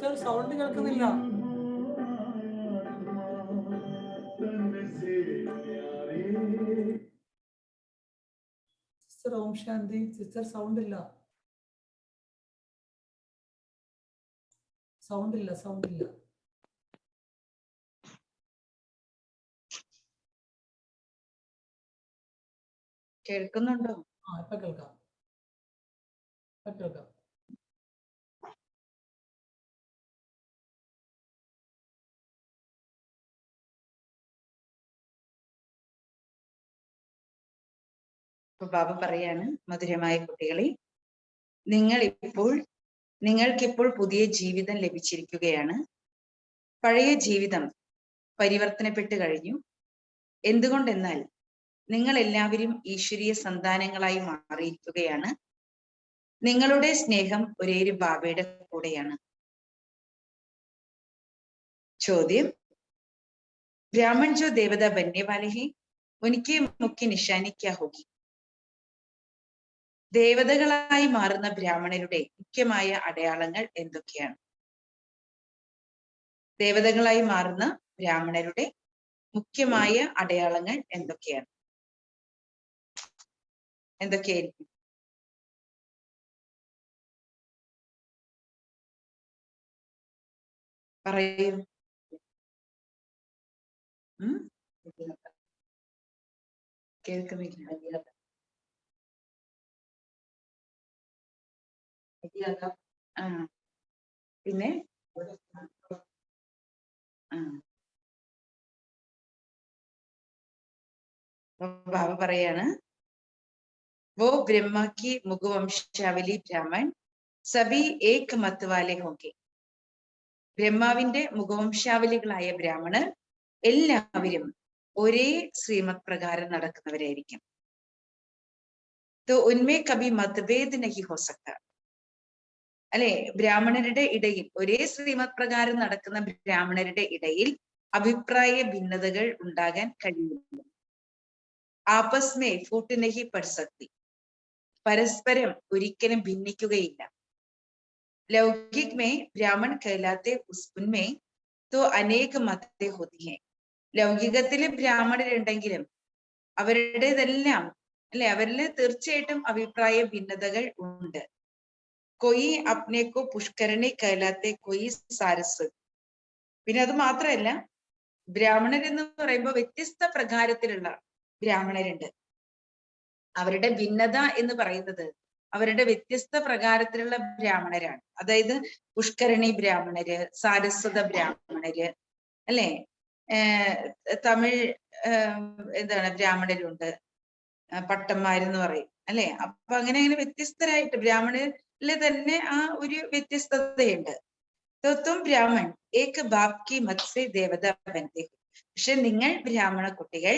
Sister sound കേൾക്കുന്നില്ല. Sister Om Shanti. Sister sound ഇല്ല, sound ഇല്ല, സൗണ്ട് ഇല്ല. കേൾക്കുന്നുണ്ടോ? ഇപ്പൊ കേൾക്കാം, ഇപ്പൊ കേൾക്കാം. ബാബ പറയാണ്, മധുരമായ കുട്ടികളെ, നിങ്ങൾക്കിപ്പോൾ പുതിയ ജീവിതം ലഭിച്ചിരിക്കുകയാണ്. പഴയ ജീവിതം പരിവർത്തനപ്പെട്ട് കഴിഞ്ഞു. എന്തുകൊണ്ടെന്നാൽ നിങ്ങൾ എല്ലാവരും ഈശ്വരീയ സന്താനങ്ങളായി മാറിയിരിക്കുകയാണ്. നിങ്ങളുടെ സ്നേഹം ഒരേയൊരു ബാബയുടെ കൂടെയാണ്. ചോദ്യം: ब्राह्मण जो देवता बनने वाले हैं उनकी मुख्य निशानी क्या होगी? ദേവതകളായി മാറുന്ന ബ്രാഹ്മണരുടെ മുഖ്യമായ അടയാളങ്ങൾ എന്തൊക്കെയാണ്? ദേവതകളായി മാറുന്ന ബ്രാഹ്മണരുടെ മുഖ്യമായ അടയാളങ്ങൾ എന്തൊക്കെയാണ്? എന്തൊക്കെയായിരിക്കും? പറയൂ. കേൾക്കുന്നില്ല. പിന്നെ ബാബ പറയാണ്, वो ब्रह्मा की मुखवंशावली ब्राह्मण सभी एक मत वाले होंगे. ബ്രഹ്മാവിന്റെ മുഖവംശാവലികളായ ബ്രാഹ്മണർ എല്ലാവരും ഒരേ ശ്രീമത് പ്രകാരം നടക്കുന്നവരായിരിക്കും. तो उनमें कभी मतभेद नहीं हो सकता. അല്ലെ, ബ്രാഹ്മണരുടെ ഇടയിൽ, ഒരേ ശ്രീമത് പ്രകാരം നടക്കുന്ന ബ്രാഹ്മണരുടെ ഇടയിൽ അഭിപ്രായ ഭിന്നതകൾ ഉണ്ടാകാൻ കഴിയില്ല. ആപസ് മേ ഫൂട്ട് നഹി പഡ് സക്തി. പരസ്പരം ഒരിക്കലും ഭിന്നിക്കുകയില്ല. ലൗകിക് മേ ബ്രാഹ്മൺ कहलाते ഉൻമേ तो अनेक മതേ होती हैं. ലൗകികത്തില് ബ്രാഹ്മണരുണ്ടെങ്കിലും അവരുടേതെല്ലാം, അല്ലെ, അവരിൽ തീർച്ചയായിട്ടും അഭിപ്രായ ഭിന്നതകൾ ഉണ്ട്. കൊയ് അപ്നേക്കോ പുഷ്കരണി कहलाते കൊയ് സാരസ്വതി. പിന്നെ അത് മാത്രമല്ല, ബ്രാഹ്മണർ എന്ന് പറയുമ്പോൾ വ്യത്യസ്ത പ്രകാരത്തിലുള്ള ബ്രാഹ്മണരുണ്ട്. അവരുടെ ഭിന്നത എന്ന് പറയുന്നത് അവരുടെ വ്യത്യസ്ത പ്രകാരത്തിലുള്ള ബ്രാഹ്മണരാണ്. അതായത് പുഷ്കരണി ബ്രാഹ്മണര്, സാരസ്വത ബ്രാഹ്മണര്, അല്ലെ, തമിഴ് ബ്രാഹ്മണരുണ്ട്, പട്ടന്മാരെന്ന് പറയും, അല്ലെ. അപ്പൊ അങ്ങനെ വ്യത്യസ്തരായിട്ട് ബ്രാഹ്മണരില് തന്നെ ആ ഒരു വ്യത്യസ്തതയുണ്ട്. തും ബ്രാഹ്മൺ ഏക് ബാപ് കി മത് സേ ദേവത ബനത്തെ. പക്ഷെ നിങ്ങൾ ബ്രാഹ്മണ കുട്ടികൾ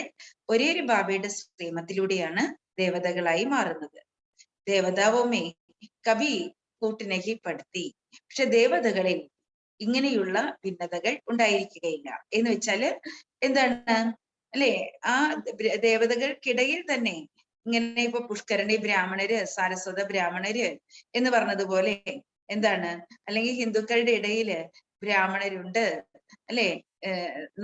ഒരേ ഒരു ബാബയുടെ ശ്രീമത്തിലൂടെയാണ് ദേവതകളായി മാറുന്നത്. ദേവതാവോമേ കവി കൂട്ടിനകി പെടുത്തി. പക്ഷെ ദേവതകളിൽ ഇങ്ങനെയുള്ള ഭിന്നതകൾ ഉണ്ടായിരിക്കുകയില്ല. എന്ന് വെച്ചാല് എന്താണ്, അല്ലെ, ആ ദേവതകൾക്കിടയിൽ തന്നെ ഇങ്ങനെ ഇപ്പൊ പുഷ്കരണി ബ്രാഹ്മണര്, സാരസ്വത ബ്രാഹ്മണര് എന്ന് പറഞ്ഞതുപോലെ എന്താണ്, അല്ലെങ്കിൽ ഹിന്ദുക്കളുടെ ഇടയില് ബ്രാഹ്മണരുണ്ട്, അല്ലെ,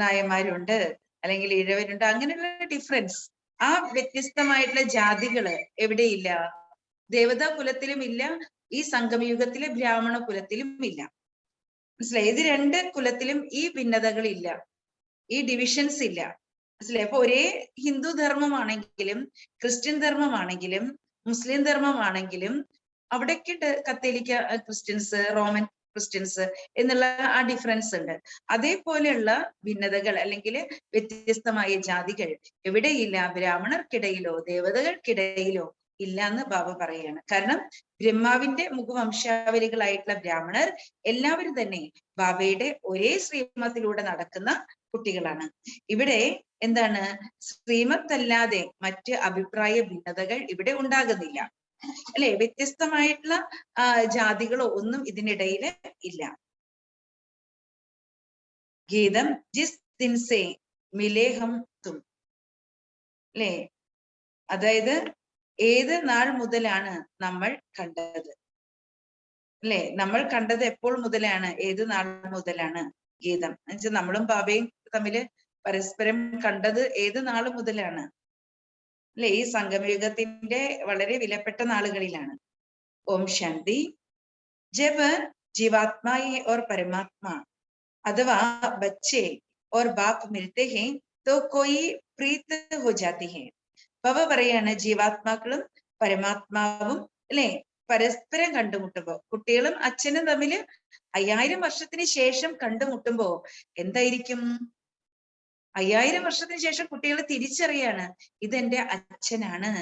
നായന്മാരുണ്ട്, അല്ലെങ്കിൽ ഇഴവരുണ്ട്, അങ്ങനെയുള്ള ഡിഫറൻസ്, ആ വ്യത്യസ്തമായിട്ടുള്ള ജാതികള് എവിടെയില്ല? ദേവതാ കുലത്തിലും ഇല്ല, ഈ സംഗമയുഗത്തിലെ ബ്രാഹ്മണ കുലത്തിലും ഇല്ല. മനസ്സിലായി? ഇത് രണ്ട് കുലത്തിലും ഈ ഭിന്നതകളില്ല, ഈ ഡിവിഷൻസ് ഇല്ല. മനസ്സിലായി? അപ്പൊ ഒരേ ഹിന്ദു ധർമ്മമാണെങ്കിലും ക്രിസ്ത്യൻ ധർമ്മമാണെങ്കിലും മുസ്ലിം ധർമ്മമാണെങ്കിലും അവിടേക്ക് കത്തോലിക്ക ക്രിസ്ത്യൻസ്, റോമൻ ക്രിസ്ത്യൻസ് എന്നുള്ള ആ ഡിഫറൻസ് ഉണ്ട്. അതേപോലെയുള്ള ഭിന്നതകൾ അല്ലെങ്കിൽ വ്യത്യസ്തമായ ജാതികൾ എവിടെയില്ല? ബ്രാഹ്മണർക്കിടയിലോ ദേവതകൾക്കിടയിലോ ഇല്ല എന്ന് ബാബ പറയാണ്. കാരണം ബ്രഹ്മാവിന്റെ മുഖവംശാവലികളായിട്ടുള്ള ബ്രാഹ്മണർ എല്ലാവരും തന്നെ ബാബയുടെ ഒരേ ശ്രീമത്തിലൂടെ നടക്കുന്ന കുട്ടികളാണ്. ഇവിടെ എന്താണ്, ശ്രീമത്തല്ലാതെ മറ്റ് അഭിപ്രായ ഭിന്നതകൾ ഇവിടെ ഉണ്ടാകുന്നില്ല, അല്ലെ. വ്യത്യസ്തമായിട്ടുള്ള ജാതികളോ ഒന്നും ഇതിനിടയിൽ ഇല്ല. ഗീതം ജിസ് ദിൻസേ മിലേഹം തും, അല്ലെ, അതായത് ഏത് നാൾ മുതലാണ് നമ്മൾ കണ്ടത്? അല്ലെ നമ്മൾ കണ്ടത് എപ്പോൾ മുതലാണ്, ഏത് നാൾ മുതലാണ് ഗീതം എന്നുവെച്ചാൽ നമ്മളും ബാബയും തമ്മില് പരസ്പരം കണ്ടത് ഏത് നാൾ മുതലാണ് അല്ലെ? ഈ സംഗമയുഗത്തിന്റെ വളരെ വിലപ്പെട്ട നാളുകളിലാണ്. ഓം ശാന്തി. ജബ് ജീവാത്മാ और परमात्मा अथवा बच्चे और बाप मिलते हैं तो कोई प्रीत हो जाती है. ബാബ പറയാണ് ജീവാത്മാക്കളും പരമാത്മാവും അല്ലെ പരസ്പരം കണ്ടുമുട്ടുമ്പോ, കുട്ടികളും അച്ഛനും തമ്മില് 5000 വർഷത്തിന് ശേഷം കണ്ടുമുട്ടുമ്പോ എന്തായിരിക്കും? 5000 വർഷത്തിന് ശേഷം കുട്ടികൾ തിരിച്ചറിയാണ് ഇതെന്റെ അച്ഛനാണ്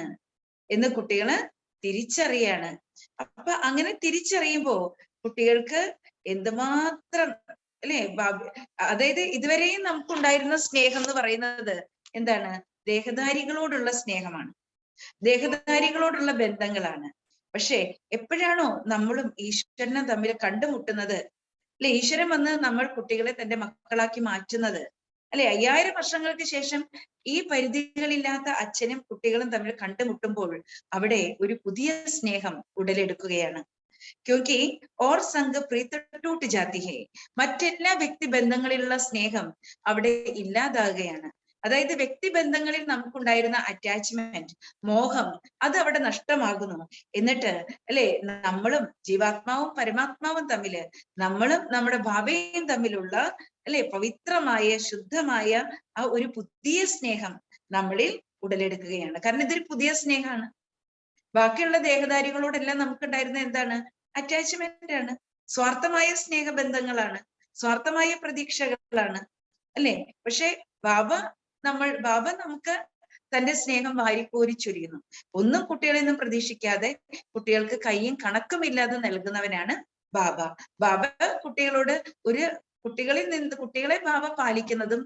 എന്ന് കുട്ടികള് തിരിച്ചറിയാണ്. അപ്പൊ അങ്ങനെ തിരിച്ചറിയുമ്പോ കുട്ടികൾക്ക് എന്തുമാത്രം അല്ലെ അതായത് ഇതുവരെയും നമുക്കുണ്ടായിരുന്ന സ്നേഹം എന്ന് പറയുന്നത് എന്താണ്? ദേഹധാരികളോടുള്ള സ്നേഹമാണ്, ദേഹധാരികളോടുള്ള ബന്ധങ്ങളാണ്. പക്ഷെ എപ്പോഴാണോ നമ്മളും ഈശ്വരനും തമ്മിൽ കണ്ടുമുട്ടുന്നത് അല്ലെ, ഈശ്വരൻ വന്ന് നമ്മൾ കുട്ടികളെ തന്റെ മക്കളാക്കി മാറ്റുന്നത് അല്ലെ, 5000 വർഷങ്ങൾക്ക് ശേഷം ഈ പരിധികളില്ലാത്ത അച്ഛനും കുട്ടികളും തമ്മിൽ കണ്ടുമുട്ടുമ്പോൾ അവിടെ ഒരു പുതിയ സ്നേഹം ഉടലെടുക്കുകയാണ്. ക്യോങ്കി ഓർ സംഘ പ്രീത ടൂട്ട് ജാതി ഹേ, മറ്റെല്ലാ വ്യക്തിബന്ധങ്ങളിലുള്ള സ്നേഹം അവിടെ ഇല്ലാതാകുകയാണ്. അതായത് വ്യക്തിബന്ധങ്ങളിൽ നമുക്കുണ്ടായിരുന്ന അറ്റാച്ച്മെന്റ്, മോഹം, അത് അവിടെ നഷ്ടമാകുന്നു. എന്നിട്ട് അല്ലെ നമ്മളും ജീവാത്മാവും പരമാത്മാവും തമ്മില്, നമ്മളും നമ്മുടെ ഭാവയും തമ്മിലുള്ള അല്ലെ പവിത്രമായ ശുദ്ധമായ ആ ഒരു പുതിയ സ്നേഹം നമ്മളിൽ ഉടലെടുക്കുകയാണ്. കാരണം ഇതൊരു പുതിയ സ്നേഹമാണ്. ബാക്കിയുള്ള ദേഹധാരികളോടെല്ലാം നമുക്കുണ്ടായിരുന്ന എന്താണ്? അറ്റാച്ച്മെന്റ് ആണ്, സ്വാർത്ഥമായ സ്നേഹബന്ധങ്ങളാണ്, സ്വാർത്ഥമായ പ്രതീക്ഷകളാണ് അല്ലെ. പക്ഷെ ബാബ നമുക്ക് തന്റെ സ്നേഹം വാരിക്കോരി ചൊരിയുന്നു. ഒന്നും കുട്ടികളിൽ നിന്നും പ്രതീക്ഷിക്കാതെ കുട്ടികൾക്ക് കയ്യും കണക്കുമില്ലാതെ നൽകുന്നവനാണ് ബാബ. ബാബ കുട്ടികളോട് കുട്ടികളെ ബാബ പാലിക്കുന്നതും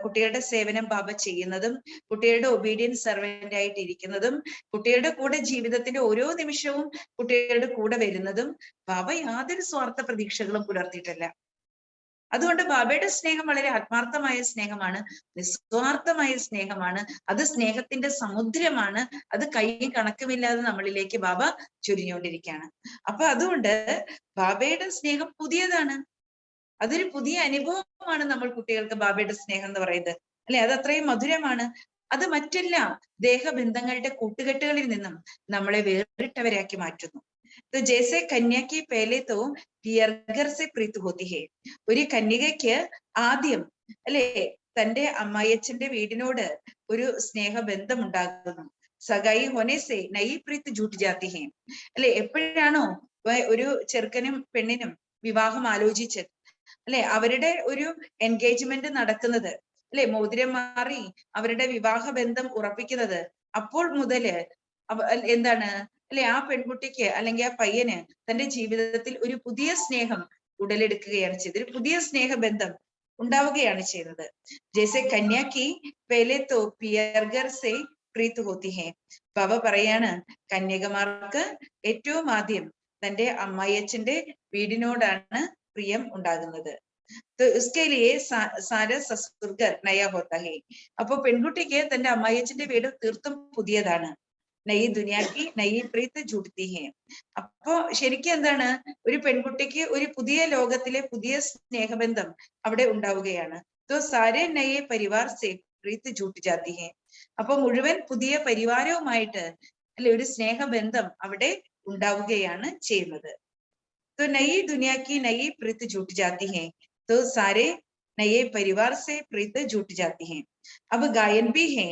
കുട്ടികളുടെ സേവനം ബാബ ചെയ്യുന്നതും കുട്ടികളുടെ ഒബീഡിയൻസ് സെർവന്റ് ആയിട്ട് ഇരിക്കുന്നതും കുട്ടികളുടെ കൂടെ ജീവിതത്തിന്റെ ഓരോ നിമിഷവും കുട്ടികളുടെ കൂടെ വരുന്നതും ബാബ യാതൊരു സ്വാർത്ഥ പ്രതീക്ഷകളും പുലർത്തിയിട്ടില്ല. അതുകൊണ്ട് ബാബയുടെ സ്നേഹം വളരെ ആത്മാർത്ഥമായ സ്നേഹമാണ്, നിസ്വാർത്ഥമായ സ്നേഹമാണ്. അത് സ്നേഹത്തിന്റെ സമുദ്രമാണ്. അത് കൈയും കണക്കുമില്ലാതെ നമ്മളിലേക്ക് ബാബ ചൊരിഞ്ഞുകൊണ്ടിരിക്കുകയാണ്. അപ്പൊ അതുകൊണ്ട് ബാബയുടെ സ്നേഹം പുതിയതാണ്. അതൊരു പുതിയ അനുഭവമാണ് നമ്മൾ കുട്ടികൾക്ക് ബാബയുടെ സ്നേഹം എന്ന് പറയുന്നത് അല്ലെ. അത് അത്രയും മധുരമാണ്. അത് മറ്റെല്ലാ ദേഹബന്ധങ്ങളുടെ കൂട്ടുകെട്ടുകളിൽ നിന്നും നമ്മളെ വേറിട്ടവരാക്കി മാറ്റുന്നു. तो जैसे कन्या की पहले तो पियरघर से प्रीत होती है. ഒരു കന്യകയ്ക്ക് ആദ്യം അല്ലെ തന്റെ അമ്മായിയച്ഛന്റെ വീടിനോട് ഒരു സ്നേഹബന്ധം ഉണ്ടാകുന്നു. സഗായി ഹോനെ സെ നയി പ്രീത് ജൂട്ട് ജാത്തി ഹേ അല്ലെ. എപ്പോഴാണോ ഒരു ചെറുക്കനും പെണ്ണിനും വിവാഹം ആലോചിച്ചത് അല്ലെ, അവരുടെ ഒരു എൻഗേജ്മെന്റ് നടക്കുന്നത് അല്ലെ, മോതിരം മാറി അവരുടെ വിവാഹ ബന്ധം ഉറപ്പിക്കുന്നത്, അപ്പോൾ മുതല് എന്താണ് അല്ലെ ആ പെൺകുട്ടിക്ക് അല്ലെങ്കിൽ ആ പയ്യന് തന്റെ ജീവിതത്തിൽ ഒരു പുതിയ സ്നേഹം ഉടലെടുക്കുകയാണ് ചെയ്തത്, ഒരു പുതിയ സ്നേഹബന്ധം ഉണ്ടാവുകയാണ് ചെയ്യുന്നത്. ജैसे കന്യാ की पहले तो पियरघर से प्रीत होती है. ബാബ പറയാണ് കന്യകമാർക്ക് ഏറ്റവും ആദ്യം തന്റെ അമ്മായിയച്ഛന്റെ വീടിനോടാണ് പ്രിയം ഉണ്ടാകുന്നത്. तो उसके लिए सारा ससुरघर नया होता है. അപ്പൊ പെൺകുട്ടിക്ക് തന്റെ അമ്മായിയച്ഛന്റെ വീട് തീർത്തും പുതിയതാണ്. നയി ദുനിയാക്കി നയി പ്രീത്ത് ജുഡ്തി ഹേ. അപ്പോ ശരിക്കും എന്താണ്, ഒരു പെൺകുട്ടിക്ക് ഒരു പുതിയ ലോകത്തിലെ പുതിയ സ്നേഹബന്ധം അവിടെ ഉണ്ടാവുകയാണ്. तो सारे नए परिवार से प्रीत जुट जाती है. അപ്പൊ മുഴുവൻ പുതിയ പരിവാരവുമായിട്ട് അല്ലെ ഒരു സ്നേഹബന്ധം അവിടെ ഉണ്ടാവുകയാണ് ചെയ്യുന്നത്. तो नई दुनिया की नई प्रीत जुट जाती है. तो सारे नए परिवार से प्रीत जुट जाती है. अब गायन भी है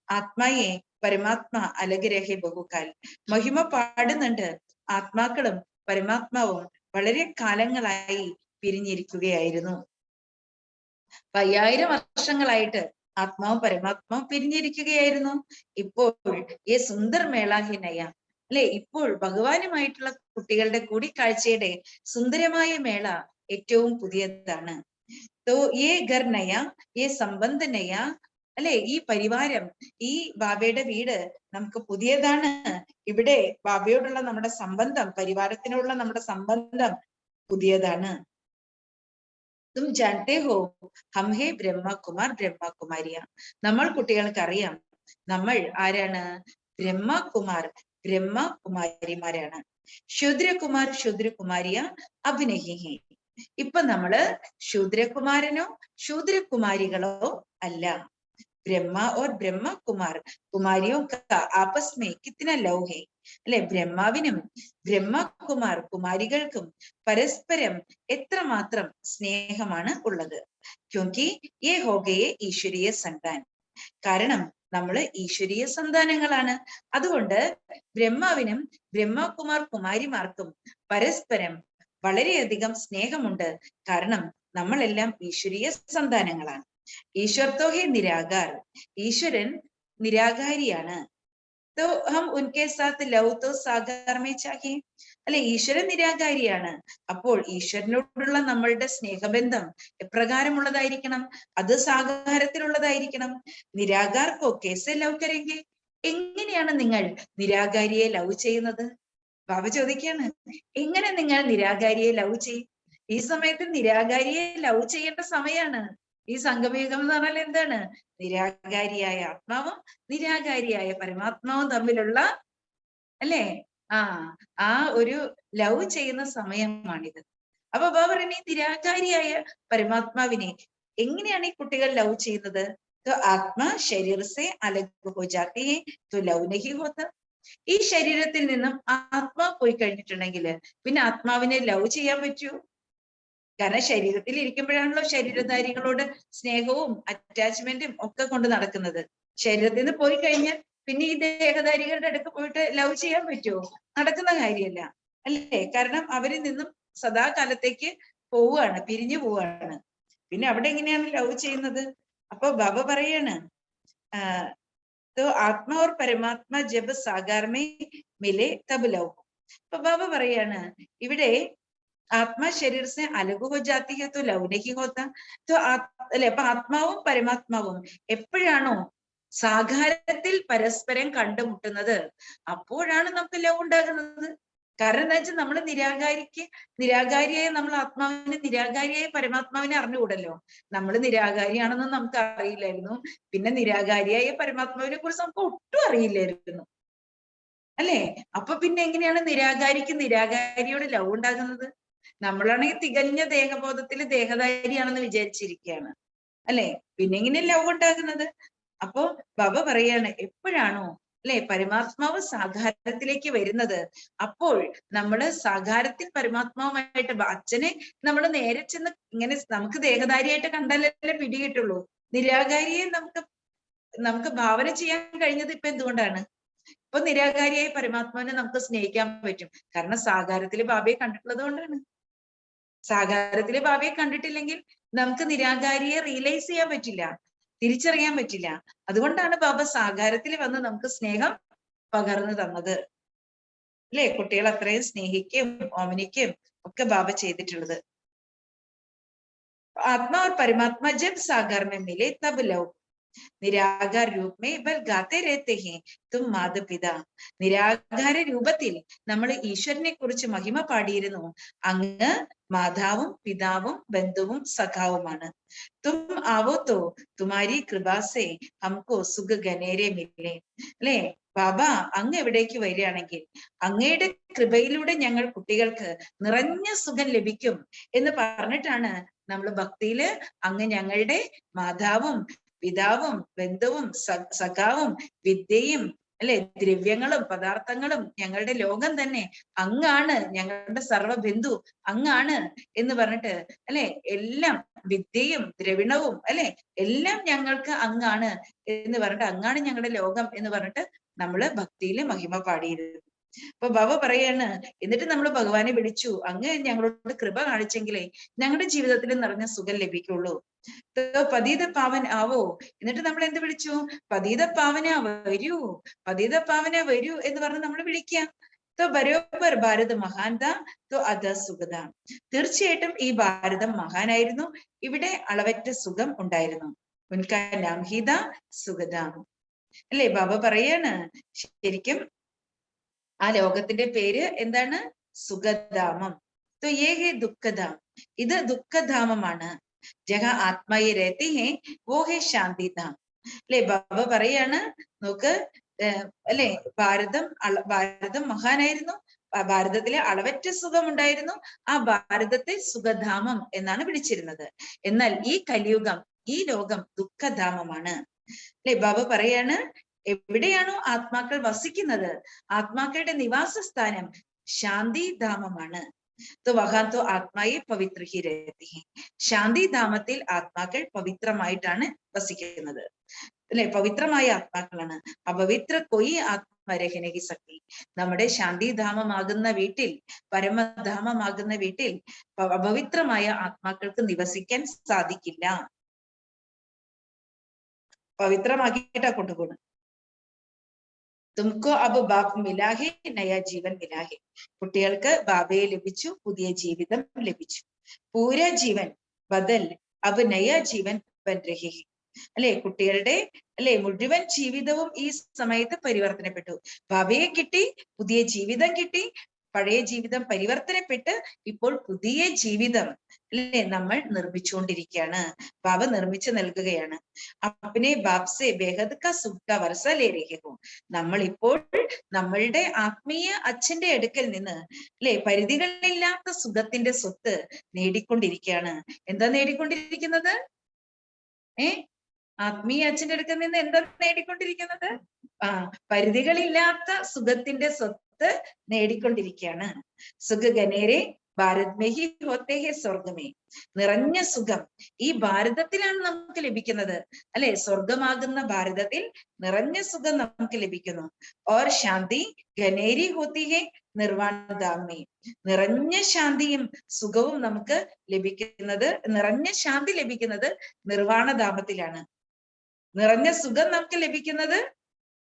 ആത്മായെ പരമാത്മ അലഗരഹെ ബഹുകാൽ. മഹിമ പാടുന്നുണ്ട് ആത്മാക്കളും പരമാത്മാവും വളരെ കാലങ്ങളായി പിരിഞ്ഞിരിക്കുകയായിരുന്നു. 5000 വർഷങ്ങളായിട്ട് ആത്മാവും പരമാത്മാവും പിരിഞ്ഞിരിക്കുകയായിരുന്നു. ഇപ്പോൾ ഈ സുന്ദർ മേളാഹി നയ അല്ലെ, ഇപ്പോൾ ഭഗവാനുമായിട്ടുള്ള കുട്ടികളുടെ കൂടിക്കാഴ്ചയുടെ സുന്ദരമായ മേള ഏറ്റവും പുതിയതാണ്. तो ये घर नया, ये संबंध नया അല്ലെ. ഈ പരിവാരം, ഈ ബാബയുടെ വീട് നമുക്ക് പുതിയതാണ്. ഇവിടെ ബാബയോടുള്ള നമ്മുടെ സംബന്ധം, പരിവാരത്തിനുള്ള നമ്മുടെ സംബന്ധം പുതിയതാണ്. തും ജാൻതേ ഹോ ഹം ഹേ ബ്രഹ്മകുമാർ ബ്രഹ്മകുമാരിയ. നമ്മൾ കുട്ടികൾക്ക് അറിയാം നമ്മൾ ആരാണ്? ബ്രഹ്മകുമാർ, ബ്രഹ്മകുമാരിമാരാണ്. ശൂദ്രകുമാർ ശൂദ്രകുമാരിയ അഭിനഹി. ഇപ്പൊ നമ്മള് ശൂദ്രകുമാരനോ ശൂദ്രകുമാരികളോ അല്ല. ബ്രഹ്മ ഓർ ബ്രഹ്മ കുമാർ കുമാരിയോ ആപസ് മേ കിത്തന ലവ് ഹേ. അല്ലെ, ബ്രഹ്മാവിനും ബ്രഹ്മകുമാർ കുമാരികൾക്കും പരസ്പരം എത്രമാത്രം സ്നേഹമാണ് ഉള്ളത്. ക്യോങ്കി യേ ഹോ ഗയേ ഈശ്വരീയ സന്താൻ. കാരണം നമ്മള് ഈശ്വരീയ സന്താനങ്ങളാണ്. അതുകൊണ്ട് ബ്രഹ്മാവിനും ബ്രഹ്മകുമാർ കുമാരിമാർക്കും പരസ്പരം വളരെയധികം സ്നേഹമുണ്ട്. കാരണം നമ്മളെല്ലാം ഈശ്വരീയ സന്താനങ്ങളാണ്. ഈശ്വർ ഹേ നിരാകാർ. ഈശ്വരൻ നിരാകാരിയാണ്. तो हम उनके साथ लव तो सागर में चाहिए. അല്ലെ, ഈശ്വരൻ നിരാകാരിയാണ്. അപ്പോൾ ഈശ്വരനോടുള്ള നമ്മളുടെ സ്നേഹബന്ധം എപ്രകാരമുള്ളതായിരിക്കണം? അത് സാകാരത്തിലുള്ളതായിരിക്കണം. നിരാകാർ കോ കേസെ ലവ് കരെങ്കെ. എങ്ങനെയാണ് നിങ്ങൾ നിരാകാരിയെ ലവ് ചെയ്യുന്നത്? ബാബ ചോദിക്കാണ്, എങ്ങനെ നിങ്ങൾ നിരാകാരിയെ ലവ് ചെയ്യും? ഈ സമയത്ത് നിരാകാരിയെ ലവ് ചെയ്യേണ്ട സമയമാണ്. ഈ സംഗമയുഗം എന്ന് പറഞ്ഞാൽ എന്താണ്? നിരാകാരിയായ ആത്മാവും നിരാകാരിയായ പരമാത്മാവും തമ്മിലുള്ള, അല്ലേ, ആ ഒരു ലവ് ചെയ്യുന്ന സമയമാണിത്. അപ്പൊ ബാബ പറയുന്നത്, ഈ നിരാകാരിയായ പരമാത്മാവിനെ എങ്ങനെയാണ് ഈ കുട്ടികൾ ലവ് ചെയ്യുന്നത്? ആത്മാ ശരീർ സെ അലഗ് ഹോ ജാതി ഹൈ തോ ലവ് നഹി ഹോത. ഈ ശരീരത്തിൽ നിന്നും ആത്മാ പോയി കഴിഞ്ഞിട്ടുണ്ടെങ്കിൽ പിന്നെ ആത്മാവിനെ ലവ് ചെയ്യാൻ പറ്റുമോ? കാരണം ശരീരത്തിൽ ഇരിക്കുമ്പോഴാണല്ലോ ശരീരധാരികളോട് സ്നേഹവും അറ്റാച്ച്മെന്റും ഒക്കെ കൊണ്ട് നടക്കുന്നത്. ശരീരത്തിൽ നിന്ന് പോയി കഴിഞ്ഞാൽ പിന്നെ ഈ ദേഹധാരികളുടെ അടുത്ത് പോയിട്ട് ലവ് ചെയ്യാൻ പറ്റുമോ? നടക്കുന്ന കാര്യമല്ല, അല്ലേ? കാരണം അവരിൽ നിന്നും സദാകാലത്തേക്ക് പോവുകയാണ്, പിരിഞ്ഞു പോവുകയാണ്. പിന്നെ അവിടെ എങ്ങനെയാണ് ലവ് ചെയ്യുന്നത്? അപ്പൊ ബാബ പറയാണ്, तो आत्मा और परमात्मा जब सागर में मिले तब लव. അപ്പൊ ബാബ പറയാണ്, ഇവിടെ ആത്മാ ശരീർ സെ അലഗ് ഹോ ജാതി ഹൈ തോ ലവ് നഹി ഹോത. അല്ലെ, അപ്പൊ ആത്മാവും പരമാത്മാവും എപ്പോഴാണോ സാകാരത്തിൽ പരസ്പരം കണ്ടുമുട്ടുന്നത് അപ്പോഴാണ് നമുക്ക് ലവ് ഉണ്ടാകുന്നത്. കാരണം എന്താ വെച്ചാൽ നമ്മൾ നിരാകാരിയായ നമ്മൾ ആത്മാവിനെ നിരാകാരിയായ പരമാത്മാവിനെ അറിഞ്ഞുകൂടല്ലോ. നമ്മൾ നിരാകാരിയാണെന്ന് നമുക്ക് അറിയില്ലായിരുന്നു. പിന്നെ നിരാകാരിയായ പരമാത്മാവിനെ കുറിച്ച് നമുക്ക് ഒട്ടും അറിയില്ലായിരുന്നു, അല്ലെ? അപ്പൊ പിന്നെ എങ്ങനെയാണ് നിരാകാരിക്ക് നിരാകാരിയോട് ലവ് ഉണ്ടാകുന്നത്? നമ്മളാണെങ്കിൽ തികഞ്ഞ ദേഹബോധത്തിൽ ദേഹധാരിയാണെന്ന് വിചാരിച്ചിരിക്കുകയാണ്, അല്ലെ? പിന്നെ എങ്ങനെ ലവ് ഉണ്ടാകുന്നത്? അപ്പോ ബാബ പറയാണ്, എപ്പോഴാണോ, അല്ലെ, പരമാത്മാവ് സാകാരത്തിലേക്ക് വരുന്നത് അപ്പോൾ നമ്മള് സാകാരത്തിൽ പരമാത്മാവുമായിട്ട്, അച്ഛനെ നമ്മൾ നേരെ ചെന്ന് ഇങ്ങനെ നമുക്ക് ദേഹധാരിയായിട്ട് കണ്ടാലല്ലേ പിടികിട്ടുള്ളൂ. നിരാകാരിയെ നമുക്ക് ഭാവന ചെയ്യാൻ കഴിഞ്ഞത് ഇപ്പൊ എന്തുകൊണ്ടാണ്? ഇപ്പൊ നിരാകാരിയായ പരമാത്മാവിനെ നമുക്ക് സ്നേഹിക്കാൻ പറ്റും. കാരണം സാകാരത്തില് ബാബയെ കണ്ടിട്ടുള്ളത് കൊണ്ടാണ്. സാകാരത്തില് ബാബയെ കണ്ടിട്ടില്ലെങ്കിൽ നമുക്ക് നിരാകാരിയെ റിയലൈസ് ചെയ്യാൻ പറ്റില്ല, തിരിച്ചറിയാൻ പറ്റില്ല. അതുകൊണ്ടാണ് ബാബ സാകാരത്തിൽ വന്ന് നമുക്ക് സ്നേഹം പകർന്നു തന്നത്, അല്ലെ? കുട്ടികൾ അത്രയും സ്നേഹിക്കുകയും ഓമനിക്കുകയും ഒക്കെ ബാബ ചെയ്തിട്ടുള്ളത്. ആത്മാ और परमात्मा जब सागर में मिले तब लव. നിരാകാര രൂപ മേ ബൽ ഗാത്തെ രഹത്തെ ഹേ തും മാത പിത. നിരാകാര രൂപത്തിൽ നമ്മൾ ഈശ്വരനെ കുറിച്ച് മഹിമ പാടിയിരുന്നു. അങ്ങ് മാതാവും പിതാവും ബന്ധുവും സഖാവുമാണ്. തും ആവോ തോ തുമാരി കൃപാസെ ഹംകോ സുഖ ഗനേരെ മിലെ. അല്ലെ, ബാബ അങ്ങ് എവിടേക്ക് വരികയാണെങ്കിൽ അങ്ങയുടെ കൃപയിലൂടെ ഞങ്ങൾ കുട്ടികൾക്ക് നിറഞ്ഞ സുഖം ലഭിക്കും എന്ന് പറഞ്ഞിട്ടാണ് നമ്മൾ ഭക്തിയില് അങ്ങ് ഞങ്ങളുടെ മാതാവും പിതാവും ബന്ധുവും സഖാവും വിദ്യയും, അല്ലെ, ദ്രവ്യങ്ങളും പദാർത്ഥങ്ങളും ഞങ്ങളുടെ ലോകം തന്നെ അങ്ങാണ്, ഞങ്ങളുടെ സർവബന്ധു അങ്ങാണ് എന്ന് പറഞ്ഞിട്ട്, അല്ലെ, എല്ലാം വിദ്യയും ദ്രവിണവും, അല്ലെ, എല്ലാം ഞങ്ങൾക്ക് അങ്ങാണ് എന്ന് പറഞ്ഞിട്ട്, അങ്ങാണ് ഞങ്ങളുടെ ലോകം എന്ന് പറഞ്ഞിട്ട് നമ്മള് ഭക്തിയില് മഹിമ പാടിയിരുന്നു. അപ്പൊ ബാബ പറയാണ്, എന്നിട്ട് നമ്മൾ ഭഗവാനെ വിളിച്ചു, അങ്ങ് ഞങ്ങളോട് കൃപ കാണിച്ചെങ്കിലേ ഞങ്ങളുടെ ജീവിതത്തിൽ നിറഞ്ഞ സുഖം ലഭിക്കുള്ളൂ. പതീത പാവൻ ആവോ. എന്നിട്ട് നമ്മൾ എന്ത് വിളിച്ചു? പതീത പാവന വരൂ, പതീത പാവന വരൂ എന്ന് പറഞ്ഞ് നമ്മൾ വിളിക്കാം. ബരോബർ ഭാരത് മഹാൻത തോ അധ സുഖത. തീർച്ചയായിട്ടും ഈ ഭാരതം മഹാനായിരുന്നു, ഇവിടെ അളവറ്റ സുഖം ഉണ്ടായിരുന്നു. ഉൻകാ നാം ഹീത സുഖത. അല്ലെ, ബാബ പറയാണ്, ശരിക്കും ആ ലോകത്തിന്റെ പേര് എന്താണ്? സുഖധാമം. തോ യേ ഹേ ദുഃഖധാം. ഇത് ദുഃഖധാമമാണ്. ജഹ ആത്മായെ രഹത്തെ ഹേ വോ ഹേ ശാന്തിധാം. അല്ലെ, ബാബ പറയാണ്, നോക്ക്, അല്ലെ ഭാരതം മഹാനായിരുന്നു. ഭാരതത്തിലെ അളവറ്റ സുഖമുണ്ടായിരുന്നു. ആ ഭാരതത്തെ സുഖധാമം എന്നാണ് വിളിച്ചിരുന്നത്. എന്നാൽ ഈ കലിയുഗം, ഈ ലോകം ദുഃഖധാമമാണ്. അല്ലെ ബാബ പറയാണ്, എവിടെയാണോ ആത്മാക്കൾ വസിക്കുന്നത്, ആത്മാക്കളുടെ നിവാസ സ്ഥാനം ശാന്തിധാമമാണ്. വഹാന്തോ ആത്മായെ പവിത്ര ഹി രഹതി ഹെ. ശാന്തിധാമത്തിൽ ആത്മാക്കൾ പവിത്രമായിട്ടാണ് വസിക്കുന്നത്. അല്ലെ, പവിത്രമായ ആത്മാക്കളാണ്. അപവിത്ര കൊയ് ആത്മരഹനകി ശക്തി. നമ്മുടെ ശാന്തിധാമമാകുന്ന വീട്ടിൽ, പരമധാമമാകുന്ന വീട്ടിൽ അപവിത്രമായ ആത്മാക്കൾക്ക് നിവസിക്കാൻ സാധിക്കില്ല. പവിത്രമാക്കിയിട്ടാ കൊണ്ടുപോകുന്നത്. തുംകോ അബ് ബാബ് മിലാഹെ നയ ജീവൻ മിലാഹെ. കുട്ടികൾക്ക് ബാബയെ ലഭിച്ചു, പുതിയ ജീവിതം ലഭിച്ചു. പൂര ജീവൻ ബദൽ അബ് നയ ജീവൻ ബൻ രഹി. അല്ലെ, കുട്ടികളുടെ മുഴുവൻ ജീവിതവും ഈ സമയത്ത് പരിവർത്തനപ്പെട്ടു. ബാബയെ കിട്ടി, പുതിയ ജീവിതം കിട്ടി. പഴയ ജീവിതം പരിവർത്തനപ്പെട്ട് ഇപ്പോൾ പുതിയ ജീവിതം നമ്മൾ നിർമ്മിച്ചുകൊണ്ടിരിക്കുകയാണ്. ബാബ നിർമ്മിച്ചു നൽകുകയാണ്. അപ്പനെ ബാപ്സെ ബേഹദ് കാ സുഖ വർഷ ലേ രഹേ ഹോ. നമ്മൾ ഇപ്പോൾ നമ്മളുടെ ആത്മീയ അച്ഛന്റെ അടുക്കൽ നിന്ന് പരിധികളില്ലാത്ത സുഖത്തിന്റെ സ്വത്ത് നേടിക്കൊണ്ടിരിക്കുകയാണ്. എന്താ നേടിക്കൊണ്ടിരിക്കുന്നത്? ആത്മീയ അച്ഛന്റെ അടുക്കൽ നിന്ന് എന്താ നേടിക്കൊണ്ടിരിക്കുന്നത്? പരിധികളില്ലാത്ത സുഖത്തിന്റെ സ്വത്ത് നേടിക്കൊണ്ടിരിക്കുകയാണ്. സുഖ ഗനേരെ ഭാരത് മേ ഹി ഹോത്തെ ഹെ സ്വർഗമേ. നിറഞ്ഞ സുഖം ഈ ഭാരതത്തിലാണ് നമുക്ക് ലഭിക്കുന്നത്. അല്ലെ, സ്വർഗമാകുന്ന ഭാരതത്തിൽ നിറഞ്ഞ സുഖം നമുക്ക് ലഭിക്കുന്നു. ഓർ ശാന്തി ഗനേരി ഹോത്തി ഹെ നിർവാണധാമേ. നിറഞ്ഞ ശാന്തിയും സുഖവും നമുക്ക് ലഭിക്കുന്നത്, നിറഞ്ഞ ശാന്തി ലഭിക്കുന്നത് നിർവാണധാമത്തിലാണ്. നിറഞ്ഞ സുഖം നമുക്ക് ലഭിക്കുന്നത്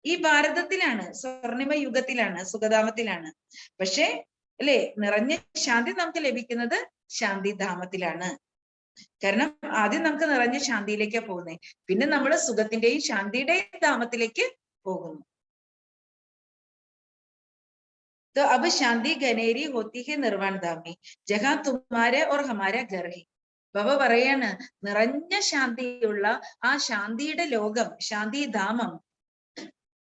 ഈ ഭാരതത്തിലാണ്, സ്വർണിമ യുഗത്തിലാണ്, സുഖധാമത്തിലാണ്. പക്ഷെ നിറഞ്ഞ ശാന്തി നമുക്ക് ലഭിക്കുന്നത് ശാന്തിധാമത്തിലാണ്. കാരണം ആദ്യം നമുക്ക് നിറഞ്ഞ ശാന്തിയിലേക്കാ പോകുന്നത്, പിന്നെ നമ്മൾ സുഖത്തിന്റെയും ശാന്തിയുടെയും ധാമത്തിലേക്ക് പോകുന്നു. तो अब शांति गनेरी होती है निर्वाण धाम में जहां तुम्हारे और हमारा घर है. ബാബ പറയാണ്, നിറഞ്ഞ ശാന്തിയുള്ള ആ ശാന്തിയുടെ ലോകം, ശാന്തിധാമം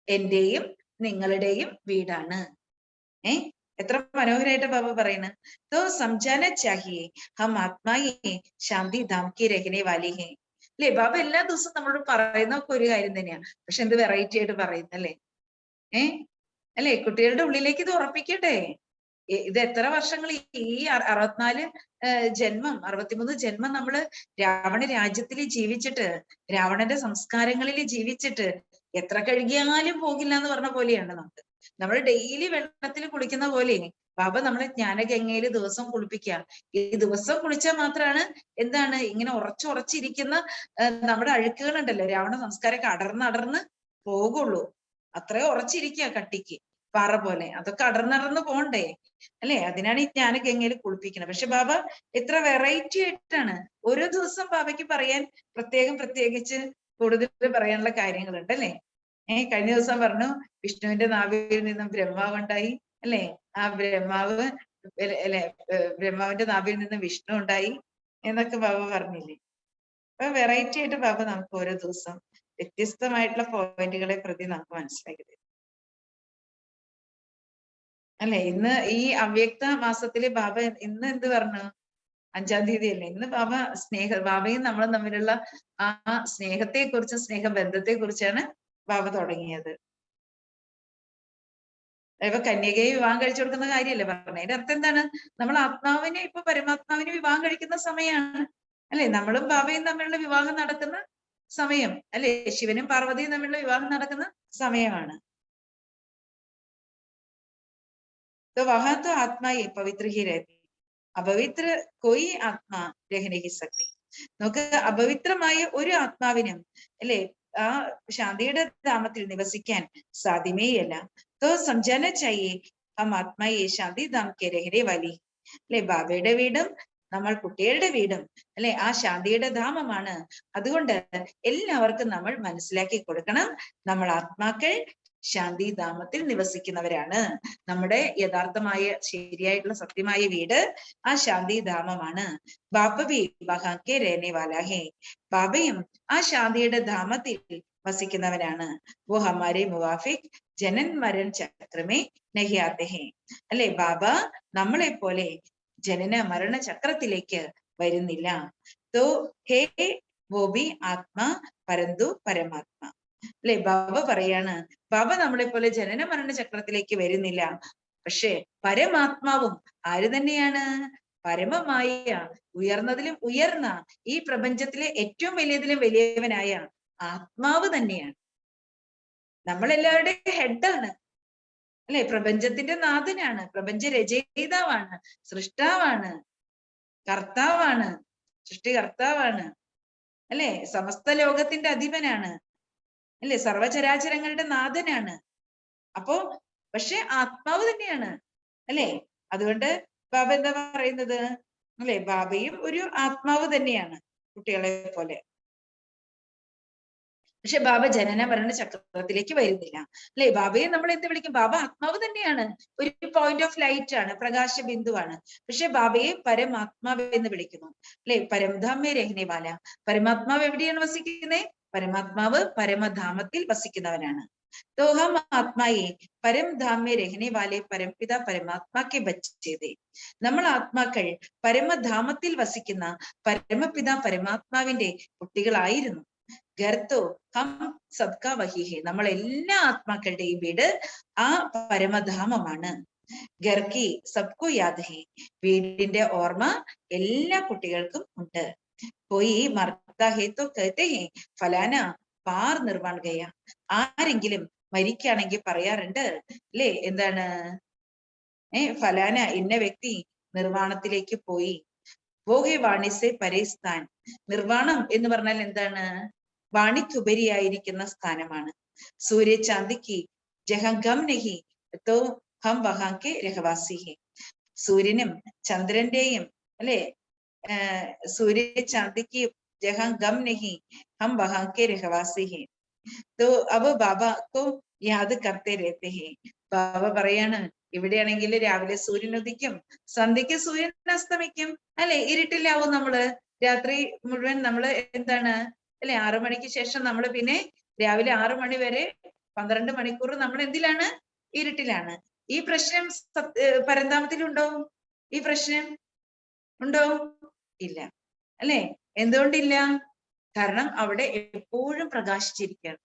എന്റെയും നിങ്ങളുടെയും വീടാണ്. എത്ര മനോഹരമായിട്ട് ബാബ പറയുന്നത്. तो समझाना चाहिए हम आत्माएं शांति धाम के रहने वाले हैं. അല്ലെ, ബാബ എല്ലാ ദിവസവും നമ്മളോട് പറയുന്നൊക്കെ ഒരു കാര്യം തന്നെയാണ്. പക്ഷെ എന്ത് വെറൈറ്റി ആയിട്ട് പറയുന്നല്ലേ. അല്ലെ, കുട്ടികളുടെ ഉള്ളിലേക്ക് ഇത് ഉറപ്പിക്കട്ടെ. ഇത് എത്ര വർഷങ്ങൾ, ഈ 64 ജന്മം, 63 ജന്മം നമ്മള് രാവണ രാജ്യത്തിൽ ജീവിച്ചിട്ട്, രാവണന്റെ സംസ്കാരങ്ങളിൽ ജീവിച്ചിട്ട് എത്ര കഴുകിയാലും പോകില്ല എന്ന് പറഞ്ഞ പോലെയാണ് നമുക്ക്. നമ്മൾ ഡെയിലി വെള്ളത്തിൽ കുളിക്കുന്ന പോലെ ബാബ നമ്മളെ ജ്ഞാനഗംഗയിൽ ദിവസം കുളിപ്പിക്കുക. ഈ ദിവസം കുളിച്ചാൽ മാത്രമാണ് എന്താണ് ഇങ്ങനെ ഉറച്ചിരിക്കുന്ന നമ്മുടെ അഴുക്കുകൾ ഉണ്ടല്ലോ, രാവണ സംസ്കാരമൊക്കെ അടർന്ന് പോകുള്ളൂ. അത്രയും ഉറച്ചിരിക്കുക കട്ടിക്ക്, പാറ പോലെ. അതൊക്കെ അടർന്നടർന്ന് പോണ്ടേ അല്ലെ? അതിനാണ് ഈ ജ്ഞാനഗംഗയിൽ കുളിപ്പിക്കുന്നത്. പക്ഷെ ബാബ എത്ര വെറൈറ്റി ആയിട്ടാണ് ഓരോ ദിവസം ബാബയ്ക്ക് പറയാൻ പ്രത്യേകിച്ച് കൂടുതൽ പറയാനുള്ള കാര്യങ്ങളുണ്ട് അല്ലെ. കഴിഞ്ഞ ദിവസം പറഞ്ഞു, വിഷ്ണുവിന്റെ നാഭിയിൽ നിന്നും ബ്രഹ്മാവ് ഉണ്ടായി അല്ലെ. ആ ബ്രഹ്മാവിന്റെ നാഭിയിൽ നിന്നും വിഷ്ണു ഉണ്ടായി എന്നൊക്കെ ബാബ പറഞ്ഞില്ലേ. അപ്പൊ വെറൈറ്റി ആയിട്ട് ബാബ നമുക്ക് ഓരോ ദിവസം വ്യത്യസ്തമായിട്ടുള്ള പോയിന്റുകളെ പ്രതി നമുക്ക് മനസ്സിലാക്കി തരും അല്ലെ. ഇന്ന് ഈ അവ്യക്ത മാസത്തിലെ ബാബ ഇന്ന് എന്ത് പറഞ്ഞു? 5-ാം തീയതി അല്ലേ. ഇന്ന് ബാബ ബാബയും നമ്മളും തമ്മിലുള്ള ആ സ്നേഹത്തെ കുറിച്ചും സ്നേഹബന്ധത്തെ കുറിച്ചാണ് ബാബ തുടങ്ങിയത്. ഇപ്പൊ കന്യകയെ വിവാഹം കഴിച്ചു കൊടുക്കുന്ന കാര്യമല്ലേ പറഞ്ഞത്. അതിന്റെ അർത്ഥം എന്താണ്? നമ്മൾ ആത്മാവിനെ ഇപ്പൊ പരമാത്മാവിനെ വിവാഹം കഴിക്കുന്ന സമയമാണ് അല്ലെ. നമ്മളും ബാബയും തമ്മിലുള്ള വിവാഹം നടക്കുന്ന സമയം അല്ലെ. ശിവനും പാർവതിയും തമ്മിലുള്ള വിവാഹം നടക്കുന്ന സമയമാണ്. वहां तो आत्मा ही पवित्र ही रहती, അപവിത്ര कोई ആത്മാ രഹനെ ഹി സക്തി. നമുക്ക് അപവിത്രമായ ഒരു ആത്മാവിനും അല്ലെ ആ ശാന്തിയുടെ ധാമത്തിൽ നിവസിക്കാൻ സാധ്യമേയല്ല. तो समझाना चाहिए हम आत्मा ये शांति धाम के रहने वाली. അല്ലെ, ബാബയുടെ വീടും നമ്മൾ കുട്ടികളുടെ വീടും അല്ലെ ആ ശാന്തിയുടെ ധാമമാണ്. അതുകൊണ്ട് എല്ലാവർക്കും നമ്മൾ മനസ്സിലാക്കി കൊടുക്കണം, നമ്മൾ ആത്മാക്കൾ ശാന്തിധാമത്തിൽ നിവസിക്കുന്നവരാണ്. നമ്മുടെ യഥാർത്ഥമായ ശരിയായിട്ടുള്ള സത്യമായ വീട് ആ ശാന്തിധാമമാണ്. ബാബ ഭി വഹാ കെ രഹനെ വാലാ ഹേ. ബാബയും ആ ശാന്തിയുടെ ധാമത്തിൽ വസിക്കുന്നവനാണ്. വോ ഹമാരെ മുവാഫിക് ജനൻ മരൺ ചക്രമേ നഹി ആത്തെ ഹെ. അല്ലെ, ബാബ നമ്മളെ പോലെ ജനന മരണ ചക്രത്തിലേക്ക് വരുന്നില്ല. തോ ഹേ വോ ബി ആത്മാ പരന്തു പരമാത്മാ. അല്ലെ, ബാബ പറയാണ്, ബാബ നമ്മളെ പോലെ ജനന മരണ ചക്രത്തിലേക്ക് വരുന്നില്ല. പക്ഷെ പരമാത്മാവും ആര് തന്നെയാണ്? പരമമായ ഉയർന്നതിലും ഉയർന്ന ഈ പ്രപഞ്ചത്തിലെ ഏറ്റവും വലിയതിലും വലിയവനായ ആത്മാവ് തന്നെയാണ്. നമ്മളെല്ലാവരുടെയും ഹെഡാണ്. അല്ലെ, പ്രപഞ്ചത്തിന്റെ നാഥനാണ്, പ്രപഞ്ച രചയിതാവാണ്, സൃഷ്ടാവാണ്, കർത്താവാണ്, സൃഷ്ടികർത്താവാണ്. അല്ലെ, സമസ്ത ലോകത്തിന്റെ അധിപനാണ്. അല്ലെ, സർവചരാചരങ്ങളുടെ നാഥനാണ്. അപ്പോ പക്ഷെ ആത്മാവ് തന്നെയാണ്. അല്ലെ, അതുകൊണ്ട് ബാബ എന്താ പറയുന്നത്? അല്ലെ, ബാബയും ഒരു ആത്മാവ് തന്നെയാണ്, കുട്ടികളെ പോലെ. പക്ഷെ ബാബ ജനന മരണ ചക്രത്തിലേക്ക് വരുന്നില്ല. അല്ലെ, ബാബയെ നമ്മൾ എന്ത് വിളിക്കും? ബാബ ആത്മാവ് തന്നെയാണ്, ഒരു പോയിന്റ് ഓഫ് ലൈറ്റ് ആണ്, പ്രകാശ ബിന്ദുവാണ്. പക്ഷെ ബാബയെ പരമാത്മാവ് എന്ന് വിളിക്കുന്നു. അല്ലെ, പരംധാമേ രഹ്നേവാല. പരമാത്മാവ് എവിടെയാണ് വസിക്കുന്നത്? പരമാത്മാവ് പരമധാമത്തിൽ വസിക്കുന്നവനാണ്. तो हम ആത്മായെ പരംധാം में रहने वाले परमपिത പരമാത്മാ के बच्चे थे. നമ്മൾ ആത്മാക്കൾ പരമധാമത്തിൽ വസിക്കുന്ന പരമപിത പരമാത്മാവിന്റെ കുട്ടികളായിരുന്നു. ഗർത്തോ ഹം സബ്കാ വഹി ഹെ. നമ്മൾ എല്ലാ ആത്മാക്കളുടെയും വീട് ആ പരമധാമമാണ്. ഗർക്കി സബ്കോ യാദ് ഹെ. വീടിന്റെ ഓർമ്മ എല്ലാ കുട്ടികൾക്കും ഉണ്ട്. പോയി മർത്താ ഹെ തോ കഹത്തെ ഹെ ഫലാന പാർ നിർവാൺ ഗയ. ആരെങ്കിലും മരിക്കുകയാണെങ്കിൽ പറയാറുണ്ട്, അല്ലെ, എന്താണ്, ഫലാന ഇന്ന വ്യക്തി നിർവാണത്തിലേക്ക് പോയി. വോഹെ വാണിസെ പരേസ്ഥാൻ. നിർവാണം എന്ന് പറഞ്ഞാൽ എന്താണ്? വാണിക്കുപരിയായിരിക്കുന്ന സ്ഥാനമാണ്. സൂര്യ ചാന്ദിക്ക് ജഹം നഹി തോ ഹം വഹാക്കെ രഹവാസി ഹെ. സൂര്യനും ചന്ദ്രന്റെയും, അല്ലെ, സൂര്യ ചാന്ദിക്ക് ജഹം ഗം നഹി ഹം വഹാക്കെ രഹവാസി ഹെ. तो अब बाबा को याद करते रहते हैं. ബാബ പറയാണ്, ഇവിടെയാണെങ്കിൽ രാവിലെ സൂര്യൻ ഉദിക്കും, സന്ധ്യയ്ക്ക് സൂര്യൻ അസ്തമിക്കും. അല്ലെ, ഇരുട്ടിലാവും നമ്മള്. രാത്രി മുഴുവൻ നമ്മള് എന്താണ്, അല്ലെ, 6 മണിക്ക് ശേഷം നമ്മൾ പിന്നെ രാവിലെ 6 മണി വരെ 12 മണിക്കൂർ നമ്മൾ എന്തിലാണ്? ഇരുട്ടിലാണ്. ഈ പ്രശ്നം പരന്താമത്തിലുണ്ടോ? ഈ പ്രശ്നം ഉണ്ടോ? ഇല്ല. അല്ലെ, എന്തുകൊണ്ടില്ല? കാരണം അവിടെ എപ്പോഴും പ്രകാശിച്ചിരിക്കുകയാണ്.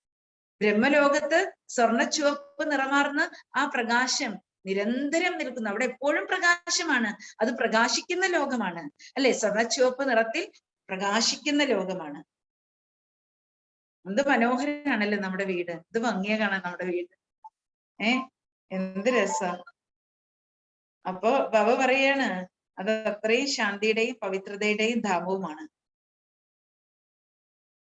ബ്രഹ്മലോകത്ത് സ്വർണ്ണ ചുവപ്പ് നിറമാർന്ന ആ പ്രകാശം നിരന്തരം നിൽക്കുന്നു. അവിടെ എപ്പോഴും പ്രകാശമാണ്. അത് പ്രകാശിക്കുന്ന ലോകമാണ്. അല്ലെ, സ്വർണ്ണ ചുവപ്പ് നിറത്തിൽ പ്രകാശിക്കുന്ന ലോകമാണ്. എന്ത് മനോഹരമാണല്ലോ നമ്മുടെ വീട്. എന്ത് ഭംഗിയാ കാണാൻ നമ്മുടെ വീട്. എന്ത് രസം. അപ്പോ ബാബ പറയാണ്, അത് അത്രയും ശാന്തിയുടെയും പവിത്രതയുടെയും ധാമവുമാണ്.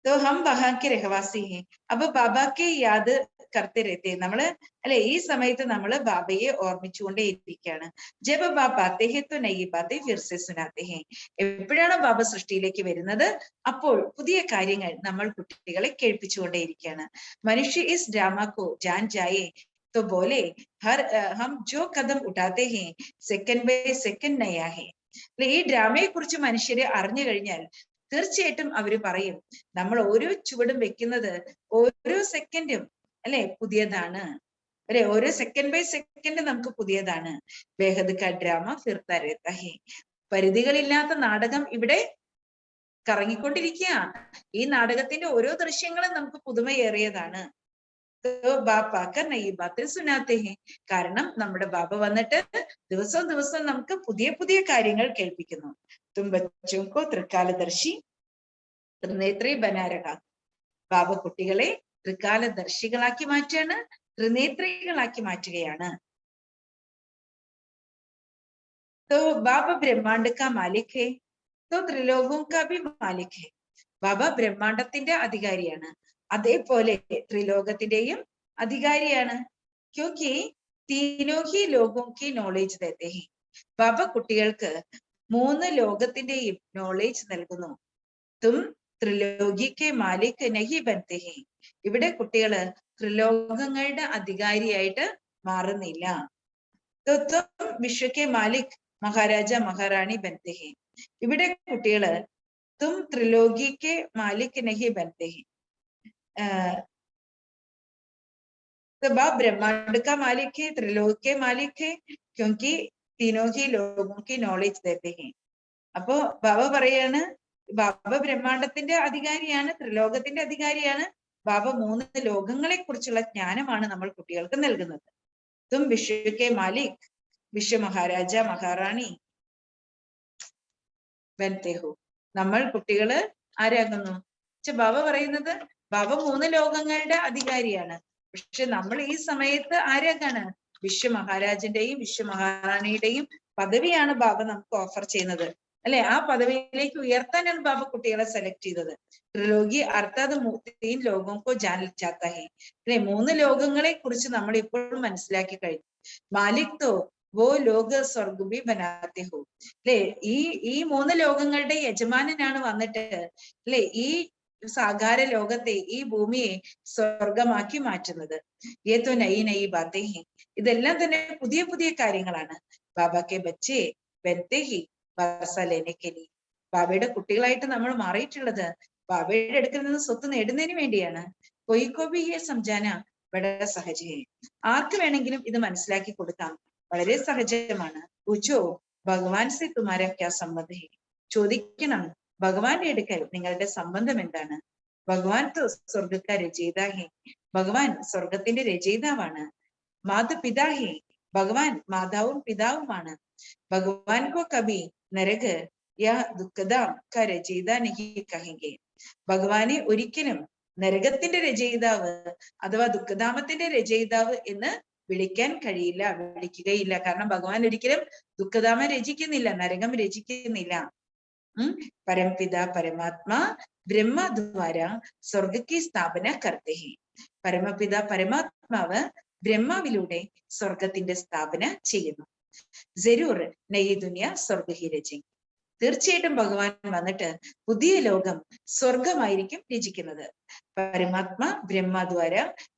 तो हम वहां के रहवासी हैं. അപ്പൊ ബാബാക്കെ യാദ് കർത്തെ രഹത്തെ. നമ്മള്, അല്ലെ, ഈ സമയത്ത് നമ്മള് ബാബയെ ഓർമ്മിച്ചുകൊണ്ടേ ഇരിക്കുകയാണ്. ജബ് ബാബ ആത്തെ ഹെ തോ നയി ബാത്തെ ഫിർ സെ സുനാത്തെ ഹെ. എപ്പോഴാണ് ബാബ സൃഷ്ടിയിലേക്ക് വരുന്നത്? അപ്പോൾ പുതിയ കാര്യങ്ങൾ നമ്മൾ കുട്ടികളെ കേൾപ്പിച്ചുകൊണ്ടേയിരിക്കുകയാണ്. മനുഷ്യ ഇസ് ഡ്രാമ കോ ജാൻ ജായേ तो बोले हम जो कदम उठाते हैं सेकंड बाय सेकंड नया है. ഈ ഡ്രാമയെ കുറിച്ച് മനുഷ്യരെ അറിഞ്ഞു കഴിഞ്ഞാൽ തീർച്ചയായിട്ടും അവര് പറയും, നമ്മൾ ഓരോ ചുവടും വെക്കുന്നത് ഓരോ സെക്കൻഡും, അല്ലെ, പുതിയതാണ്. അല്ലെ, ഓരോ സെക്കൻഡ് ബൈ സെക്കൻഡ് നമുക്ക് പുതിയതാണ്. ബേഹദ് കാ ഡ്രാമ ഫിർത്താ രഹതാ ഹെ. പരിധികളില്ലാത്ത നാടകം ഇവിടെ കറങ്ങിക്കൊണ്ടിരിക്കുക. ഈ നാടകത്തിന്റെ ഓരോ ദൃശ്യങ്ങളും നമുക്ക് പുതുമയേറിയതാണ്. കാരണം നമ്മുടെ ബാബ വന്നിട്ട് ദിവസവും ദിവസവും നമുക്ക് പുതിയ പുതിയ കാര്യങ്ങൾ കേൾപ്പിക്കുന്നു. തുമ്പച്ചോക്കോ തൃക്കാലദർശി ത്രിനേത്രി ബനാരക. ബാബ കുട്ടികളെ തൃക്കാലദർശികളാക്കി മാറ്റാണ്, ത്രിനേത്രികളാക്കി മാറ്റുകയാണ്. तो ബാബ ബ്രഹ്മാണ്ഡ കാ മാലിക് ഹെ, तो त्रिलोकों का भी मालिक है. ബാബ ബ്രഹ്മാണ്ഡത്തിന്റെ അധികാരിയാണ്, അതേപോലെ ത്രിലോകത്തിന്റെയും അധികാരിയാണ്. ക്യോങ്കി തീനോ ഹി ലോകോं की നോളേജ് देते हैं. ബാബ കുട്ടികൾക്ക് 3 ലോകത്തിന്റെയും നോളേജ് നൽകുന്നു. തും ത്രിലോകിക്ക് മാലിക് നഹി ബൻതെ ഹെ. ഇവിടെ കുട്ടികള് ത്രിലോകങ്ങളുടെ അധികാരിയായിട്ട് മാറുന്നില്ല. തും വിശ്വക്കെ മാലിക് മഹാരാജ മഹാറാണി ബൻതെ ഹെ. ഇവിടെ കുട്ടികള് തും ത്രിലോകിക്ക് മാലിക് നഹി ബൻതെ ഹെ. तो बाप ब्रह्मांड का मालिक है, त्रिलोक के मालिक है, क्योंकि तीनों ही लोगों की നോളേജ് देते हैं. അപ്പോ ബാബ പറയാണ്, ബാബ ബ്രഹ്മാണ്ടത്തിന്റെ അധികാരിയാണ്, ത്രിലോകത്തിന്റെ അധികാരിയാണ്. ബാബ 3 ലോകങ്ങളെ കുറിച്ചുള്ള ജ്ഞാനമാണ് നമ്മൾ കുട്ടികൾക്ക് നൽകുന്നത്. തും വിശ്വ മാലിക്, വിശ്വ മഹാരാജ മഹാറാണി ബൻതേ ഹോ. നമ്മൾ കുട്ടികള് ആരാകുന്നു? ബാബ പറയുന്നത് ബാബ 3 ലോകങ്ങളുടെ അധികാരിയാണ്. പക്ഷെ നമ്മൾ ഈ സമയത്ത് ആരാകാണ്? വിശ്വ മഹാരാജന്റെയും വിശ്വ മഹാറാണിയുടെയും പദവിയാണ് ബാബ നമുക്ക് ഓഫർ ചെയ്യുന്നത്, അല്ലെ? ആ പദവിയിലേക്ക് ഉയർത്താനാണ് ബാബ കുട്ടികളെ സെലക്ട് ചെയ്തത്. ത്രിലോകി അർത്ഥാത് 3 ലോകം കോ ജാൻ ജാത്താ ഹൈ, അല്ലെ? 3 ലോകങ്ങളെ കുറിച്ച് നമ്മൾ ഇപ്പോഴും മനസ്സിലാക്കി കഴിഞ്ഞു. മാലിക് തോ വോ ലോക സ്വർഗ് ഭി ബനാത്തെ ഹോ, അല്ലെ? ഈ 3 ലോകങ്ങളുടെ യജമാനനാണ് വന്നിട്ട്, അല്ലെ, ഈ സാകാര ലോകത്തെ, ഈ ഭൂമിയെ സ്വർഗമാക്കി മാറ്റുന്നത്. ഏതോ നയി നയി ബാത്തേ ഹി, ഇതെല്ലാം തന്നെ പുതിയ പുതിയ കാര്യങ്ങളാണ്. ബാബാക്കെ ബച്ചേ ബൻതേ ഹി ബർസ ലേനെ കെ ലിയെ. ബാബയുടെ കുട്ടികളായിട്ട് നമ്മൾ മാറിയിട്ടുള്ളത് ബാബയുടെ അടുക്കൽ നിന്ന് സ്വത്ത് നേടുന്നതിന് വേണ്ടിയാണ്. കൊയ്ക്കോ ഭി യെ സംജാന ബഡ സഹജ് ഹെ. ആർക്ക് വേണമെങ്കിലും ഇത് മനസ്സിലാക്കി കൊടുക്കാം, വളരെ സഹജമാണ്. പൂച്ചോ ഭഗവാൻ സെ തുമാരാ ക്യാ സംബന്ധ് ഹെ. ചോദിക്കണം, ഭഗവാന്റെ അടുക്കൽ നിങ്ങളുടെ സംബന്ധം എന്താണ്? ഭഗവാൻ തോ സ്വർഗ കാ രചയിതാ ഹെ. ഭഗവാൻ സ്വർഗത്തിന്റെ രചയിതാവാണ്. മാതാപിതാ ഹെ. ഭഗവാൻ മാതാവും പിതാവുമാണ്. ഭഗവാൻ കോ കഭി നരക് യാ ദുഃഖദാം കാ രചയിതാ നഹി കഹെങ്കെ. ഭഗവാനെ ഒരിക്കലും നരകത്തിന്റെ രചയിതാവ് അഥവാ ദുഃഖധാമത്തിന്റെ രചയിതാവ് എന്ന് വിളിക്കാൻ കഴിയില്ല, വിളിക്കുകയില്ല. കാരണം ഭഗവാൻ ഒരിക്കലും ദുഃഖധാമം രചിക്കുന്നില്ല, നരകം രചിക്കുന്നില്ല. പരംപിത പരമാത്മാ ബ്രഹ്മ ദ്വാര സ്വർഗ की സ്ഥാപന करते हैं. പരമപിത പരമാത്മാവ് ബ്രഹ്മാവിലൂടെ സ്വർഗത്തിന്റെ സ്ഥാപന ചെയ്യുന്നു. ജരൂർ നയി ദുനിയ സ്വർഗ ഹി രചെങ്കെ. തീർച്ചയായിട്ടും ഭഗവാൻ വന്നിട്ട് പുതിയ ലോകം സ്വർഗമായിരിക്കും രചിക്കുന്നത്. പരമാത്മാ ബ്രഹ്മദ്വാര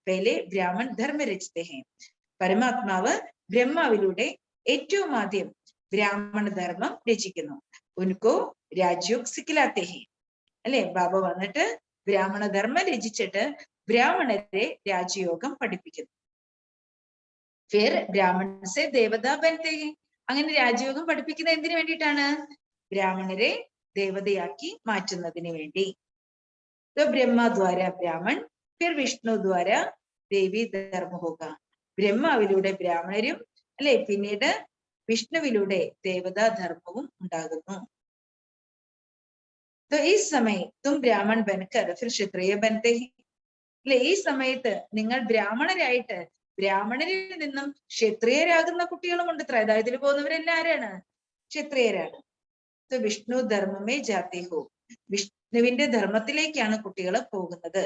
പേലെ ബ്രാഹ്മൺ ധർമ്മ രചിത്തെ ഹെ. പരമാത്മാവ് ബ്രഹ്മാവിലൂടെ ഏറ്റവും ആദ്യം ബ്രാഹ്മണ ധർമ്മം രചിക്കുന്നു. ഉൻകോ രാജ്യോഗ് സിഖിലാത്തെ ഹെ, അല്ലെ? ബാബ വന്നിട്ട് ബ്രാഹ്മണ ധർമ്മം രചിച്ചിട്ട് ബ്രാഹ്മണരെ രാജയോഗം പഠിപ്പിക്കുന്നു. ഫിർ ബ്രാഹ്മൺ സെ ദേവതാ ബൻതേ ഹെ. അങ്ങനെ രാജയോഗം പഠിപ്പിക്കുന്നത് എന്തിനു വേണ്ടിയിട്ടാണ്? ബ്രാഹ്മണരെ ദേവതയാക്കി മാറ്റുന്നതിന് വേണ്ടി. ബ്രഹ്മദ്വാര ബ്രാഹ്മൺ, ഫിർ വിഷ്ണു ദ്വാര ദേവി ധർമ്മ ഹോഗ. ബ്രഹ്മാവിലൂടെ ബ്രാഹ്മണരും, അല്ലെ, പിന്നീട് വിഷ്ണുവിലൂടെ ദേവതാ ധർമ്മവും ഉണ്ടാകുന്നു. ഈ സമയം തും ബ്രാഹ്മൺ ബൻകർ ഫിർ ക്ഷത്രിയ ബൻതേ ഹെ. അല്ലെ, ഈ സമയത്ത് നിങ്ങൾ ബ്രാഹ്മണരായിട്ട് ബ്രാഹ്മണരിൽ നിന്നും ക്ഷത്രിയരാകുന്ന കുട്ടികളുമുണ്ട്. ത്രൈതായത്തിൽ പോകുന്നവരെല്ലാം ആരാണ്? ക്ഷത്രിയരാണ്. വിഷ്ണു ധർമ്മമേ ജാത്തെ ഹോ. വിഷ്ണുവിന്റെ ധർമ്മത്തിലേക്കാണ് കുട്ടികൾ പോകുന്നത്.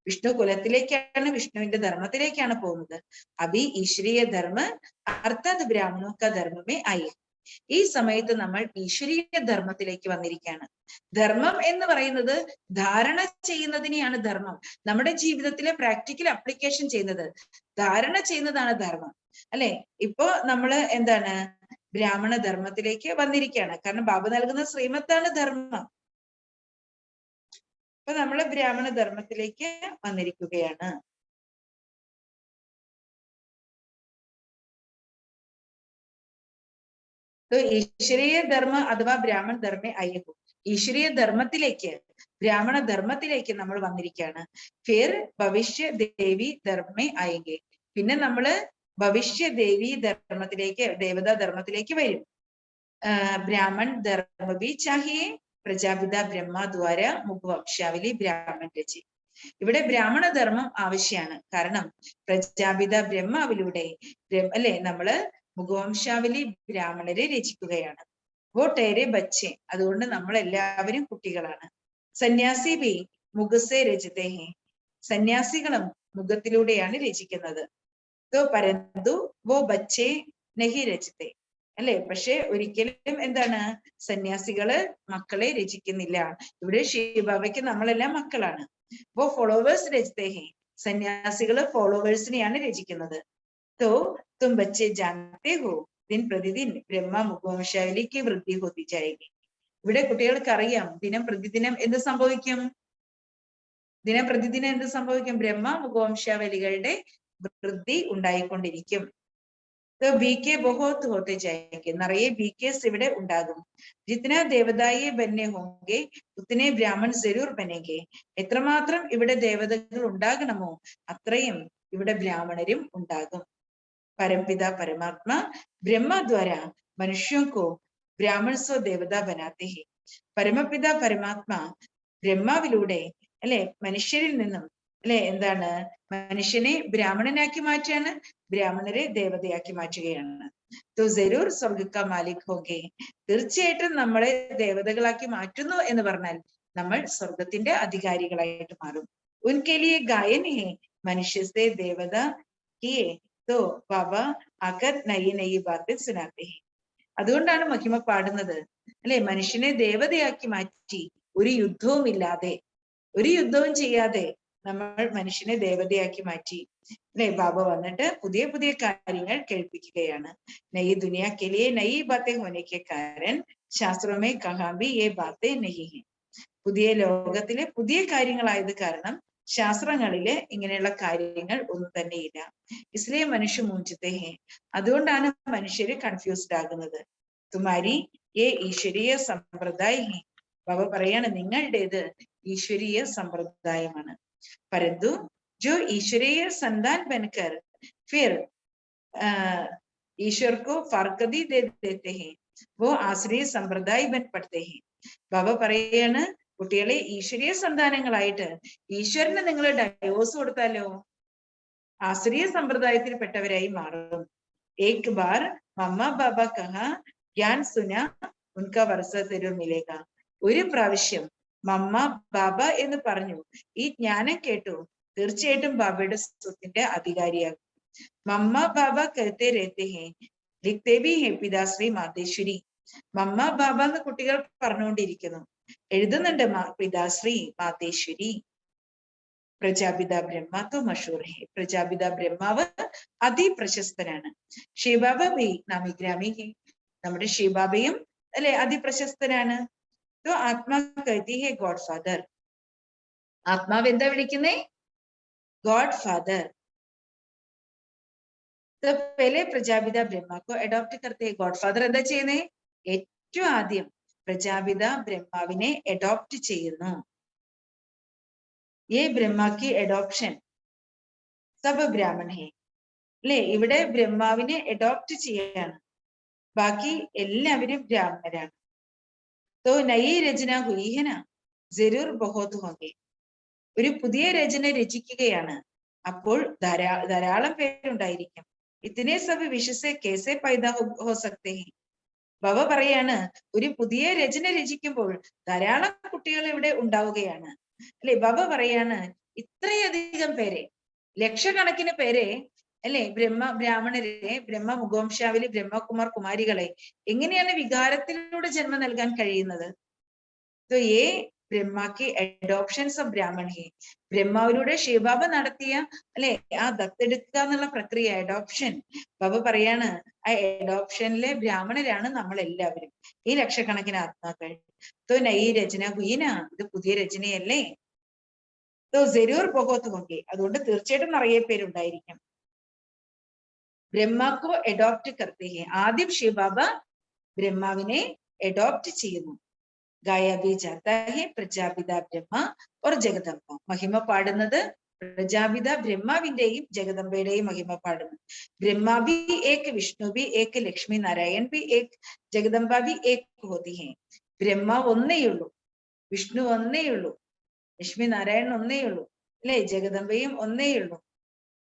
വിഷ്ണു കുലത്തിലേക്കാണ്, വിഷ്ണുവിന്റെ ധർമ്മത്തിലേക്കാണ് പോകുന്നത്. അഭി ഈശ്വരീയ ധർമ്മ അർത്ഥാത് ബ്രാഹ്മണോ ക ധർമ്മമേ ആയി. ഈ സമയത്ത് നമ്മൾ ഈശ്വരീയ ധർമ്മത്തിലേക്ക് വന്നിരിക്കുകയാണ്. ധർമ്മം എന്ന് പറയുന്നത് ധാരണ ചെയ്യുന്നതിനെയാണ് ധർമ്മം. നമ്മുടെ ജീവിതത്തിലെ പ്രാക്ടിക്കൽ അപ്ലിക്കേഷൻ ചെയ്യുന്നത്, ധാരണ ചെയ്യുന്നതാണ് ധർമ്മം, അല്ലെ? ഇപ്പോ നമ്മള് എന്താണ്? ബ്രാഹ്മണ ധർമ്മത്തിലേക്ക് വന്നിരിക്കുകയാണ്. കാരണം ബാബ നൽകുന്ന ശ്രീമത്താണ് ധർമ്മം. അപ്പൊ നമ്മള് ബ്രാഹ്മണ ധർമ്മത്തിലേക്ക് വന്നിരിക്കുകയാണ്. ഈശ്വരീയ ധർമ്മ അഥവാ ബ്രാഹ്മൺ ധർമ്മ അയ്യഹു. ഈശ്വരീയ ധർമ്മത്തിലേക്ക്, ബ്രാഹ്മണ ധർമ്മത്തിലേക്ക് നമ്മൾ വന്നിരിക്കുകയാണ്. ഫിർ ഭവിഷ്യ ദേവി ധർമ്മ ആയെങ്കിൽ, പിന്നെ നമ്മള് ഭവിഷ്യ ദേവി ധർമ്മത്തിലേക്ക്, ദേവതാ ധർമ്മത്തിലേക്ക് വരും. ബ്രാഹ്മൺ ധർമ്മ ബി ചാഹിയെ പ്രജാപിത ബ്രഹ്മ ദ്വാര മുഖവംശാവലി ബ്രാഹ്മൺ രചി. ഇവിടെ ബ്രാഹ്മണ ധർമ്മം ആവശ്യമാണ്. കാരണം പ്രജാപിത ബ്രഹ്മാവിലൂടെ, അല്ലെ, നമ്മള് മുഖവംശാവലി ബ്രാഹ്മണരെ രചിക്കുകയാണ്. വോട്ടേരെ ബച്ചെ, അതുകൊണ്ട് നമ്മൾ എല്ലാവരും കുട്ടികളാണ്. സന്യാസി ബി മുഖസെ രചിതേ ഹെ. സന്യാസികളും മുഖത്തിലൂടെയാണ് രചിക്കുന്നത്. പരന്തു വോ ബച്ചെ നഹി രചിതേ, അല്ലെ? പക്ഷെ ഒരിക്കലും എന്താണ്? സന്യാസികള് മക്കളെ രചിക്കുന്നില്ല. ഇവിടെ ശിവബാബയ്ക്ക് നമ്മളെല്ലാം മക്കളാണ്. വോ ഫോളോവേഴ്സ് രചിതേ ഹെ. സന്യാസികള് ഫോളോവേഴ്സിനെയാണ് രചിക്കുന്നത്. തും ബച്ചെ ജാനത്തെ ഹോ ദിൻ പ്രതിദിൻ ബ്രഹ്മ മുഖവംശാവലിക്ക് വൃദ്ധി ഹോത്തി ജായേഗി. ഇവിടെ കുട്ടികൾക്ക് അറിയാം ദിനം പ്രതിദിനം എന്ത് സംഭവിക്കും? ദിനം പ്രതിദിനം എന്ത് സംഭവിക്കും? ബ്രഹ്മ മുഖവംശാവലികളുടെ വൃദ്ധി ഉണ്ടായിക്കൊണ്ടിരിക്കും. ബികെ ബഹുത് ഹോത്തെ ജായേംഗെ, നിറയെ ബികെസ് ഇവിടെ ഉണ്ടാകും. ജിത്ന ദേവതായെ ബന്നെ ഹോംഗെ ഉത്തനെ ബ്രാഹ്മൺ ജരൂർ ബനേംഗെ, എത്രമാത്രം ഇവിടെ ദേവതകൾ ഉണ്ടാകണമോ അത്രയും ഇവിടെ ബ്രാഹ്മണരും ഉണ്ടാകും. परमपिता परमात्मा ब्रह्मा द्वारा मनुष्यों को ब्राह्मण स्व देवता बनाते हैं. പരമപിത പരമാത്മ ബ്രഹ്മാവിലൂടെ അല്ലെ മനുഷ്യരിൽ നിന്നും അല്ലെ എന്താണ് മനുഷ്യനെ ബ്രാഹ്മണനാക്കി മാറ്റാണ്, ബ്രാഹ്മണരെ ദേവതയാക്കി മാറ്റുകയാണ്. तो जरूर स्वर्ग का मालिक होंगे, തീർച്ചയായിട്ടും നമ്മളെ ദേവതകളാക്കി മാറ്റുന്നു എന്ന് പറഞ്ഞാൽ നമ്മൾ സ്വർഗത്തിന്റെ അധികാരികളായിട്ട് മാറും. उनके लिए गायन है मनुष्य से देवता किए तो बाबा आकर नई नई बातें सुनाते हैं. അതുകൊണ്ടാണ് മഹിമ പാടുന്നത് അല്ലെ, മനുഷ്യനെ ദേവതയാക്കി മാറ്റി ഒരു യുദ്ധവും ഇല്ലാതെ, ഒരു യുദ്ധവും ചെയ്യാതെ നമ്മൾ മനുഷ്യനെ ദേവതയാക്കി മാറ്റി അല്ലെ. ബാബ വന്നിട്ട് പുതിയ പുതിയ കാര്യങ്ങൾ കേൾപ്പിക്കുകയാണ്. നയി ദുനിയ കെ ലിയെ നയി ബാത്തേ ഹോനെ കെ കാരൻ ശാസ്ത്രോമേ കഹാ ഭി യേ ബാത്തേ നഹി ഹൈ. പുതിയ ലോകത്തിലെ പുതിയ കാര്യങ്ങളായത് കാരണം ശാസ്ത്രങ്ങളില് ഇങ്ങനെയുള്ള കാര്യങ്ങൾ ഒന്നും തന്നെയില്ല. ഇസ്ലിയെ മനുഷ്യ മൂഞ്ചത്തെ ഹേ, അതുകൊണ്ടാണ് മനുഷ്യര് കൺഫ്യൂസ്ഡ് ആകുന്നത്. തുമാരി യേ ഈശ്വരീയ സമ്പ്രദായ ഹേ, ബാബ പറയാണ് നിങ്ങളുടേത് ഈശ്വരീയ സമ്പ്രദായമാണ്. പരന്തു ജോ ഈശ്വരീയ സന്താൻ ബൻകർ ഫിർ ഈശ്വർ കോ ഫർക്കതി ദേ ദേത്തെ ഹേ വോ ആശ്രയ സമ്പ്രദായ ബൻ പഠത്തെ ഹേ. ബാബ പറയാണ് കുട്ടികളെ ഈശ്വരീയ സന്താനങ്ങളായിട്ട് ഈശ്വരന് നിങ്ങൾ ഡൈവോഴ്സ് കൊടുത്താലോ ആശ്രയ സമ്പ്രദായത്തിൽ പെട്ടവരായി മാറും. ഏക് ബാർ മമ്മ ബാബ കഹാ ജ്ഞാൻ സുന ഉൻക വർഷ തരൂ മിലേഗ. ഒരു പ്രാവശ്യം മമ്മ ബാബ എന്ന് പറഞ്ഞു, ഈ ജ്ഞാനം കേട്ടു, തീർച്ചയായിട്ടും ബാബയുടെ സ്വത്തിന്റെ അധികാരിയാകും. മമ്മ ബാബ കഹത്തെ രഹത്തെ ഹേ ലിഖ്തേ ഭി ഹേ പിതാശ്രീ മാതേശ്വരി. മമ്മ ബാബ എന്ന് കുട്ടികൾ പറഞ്ഞുകൊണ്ടിരിക്കുന്നു, എഴുതുന്നുണ്ട് പിതാശ്രീ മാതേശ്വരി. പ്രജാപിത ബ്രഹ്മ തോ മഷൂർ ഹേ, പ്രജാപിത ബ്രഹ്മാവ് അതിപ്രശസ്തനാണ്. ശിവബാബ ഭി നാമി ഗ്രാമി ഹേ, നമ്മുടെ ശിവബാബയും അല്ലെ അതിപ്രശസ്തനാണ്. तो आत्मा कहती है गॉड फादर, ആത്മാവ് എന്താ വിളിക്കുന്നേ ഗോഡ് ഫാദർ. तो पहले പ്രജാപിത ബ്രഹ്മ को अडॉप्ट करते हैं. ഗോഡ് ഫാദർ എന്താ ചെയ്യുന്നേ, ഏറ്റവും ആദ്യം പ്രജാപിത ബ്രഹ്മാവിനെ അഡോപ്റ്റ് ചെയ്യുന്നു. ये ब्रह्मा की अडॉप्शन सब ब्राह्मण है അല്ലെ, ഇവിടെ ബ്രഹ്മാവിനെ അഡോപ്റ്റ് ചെയ്യാണ്, ബാക്കി എല്ലാവരും ബ്രാഹ്മണരാണ്. तो नई रचना हुई है ना जरूर बहुत होंगे, ഒരു പുതിയ രചന രചിക്കുകയാണ്, അപ്പോൾ ധാരാളം പേരുണ്ടായിരിക്കും. ഇതനെ സബ് വിശ്വസെ കേസെ പൈദാ ഹോ സക്തേ ഹൈ. ബാബ പറയാണ് ഒരു പുതിയ രചന രചിക്കുമ്പോൾ ധാരാളം കുട്ടികൾ ഇവിടെ ഉണ്ടാവുകയാണ് അല്ലെ. ബാബ പറയാണ് ഇത്രയധികം പേരെ, ലക്ഷക്കണക്കിന് പേരെ അല്ലെ ബ്രാഹ്മണരെ, ബ്രഹ്മ മുഖവംശാവലി ബ്രഹ്മകുമാർ കുമാരികളെ എങ്ങനെയാണ് വികാരത്തിലൂടെ ജന്മം നൽകാൻ കഴിയുന്നത്? तो ये ब्रह्मा की अडोप्शൻസ് ഓഫ് ബ്രാഹ്മൺ ഹേ, ബ്രഹ്മാവിലൂടെ ശിവബാബ നടത്തിയ അല്ലെ ആ ദത്തെടുക്കുക എന്നുള്ള പ്രക്രിയ അഡോപ്ഷൻ. ബാബ പറയാണ് ആ അഡോപ്ഷനിലെ ബ്രാഹ്മണരാണ് നമ്മൾ എല്ലാവരും, ഈ ലക്ഷക്കണക്കിന് ആത്മാക്കൾ. तो नई രചന ഹുയിന, ഇത് പുതിയ രചനയല്ലേ. तो जरूर बहुत होंगे, അതുകൊണ്ട് തീർച്ചയായിട്ടും നിറയെ പേരുണ്ടായിരിക്കും. ബ്രഹ്മാക്കോ അഡോപ്റ്റ് കർത്തേ ഹേ, ആദ്യം ശിവബാബ ബ്രഹ്മാവിനെ അഡോപ്റ്റ് ചെയ്യുന്നു. गाया भी जाता है പ്രജാപിത ബ്രഹ്മ और ജഗദംബ. മഹിമ പാടുന്നത് പ്രജാപിത ബ്രഹ്മാവിന്റെയും ജഗദംബയുടെയും മഹിമ പാടുന്നു. ബ്രഹ്മാ भी एक, വിഷ്ണു भी एक, ലക്ഷ്മി നാരായൺ भी एक, ജഗദംബ भी एक होती है. ബ്രഹ്മ ഒന്നേയുള്ളൂ, വിഷ്ണു ഒന്നേയുള്ളൂ, ലക്ഷ്മി നാരായണൻ ഒന്നേയുള്ളൂ അല്ലെ, ജഗദംബയും ഒന്നേയുള്ളൂ.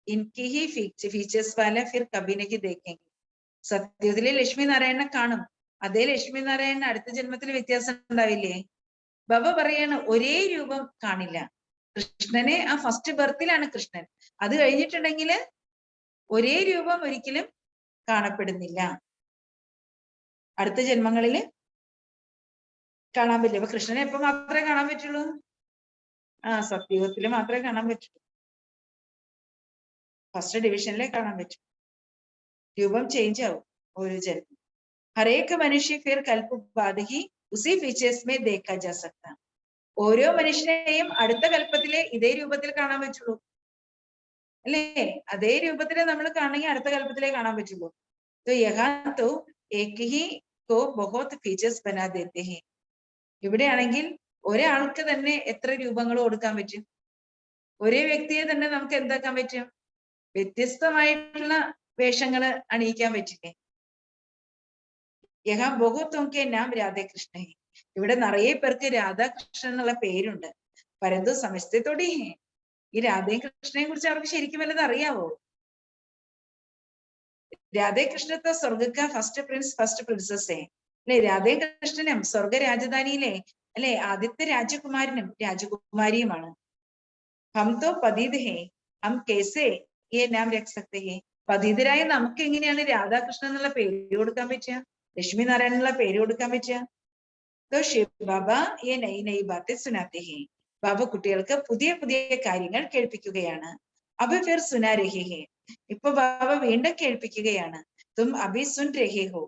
ഇൻകി ഹി ഫീച്ചേഴ്സ് വാല ഫിർ കബി നഹി ദേഖേംഗെ. സത്യത്തിലെ ലക്ഷ്മി നാരായണനെ കാണും, അതേ ലക്ഷ്മി നാരായണൻ അടുത്ത ജന്മത്തിൽ വ്യത്യാസം ഉണ്ടാവില്ലേ? ബാബ പറയാണ് ഒരേ രൂപം കാണില്ല. കൃഷ്ണനെ ആ ഫസ്റ്റ് ബർത്തിലാണ് കൃഷ്ണൻ, അത് കഴിഞ്ഞിട്ടുണ്ടെങ്കിൽ ഒരേ രൂപം ഒരിക്കലും കാണപ്പെടുന്നില്ല, അടുത്ത ജന്മങ്ങളില് കാണാൻ പറ്റില്ല. അപ്പൊ കൃഷ്ണനെ എപ്പോ മാത്രമേ കാണാൻ പറ്റുള്ളൂ? സത്യയുഗത്തില് മാത്രമേ കാണാൻ പറ്റുള്ളൂ, ഫസ്റ്റ് ഡിവിഷനിലേ കാണാൻ പറ്റും. രൂപം ചേഞ്ച് ആവും ഓരോ ജന്മം. ഹരേക് മനുഷ്യ ഫിർ കൽപ്പ് ബാദ് ഹി ഉസി ഫീച്ചേഴ്സ് മേ ദേഖാ ജാ സക്താ. ഓരോ മനുഷ്യനെയും അടുത്ത കൽപ്പത്തിലെ ഇതേ രൂപത്തിൽ കാണാൻ പറ്റുള്ളൂ. അല്ലേ? അതേ രൂപത്തില് നമ്മൾ കാണണമെങ്കിൽ അടുത്ത കൽപ്പത്തിലേ കാണാൻ പറ്റുള്ളൂ. तो यहाँ तो एक ही को बहुत फीचर्स बना देते हैं. ഇവിടെയാണെങ്കിൽ ഒരാൾക്ക് തന്നെ എത്ര രൂപങ്ങൾ കൊടുക്കാൻ പറ്റും? ഒരേ വ്യക്തിയെ തന്നെ നമുക്ക് എന്താക്കാൻ പറ്റും? വ്യത്യസ്തമായിട്ടുള്ള വേഷങ്ങള് അണിയിക്കാൻ പറ്റില്ലേ? യഹാ ബഹുത്തൊക്കെ നാം രാധാകൃഷ്ണ. ഇവിടെ നിറയെ പേർക്ക് രാധാകൃഷ്ണൻ എന്നുള്ള പേരുണ്ട്. പരന്തു സമസ്തത്തോടെ ഈ രാധയും കൃഷ്ണനെ കുറിച്ച് അവർക്ക് ശരിക്കും വല്ലതും അറിയാവോ? രാധേകൃഷ്ണത്തെ സ്വർഗക്ക ഫസ്റ്റ് പ്രിൻസസ് അല്ലെ? രാധയും കൃഷ്ണനും സ്വർഗ രാജധാനിയിലെ അല്ലെ ആദ്യത്തെ രാജകുമാരനും രാജകുമാരിയുമാണ്. ഹം തോ പതീത് ഹേ, ഹം കേസേ യേ നാം രഖ് സക്തേ ഹേ. പതീതരായ നമുക്ക് എങ്ങനെയാണ് രാധാകൃഷ്ണൻ എന്നുള്ള പേര് കൊടുക്കാൻ പറ്റുക? ലക്ഷ്മി നാരായണൻ എന്നുള്ള പേര് കൊടുക്കാൻ പറ്റുക? तो शिव बाबा ये नई नई बातें सुनाते हैं. ബാബ കുട്ടികൾക്ക് പുതിയ പുതിയ കാര്യങ്ങൾ കേൾപ്പിക്കുകയാണ്. അഭി ഫിർ സുനാ രഹേ ഹേ. ഇപ്പൊ ബാബ വീണ്ടും കേൾപ്പിക്കുകയാണ്. തും അഭി സുൻ രഹേ ഹോ,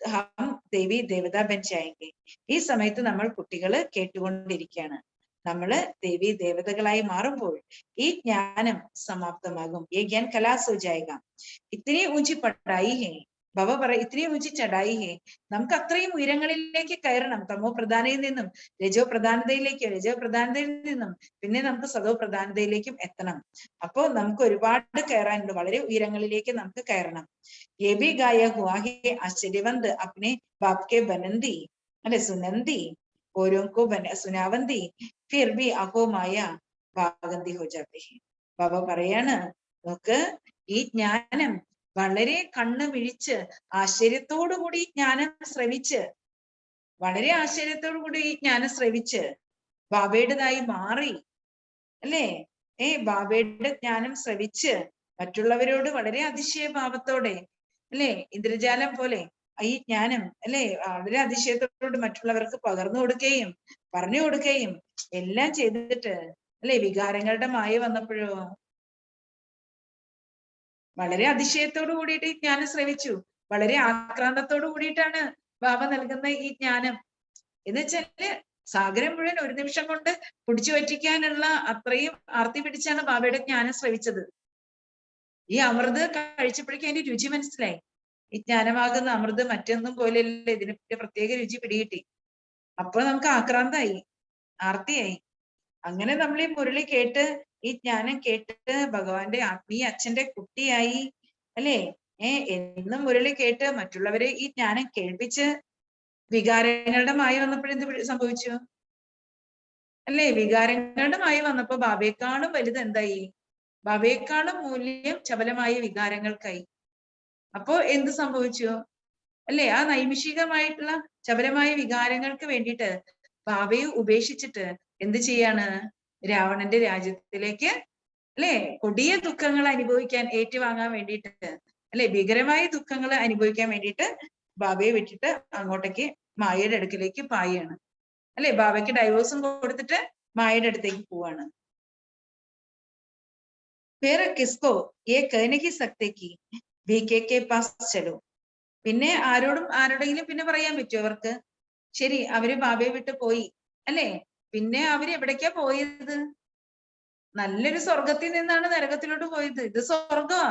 ഹം ദേവി ദേവത ബൻ ജായേംഗെ. ഈ സമയത്ത് നമ്മൾ കുട്ടികള് കേട്ടുകൊണ്ടിരിക്കുകയാണ്. നമ്മള് ദേവി ദേവതകളായി മാറുമ്പോൾ ഈ ജ്ഞാനം സമാപ്തമാകും. ഈ ജ്ഞാൻ കലാസ് ഹോ ജായേഗ. ഇത്തിരി ഊഞ്ചി പടായി ഹേ. ബാബ ഇത്രയും ഊഞ്ചി ചടായി ഹേ. നമുക്ക് അത്രയും ഉയരങ്ങളിലേക്ക് കയറണം. തമോ പ്രധാനയിൽ നിന്നും രജോ പ്രധാനതയിൽ നിന്നും പിന്നെ നമുക്ക് സദോ പ്രധാനതയിലേക്കും എത്തണം. അപ്പോ നമുക്ക് ഒരുപാട് കയറാനുണ്ട്. വളരെ ഉയരങ്ങളിലേക്ക് നമുക്ക് കയറണം. ये भी गाया हुआ है आश्चर्यवंत अपने बाप के बनंदी अरे सुनंदी औरों को सुनावंदी फिर भी अहो माया भागंदी हो जाते हैं. ബാബ പറയാണ്, നമുക്ക് ഈ ജ്ഞാനം വളരെ കണ്ണ് വിഴിച്ച് ആശ്ചര്യത്തോടു കൂടി ജ്ഞാനം ശ്രവിച്ച്, വളരെ ആശ്ചര്യത്തോടു കൂടി ഈ ജ്ഞാനം ശ്രവിച്ച് ബാബയുടേതായി മാറി അല്ലേ? ബാബയുടെ ജ്ഞാനം ശ്രവിച്ച് മറ്റുള്ളവരോട് വളരെ അതിശയഭാവത്തോടെ അല്ലെ, ഇന്ദ്രജാലം പോലെ ഈ ജ്ഞാനം അല്ലെ വളരെ അതിശയത്തോട് മറ്റുള്ളവർക്ക് പകർന്നു കൊടുക്കുകയും പറഞ്ഞു കൊടുക്കുകയും എല്ലാം ചെയ്തിട്ട് അല്ലെ വികാരങ്ങളുടെ മായ വന്നപ്പോഴോ വളരെ അതിശയത്തോടു കൂടിയിട്ട് ഈ ജ്ഞാനം ശ്രവിച്ചു. വളരെ ആക്രാന്തത്തോടു കൂടിയിട്ടാണ് ബാബ നൽകുന്ന ഈ ജ്ഞാനം. എന്ന് വെച്ചാല് സാഗരം മുഴുവൻ ഒരു നിമിഷം കൊണ്ട് കുടിച്ചു വറ്റിക്കാനുള്ള അത്രയും ആർത്തി പിടിച്ചാണ് ബാബയുടെ ജ്ഞാനം ശ്രവിച്ചത്. ഈ അമൃത് കഴിച്ചപ്പോഴേക്കും അതിന്റെ രുചി മനസ്സിലായി. ഈ ജ്ഞാനമാകുന്ന അമൃത് മറ്റൊന്നും പോലെയല്ല, ഇതിന് പ്രത്യേക രുചി പിടികിട്ടി. അപ്പൊ നമുക്ക് ആക്രാന്തായി, ആർത്തിയായി. അങ്ങനെ നമ്മൾ ഈ മുരളി കേട്ട് ഈ ജ്ഞാനം കേട്ടിട്ട് ഭഗവാന്റെ ആത്മീയ അച്ഛന്റെ കുട്ടിയായി അല്ലേ? എന്നും മുരളി കേട്ട് മറ്റുള്ളവരെ ഈ ജ്ഞാനം കേൾപ്പിച്ച് വികാരങ്ങളുടെ മായ വന്നപ്പോഴെന്ത് സംഭവിച്ചു അല്ലേ? വികാരങ്ങളുടെ മായ വന്നപ്പോ ബാബയെക്കാളും വലുത് എന്തായി? ബാബയെക്കാളും മൂല്യം ചപലമായ വികാരങ്ങൾക്കായി. അപ്പോ എന്ത് സംഭവിച്ചു അല്ലേ? ആ നൈമിഷികമായിട്ടുള്ള ചപലമായ വികാരങ്ങൾക്ക് വേണ്ടിയിട്ട് ബാബയെ ഉപേക്ഷിച്ചിട്ട് എന്ത് ചെയ്യാണ്? രാവണന്റെ രാജ്യത്തിലേക്ക് അല്ലെ കൊടിയ ദുഃഖങ്ങൾ അനുഭവിക്കാൻ ഏറ്റുവാങ്ങാൻ വേണ്ടിയിട്ട് അല്ലെ, ഭീകരമായ ദുഃഖങ്ങൾ അനുഭവിക്കാൻ വേണ്ടിയിട്ട് ബാബയെ വിട്ടിട്ട് അങ്ങോട്ടേക്ക് മായയുടെ അടുക്കിലേക്ക് പായാണ് അല്ലെ. ബാബയ്ക്ക് ഡൈവോഴ്സും കൊടുത്തിട്ട് മായയുടെ അടുത്തേക്ക് പോവാണ്. വേറെ കിസ്കോ ഏ കഹ്നെ കി സക്തേ കി VK പാസ് ചലോ. പിന്നെ ആരോടെങ്കിലും പിന്നെ പറയാൻ പറ്റുമോ അവർക്ക്? ശരി, അവര് ബാബയെ വിട്ട് പോയി അല്ലെ. പിന്നെ അവര് എവിടേക്കാ പോയത്? നല്ലൊരു സ്വർഗത്തിൽ നിന്നാണ് നരകത്തിലോട്ട് പോയത്. ഇത് സ്വർഗമാ,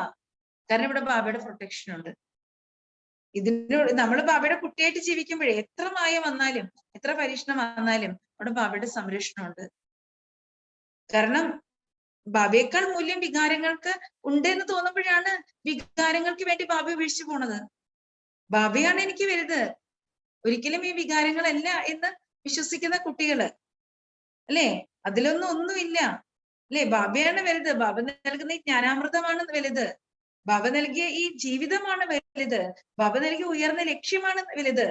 കാരണം ഇവിടെ ബാബയുടെ പ്രൊട്ടക്ഷൻ ഉണ്ട്. ഇതിനോട് നമ്മൾ ബാബയുടെ കുട്ടിയായിട്ട് ജീവിക്കുമ്പോഴേ എത്ര മായ വന്നാലും എത്ര പരീക്ഷണം വന്നാലും അവിടെ ബാബയുടെ സംരക്ഷണമുണ്ട്. കാരണം ബാബയേക്കാൾ മൂല്യം വികാരങ്ങൾക്ക് ഉണ്ട് എന്ന് തോന്നുമ്പോഴാണ് വികാരങ്ങൾക്ക് വേണ്ടി ബാബ വീഴ്ച പോണത്. ബാബയാണ് എനിക്ക് വലുത്, ഒരിക്കലും ഈ വികാരങ്ങളല്ല എന്ന് വിശ്വസിക്കുന്ന കുട്ടികള് അല്ലെ, ഒന്നുമില്ല അല്ലെ. ബാബയാണ് വലുത്, ബാബ നൽകുന്ന ഈ ജ്ഞാനാമൃതമാണ് വലുത്, ബാബ നൽകിയ ഈ ജീവിതമാണ് വലുത്, ബാബ നൽകിയ ഉയർന്ന ലക്ഷ്യമാണ് വലുത്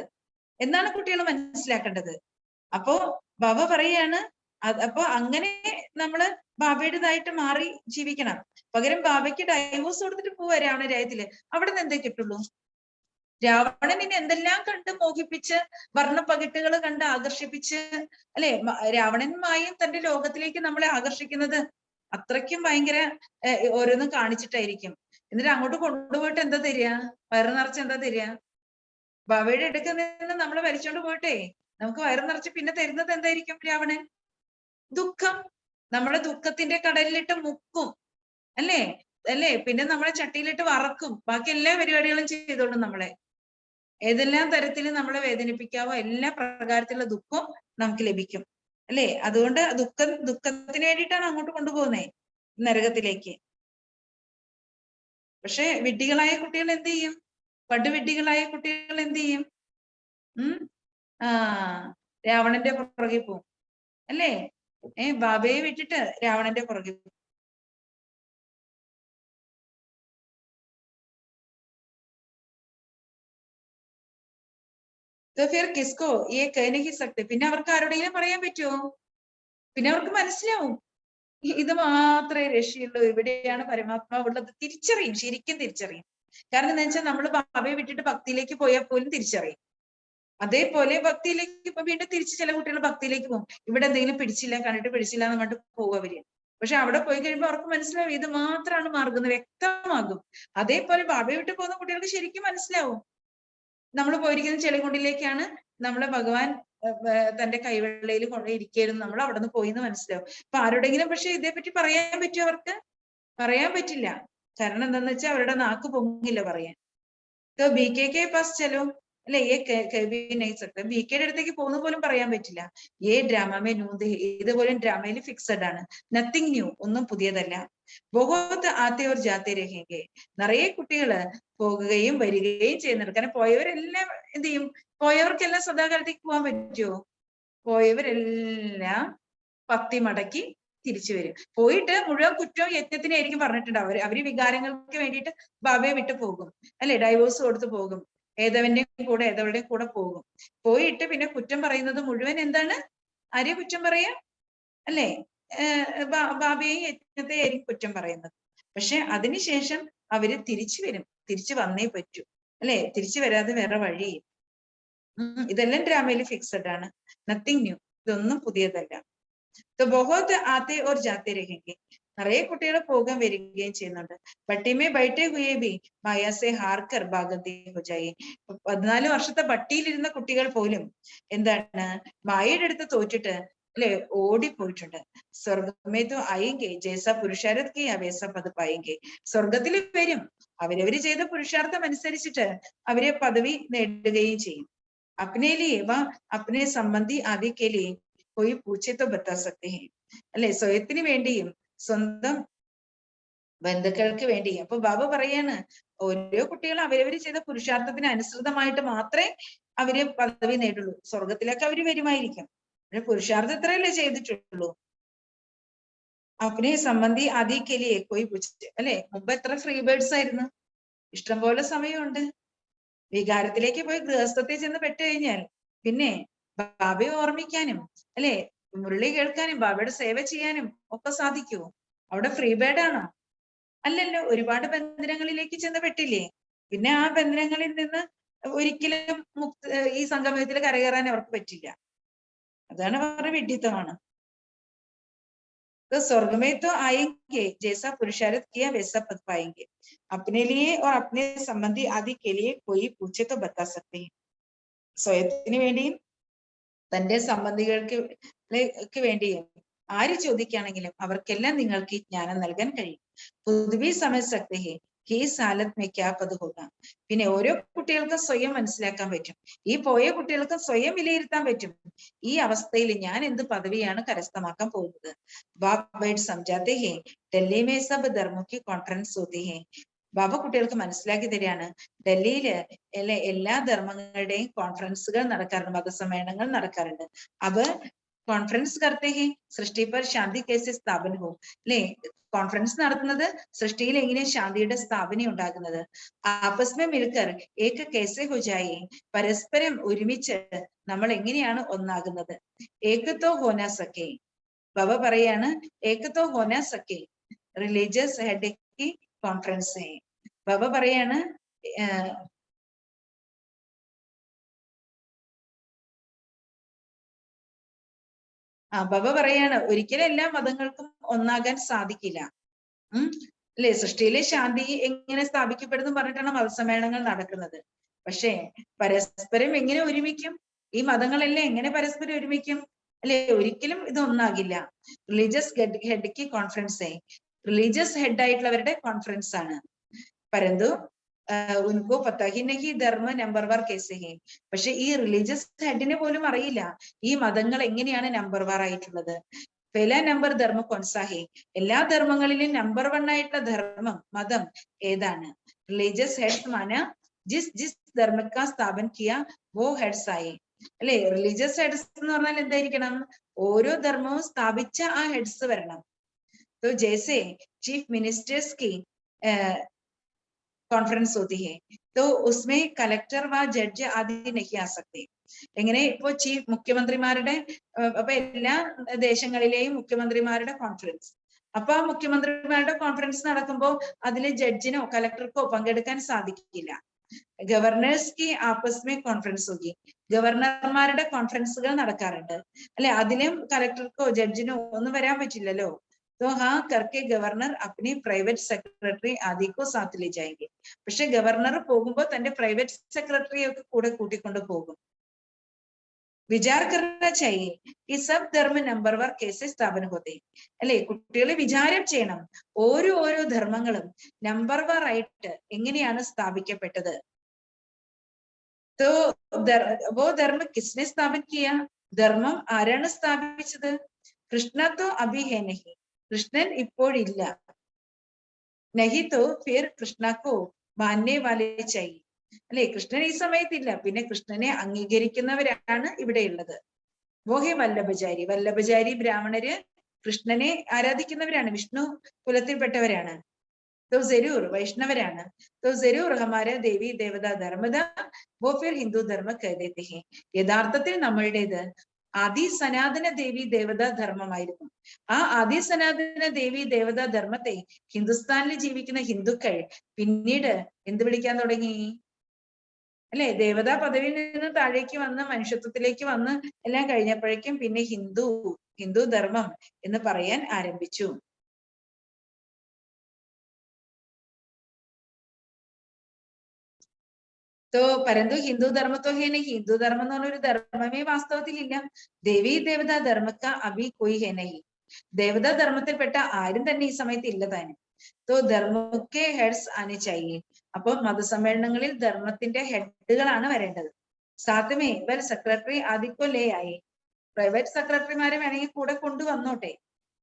എന്നാണ് കുട്ടികൾ മനസ്സിലാക്കേണ്ടത്. അപ്പോ ബാബ പറയാണ്, അപ്പൊ അങ്ങനെ നമ്മള് ബാബയുടേതായിട്ട് മാറി ജീവിക്കണം. പകരം ബാബയ്ക്ക് ഡൈവോഴ്സ് കൊടുത്തിട്ട് പോവാ രാവണ രാജ്യത്തില്. അവിടെ നിന്ന് എന്തേ കിട്ടുള്ളൂ? രാവണൻ ഇനി എന്തെല്ലാം കണ്ട് മോഹിപ്പിച്ച് വർണ്ണപ്പകിട്ടുകൾ കണ്ട് ആകർഷിപ്പിച്ച് അല്ലെ, രാവണന്മായും തന്റെ ലോകത്തിലേക്ക് നമ്മളെ ആകർഷിക്കുന്നത് അത്രയ്ക്കും ഭയങ്കര ഓരോന്നും കാണിച്ചിട്ടായിരിക്കും. എന്നിട്ട് അങ്ങോട്ട് കൊണ്ടുപോയിട്ട് എന്താ തരിക? വയറ് നിറച്ച് എന്താ തരിക? ബാബയുടെ അടുക്കൽ നിന്ന് നമ്മളെ വലിച്ചോണ്ട് പോയിട്ടേ നമുക്ക് വയറ് നിറച്ച് പിന്നെ തരുന്നത് എന്തായിരിക്കും? രാവണൻ ദുഃഖം. നമ്മളെ ദുഃഖത്തിന്റെ കടലിലിട്ട് മുക്കും അല്ലേ അല്ലേ? പിന്നെ നമ്മളെ ചട്ടിയിലിട്ട് വറക്കും, ബാക്കി എല്ലാ പരിപാടികളും ചെയ്തോളും നമ്മളെ. ഏതെല്ലാം തരത്തിൽ നമ്മളെ വേദനിപ്പിക്കാവോ എല്ലാ പ്രകാരത്തിലുള്ള ദുഃഖവും നമുക്ക് ലഭിക്കും അല്ലേ? അതുകൊണ്ട് ദുഃഖത്തിന് വേണ്ടിയിട്ടാണ് അങ്ങോട്ട് കൊണ്ടുപോകുന്നേ, നരകത്തിലേക്ക്. പക്ഷെ വിഡ്ഢികളായ കുട്ടികൾ എന്ത് ചെയ്യും? പടുവിഡ്ഢികളായ കുട്ടികൾ എന്ത് ചെയ്യും? രാവണന്റെ പുറകെ പോകും അല്ലേ? ബാബയെ വിട്ടിട്ട് രാവണന്റെ പുറകെ പോകും. കിസ്കോ ഈ कहने സക്തി. പിന്നെ അവർക്ക് ആരോടെങ്കിലും പറയാൻ പറ്റുമോ? പിന്നെ അവർക്ക് മനസ്സിലാവും ഇത് മാത്രമേ രക്ഷയുള്ളൂ, ഇവിടെയാണ് പരമാത്മാവ് ഉള്ളത്. തിരിച്ചറിയും, ശരിക്കും തിരിച്ചറിയും. കാരണം എന്താ വെച്ചാൽ നമ്മൾ ബാബയെ വിട്ടിട്ട് ഭക്തിയിലേക്ക് പോയാൽ പോലും തിരിച്ചറിയും. അതേപോലെ ഭക്തിയിലേക്ക് ഇപ്പൊ വീണ്ടും തിരിച്ച് ചില കുട്ടികൾ ഭക്തിയിലേക്ക് പോകും. ഇവിടെ എന്തെങ്കിലും പിടിച്ചില്ല, കണ്ടിട്ട് പിടിച്ചില്ല എന്ന് പറഞ്ഞിട്ട് പോകും അവര്. പക്ഷെ അവിടെ പോയി കഴിയുമ്പോൾ അവർക്ക് മനസ്സിലാവും ഇത് മാത്രമാണ് മാർഗം, വ്യക്തമാകും. അതേപോലെ ബാബയെ വിട്ട് പോകുന്ന കുട്ടികൾക്ക് ശരിക്കും മനസ്സിലാവും നമ്മൾ പോയിരിക്കുന്ന ചെളികുണ്ടിലേക്കാണ് നമ്മളെ ഭഗവാൻ തന്റെ കൈവെള്ളയിൽ കൊണ്ടിരിക്കുന്നു, നമ്മൾ അവിടെ നിന്ന് പോയി എന്ന് മനസ്സിലാവും. അപ്പൊ ആരുടെങ്കിലും പക്ഷെ ഇതേപ്പറ്റി പറയാൻ പറ്റുമോ? അവർക്ക് പറയാൻ പറ്റില്ല. കാരണം എന്താന്ന് വെച്ചാൽ അവരുടെ നാക്ക് പൊങ്ങില്ല പറയാൻ. BK പാസ് ചെലോ അല്ലെ? BKയുടെ അടുത്തേക്ക് പോകുന്ന പോലും പറയാൻ പറ്റില്ല. ഡ്രാമേ നൂന്ത്, ഇതുപോലും ഡ്രാമയിൽ ഫിക്സഡ് ആണ്. നത്തിങ് ന്യൂ, ഒന്നും പുതിയതല്ല. ബഹുത് ആത്തെ ഓർ ജാത്തെ രഹേംഗെ, നിറയെ കുട്ടികള് പോകുകയും വരികയും ചെയ്യുന്നുണ്ട്. കാരണം പോയവരെല്ലാം എന്ത് ചെയ്യും? പോയവർക്കെല്ലാം സദാകാലത്തേക്ക് പോകാൻ പറ്റുമോ? പോയവരെല്ലാം പത്തി മടക്കി തിരിച്ചു വരും. പോയിട്ട് മുഴുവൻ കുറ്റവും യജ്ഞത്തിനായിരിക്കും പറഞ്ഞിട്ടുണ്ടാവും. അവര് വികാരങ്ങൾക്ക് വേണ്ടിയിട്ട് ബാബയെ വിട്ടു പോകും അല്ലെ? ഡൈവോഴ്സ് കൊടുത്തു പോകും, ഏതവന്റെയും കൂടെ പോകും. പോയിട്ട് പിന്നെ കുറ്റം പറയുന്നത് മുഴുവൻ എന്താണ്? ആരെയും കുറ്റം പറയാ അല്ലേ? ബാബയെയും യജ്ഞത്തെ ആയിരിക്കും കുറ്റം പറയുന്നത്. പക്ഷെ അതിനുശേഷം അവര് തിരിച്ചു വരും, തിരിച്ചു വന്നേ പറ്റൂ അല്ലെ? തിരിച്ചു വരാതെ വേറെ വഴി. ഇതെല്ലാം ഡ്രാമയിൽ ഫിക്സഡ് ആണ്. നത്തിങ് ന്യൂ, ഇതൊന്നും പുതിയതല്ല. ബഹുത് ആത്തെ ഓർ ജാത്തെ രഹേംഗെ, നിറയെ കുട്ടികൾ പോകാൻ വരികയും ചെയ്യുന്നുണ്ട്. ബട്ടിമേ ബൈഠേ ഹുയേ ഭി മായാസെ ഹാർക്കർ ഭാഗത്തെ ഹോ ജായേ, 14 വർഷത്തെ ബട്ടിയിലിരുന്ന കുട്ടികൾ പോലും എന്താണ്? മായയുടെ അടുത്ത് തോറ്റിട്ട് അല്ലെ ഓടിപ്പോയിട്ടുണ്ട്. സ്വർഗമേതോ ആയെങ്കിൽ ജേസ പുരുഷാരത് കിയാ വൈസ പദ് പായെങ്കിൽ, സ്വർഗത്തിൽ വരും, അവരവര് ചെയ്ത പുരുഷാർത്ഥം അനുസരിച്ചിട്ട് അവരെ പദവി നേടുകയും ചെയ്യും. അപ്നെ ലിയേ വ അപ്നെ സംബന്ധി ആദി കെ ലിയേ कोई पूछे तो बता सकते हैं അല്ലെ? സ്വയത്തിന് വേണ്ടിയും സ്വന്തം ബന്ധുക്കൾക്ക് വേണ്ടിയും. അപ്പൊ ബാബ പറയാണ് ഓരോ കുട്ടികളും അവരവര് ചെയ്ത പുരുഷാർത്ഥത്തിന് അനുസൃതമായിട്ട് മാത്രമേ അവര് പദവി നേടുള്ളൂ. സ്വർഗത്തിലേക്ക് അവര് വരുമായിരിക്കും, പക്ഷെ പുരുഷാർത്ഥം എത്രയല്ലേ ചെയ്തിട്ടുള്ളൂ. അപ്നെ സംബന്ധി ആദിക്കലിയെ പോയി പൂച്ച അല്ലെ? മുമ്പ് എത്ര ഫ്രീ ബേർഡ്സ് ആയിരുന്നു, ഇഷ്ടംപോലെ സമയമുണ്ട്. വികാരത്തിലേക്ക് പോയി ഗൃഹസ്ഥത്തിൽ ചെന്ന് പെട്ടു കഴിഞ്ഞാൽ പിന്നെ ബാബയെ ഓർമ്മിക്കാനും അല്ലെ മുരളി കേൾക്കാനും ബാബയുടെ സേവ ചെയ്യാനും ഒക്കെ സാധിക്കുമോ? അവിടെ ഫ്രീ ബേർഡ് ആണോ? അല്ലല്ലോ. ഒരുപാട് ബന്ധനങ്ങളിലേക്ക് ചെന്ന് പെട്ടില്ലേ? പിന്നെ ആ ബന്ധനങ്ങളിൽ നിന്ന് ഒരിക്കലും ഈ സംഗമത്തിൽ കരകയറാൻ അവർക്ക് പറ്റില്ല. അതാണ് പറഞ്ഞ വിഡ്ഢിത്തമാണ്. स्वर्ग में तो आएंगे जैसा पुरुषार्थ किया वैसा पद पाएंगे, अपने लिए और अपने संबंधी आदि के लिए कोई पूछे तो बता सकते हैं. സ്വയത്തിന് വേണ്ടിയും തന്റെ സംബന്ധികൾക്ക് വേണ്ടിയും ആര് ചോദിക്കുകയാണെങ്കിലും അവർക്കെല്ലാം നിങ്ങൾക്ക് ഈ ജ്ഞാനം നൽകാൻ കഴിയും. പൊതുവെ സമയസക്തി ഈ സാലത് മേ ക്യാ പദ് ഹോഗ, പിന്നെ ഓരോ കുട്ടികൾക്കും സ്വയം മനസ്സിലാക്കാൻ പറ്റും. ഈ പോയ കുട്ടികൾക്ക് സ്വയം വിലയിരുത്താൻ പറ്റും ഈ അവസ്ഥയിൽ ഞാൻ എന്ത് പദവിയാണ് കരസ്ഥമാക്കാൻ പോകുന്നത്. ബാബ് സംജാത്തെ ഹേ ഡൽഹി മേ സബ് ധർമ്മ കോൺഫറൻസ് ഹോത്തി ഹേ, ബാബ കുട്ടികൾക്ക് മനസ്സിലാക്കി തരികയാണ് ഡൽഹിയില് എല്ലാ ധർമ്മങ്ങളുടെയും കോൺഫറൻസുകൾ നടക്കാറുണ്ട്, മതസമ്മേളനങ്ങൾ നടക്കാറുണ്ട്. അത് കോൺഫറൻസ് കർത്തേ ഹേ സൃഷ്ടി പർ ശാന്തി കേസെ സ്ഥാപന ഹോ അല്ലെ? കോൺഫറൻസ് നടത്തുന്നത് സൃഷ്ടിയിൽ എങ്ങനെ ശാന്തിയുടെ സ്ഥാപന ഉണ്ടാകുന്നത്. ആപസ്മേ മിൽക്കർ ഏക കേസെ ഹോ ജായേ, പരസ്പരം ഒരുമിച്ച് നമ്മൾ എങ്ങനെയാണ് ഒന്നാകുന്നത്. ഏകത്തോ ഹോനാ സക്കേ, ബാബ പറയാണ് ഏകത്തോ ഹോനാ സക്കേ റിലീജിയസ് ഹെഡ് की കോൺഫറൻസ് है. ബാബ പറയാണ് ബാബ പറയാണ് ഒരിക്കലും എല്ലാ മതങ്ങൾക്കും ഒന്നാകാൻ സാധിക്കില്ല. അല്ലെ? സൃഷ്ടിയിലെ ശാന്തി എങ്ങനെ സ്ഥാപിക്കപ്പെടുന്നു പറഞ്ഞിട്ടാണ് മതസമ്മേളനങ്ങൾ നടക്കുന്നത്. പക്ഷേ പരസ്പരം എങ്ങനെ ഒരുമിക്കും? ഈ മതങ്ങളെല്ലാം എങ്ങനെ പരസ്പരം ഒരുമിക്കും? അല്ലെ? ഒരിക്കലും ഇത് ഒന്നാകില്ല. റിലീജിയസ് ഹെഡ് की കോൺഫറൻസ് है, റിലീജിയസ് ഹെഡ് ആയിട്ടുള്ളവരുടെ കോൺഫറൻസ് ആണ്. പരന്തു ഉൻകോ പത്താ ഹി നഹി ധർമ്മ നമ്പർ വാർ കേസെ ഹെ. പക്ഷെ ഈ റിലീജിയസ് ഹെഡിനെ പോലും അറിയില്ല ഈ മതങ്ങൾ എങ്ങനെയാണ് നമ്പർ വാർ ആയിട്ടുള്ളത്. പെല നമ്പർ ധർമ്മ കൊൻസാ ഹെ. എല്ലാ ധർമ്മങ്ങളിലും നമ്പർ 1 ആയിട്ടുള്ള ധർമ്മം മതം ഏതാണ്? റിലീജിയസ് ഹെഡ്സ് മാന ജിസ് ജിസ് ധർമ്മ കാ സ്ഥാപൻ കിയ വോ ഹെഡ്സ് ആയി. അല്ലെ, റിലീജിയസ് ഹെഡ്സ് എന്ന് പറഞ്ഞാൽ എന്തായിരിക്കണം? ഓരോ ധർമ്മവും സ്ഥാപിച്ച ആ ഹെഡ്സ് വരണം. तो जैसे चीफ मिनिस्टर्स की कॉन्फ्रेंस होती है तो उसमें कलेक्टर व जज आदि नहीं आ सकते. എങ്ങനെ ഇപ്പോ ചീഫ് മുഖ്യമന്ത്രിമാരുടെ അപ്പൊ എല്ലാ ദേശങ്ങളിലെയും മുഖ്യമന്ത്രിമാരുടെ കോൺഫറൻസ്, അപ്പൊ ആ മുഖ്യമന്ത്രിമാരുടെ കോൺഫറൻസ് നടക്കുമ്പോൾ അതിൽ ജഡ്ജിനോ കലക്ടർക്കോ പങ്കെടുക്കാൻ സാധിക്കില്ല. ഗവർണേഴ്സ് കി ആപ്പസ് മേ കോൺഫറൻസ് होगी. ഗവർണർമാരുടെ കോൺഫറൻസുകൾ നടക്കാറുണ്ട് അല്ലെ, അതിലും കലക്ടർക്കോ ജഡ്ജിനോ ഒന്നും വരാൻ പറ്റില്ലല്ലോ. तो हाँ करके ഗവർണർ अपनी പ്രൈവറ്റ് സെക്രട്ടറി ആദി को साथ ले जाएंगे. പക്ഷെ ഗവർണർ പോകുമ്പോൾ തന്റെ പ്രൈവറ്റ് സെക്രട്ടറിയെ ഒക്കെ കൂടെ കൂട്ടിക്കൊണ്ട് പോകും. വിചാർ करना चाहिए कि सब धर्म नंबरवार कैसे स्थापन होते. അല്ലെ, കുട്ടികളെ വിചാരം ചെയ്യണം ഓരോ ധർമ്മങ്ങളും നമ്പർവാർ ആയിട്ട് എങ്ങനെയാണ് സ്ഥാപിക്കപ്പെട്ടത്. तो वो धर्म किसने स्थापित किया? ധർമ്മം ആരാണ് സ്ഥാപിച്ചത്? കൃഷ്ണ तो अभी है नहीं. കൃഷ്ണൻ ഇപ്പോഴില്ല. നഹി തോ ഫിർ കൃഷ്ണക്കോ മാനനെ വാലെ ചാഹിയെ. അല്ലെ, കൃഷ്ണൻ ഈ സമയത്തില്ല, പിന്നെ കൃഷ്ണനെ അംഗീകരിക്കുന്നവരാണ് ഇവിടെയുള്ളത്. വോഹെ വല്ലഭചാരി. വല്ലഭചാരി ബ്രാഹ്മണര് കൃഷ്ണനെ ആരാധിക്കുന്നവരാണ്, വിഷ്ണു കുലത്തിൽപ്പെട്ടവരാണ്. तो जरूर वैष्णवराണ്. तो जरूर हमारा देवी देवता धर्म था वो फिर हिंदू धर्म कह देते हैं. യഥാർത്ഥത്തിൽ നമ്മളുടേത് ആദി സനാതന ദേവി ദേവതാ ധർമ്മമായിരുന്നു. ആ ആദി സനാതന ദേവി ദേവതാ ധർമ്മത്തെ ഹിന്ദുസ്ഥാനിൽ ജീവിക്കുന്ന ഹിന്ദുക്കൾ പിന്നീട് എന്ത് വിളിക്കാൻ തുടങ്ങി? അല്ലെ, ദേവതാ പദവിയിൽ നിന്ന് താഴേക്ക് വന്ന് മനുഷ്യത്വത്തിലേക്ക് വന്ന് എല്ലാം കഴിഞ്ഞപ്പോഴേക്കും പിന്നെ ഹിന്ദു ധർമ്മം എന്ന് പറയാൻ ആരംഭിച്ചു. तो परंतु हिंदू धर्म तो है नहीं. हिंदू धर्म എന്ന് പറഞ്ഞ ഒരു ധർമ്മമേ വാസ്തവത്തിൽ ഇല്ല. ദേവി ദേവതാ ധർമ്മക്ക അഭി कोई है नहीं. ദേവതാ ധർമ്മത്തിൽപ്പെട്ട ആരും തന്നെ ഈ സമയത്ത് ഇല്ല താനും. तो धर्म के हेड्स आने चाहिए. അപ്പോൾ മതസമ്മേളനങ്ങളിൽ ധർമ്മത്തിന്റെ ഹെഡുകളാണ് വരേണ്ടത്. साथ में वेल സെക്രട്ടറി ആദി को ले आए. പ്രൈവറ്റ് സെക്രട്ടറിമാരെ വേണമെങ്കിൽ കൂടെ കൊണ്ടുവന്നോട്ടെ.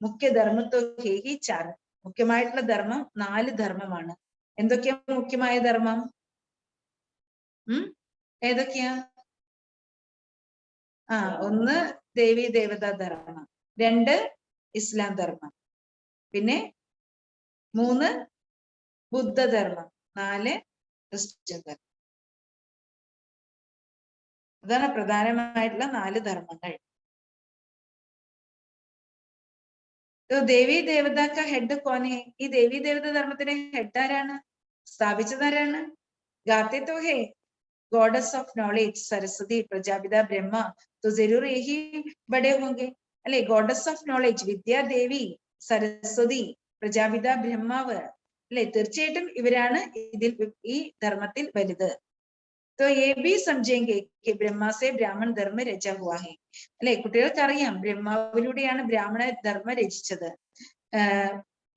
മുഖ്യ ധർമ്മത്തോ ഹേ ഹി ചാർ. മുഖ്യമായിട്ടുള്ള ധർമ്മം 4 ധർമ്മമാണ്. എന്തൊക്കെയാണ് മുഖ്യമായ ധർമ്മം? ഏതൊക്കെയാ? ഒന്ന് ദേവി ദേവതാ ധർമ്മം, 2 ഇസ്ലാം ധർമ്മം, പിന്നെ 3 ബുദ്ധധർമ്മം, 4 ക്രിസ്ത്യൻ ധർമ്മം. അതാണ് പ്രധാനമായിട്ടുള്ള 4 ധർമ്മങ്ങൾ. ദേവി ദേവതാക്ക ഹെഡ് കോനെ. ഈ ദേവി ദേവതാ ധർമ്മത്തിന്റെ ഹെഡ് ആരാണ്? സ്ഥാപിച്ചതാരാണ്? ഗാത്തെ തോ ഹേ goddess of knowledge Saraswati Prajapita Brahma. तो जरूर यही बड़े होंगे. अल्ले, गॉडेस ऑफ नॉलेज विद्या देवी सरस्वती प्रजापिता ब्रह्माവ് അല്ലെ, തീർച്ചയായിട്ടും ഇവരാണ് ഇതിൽ ഈ ധർമ്മത്തിൽ വലുത്. तो ये भी समझेंगे कि ब्रह्मा से ब्राह्मण धर्म रचा हुआ है. അല്ലെ, കുട്ടികൾക്കറിയാം ബ്രഹ്മാവിലൂടെയാണ് ബ്രാഹ്മണ ധർമ്മ രചിച്ചത്.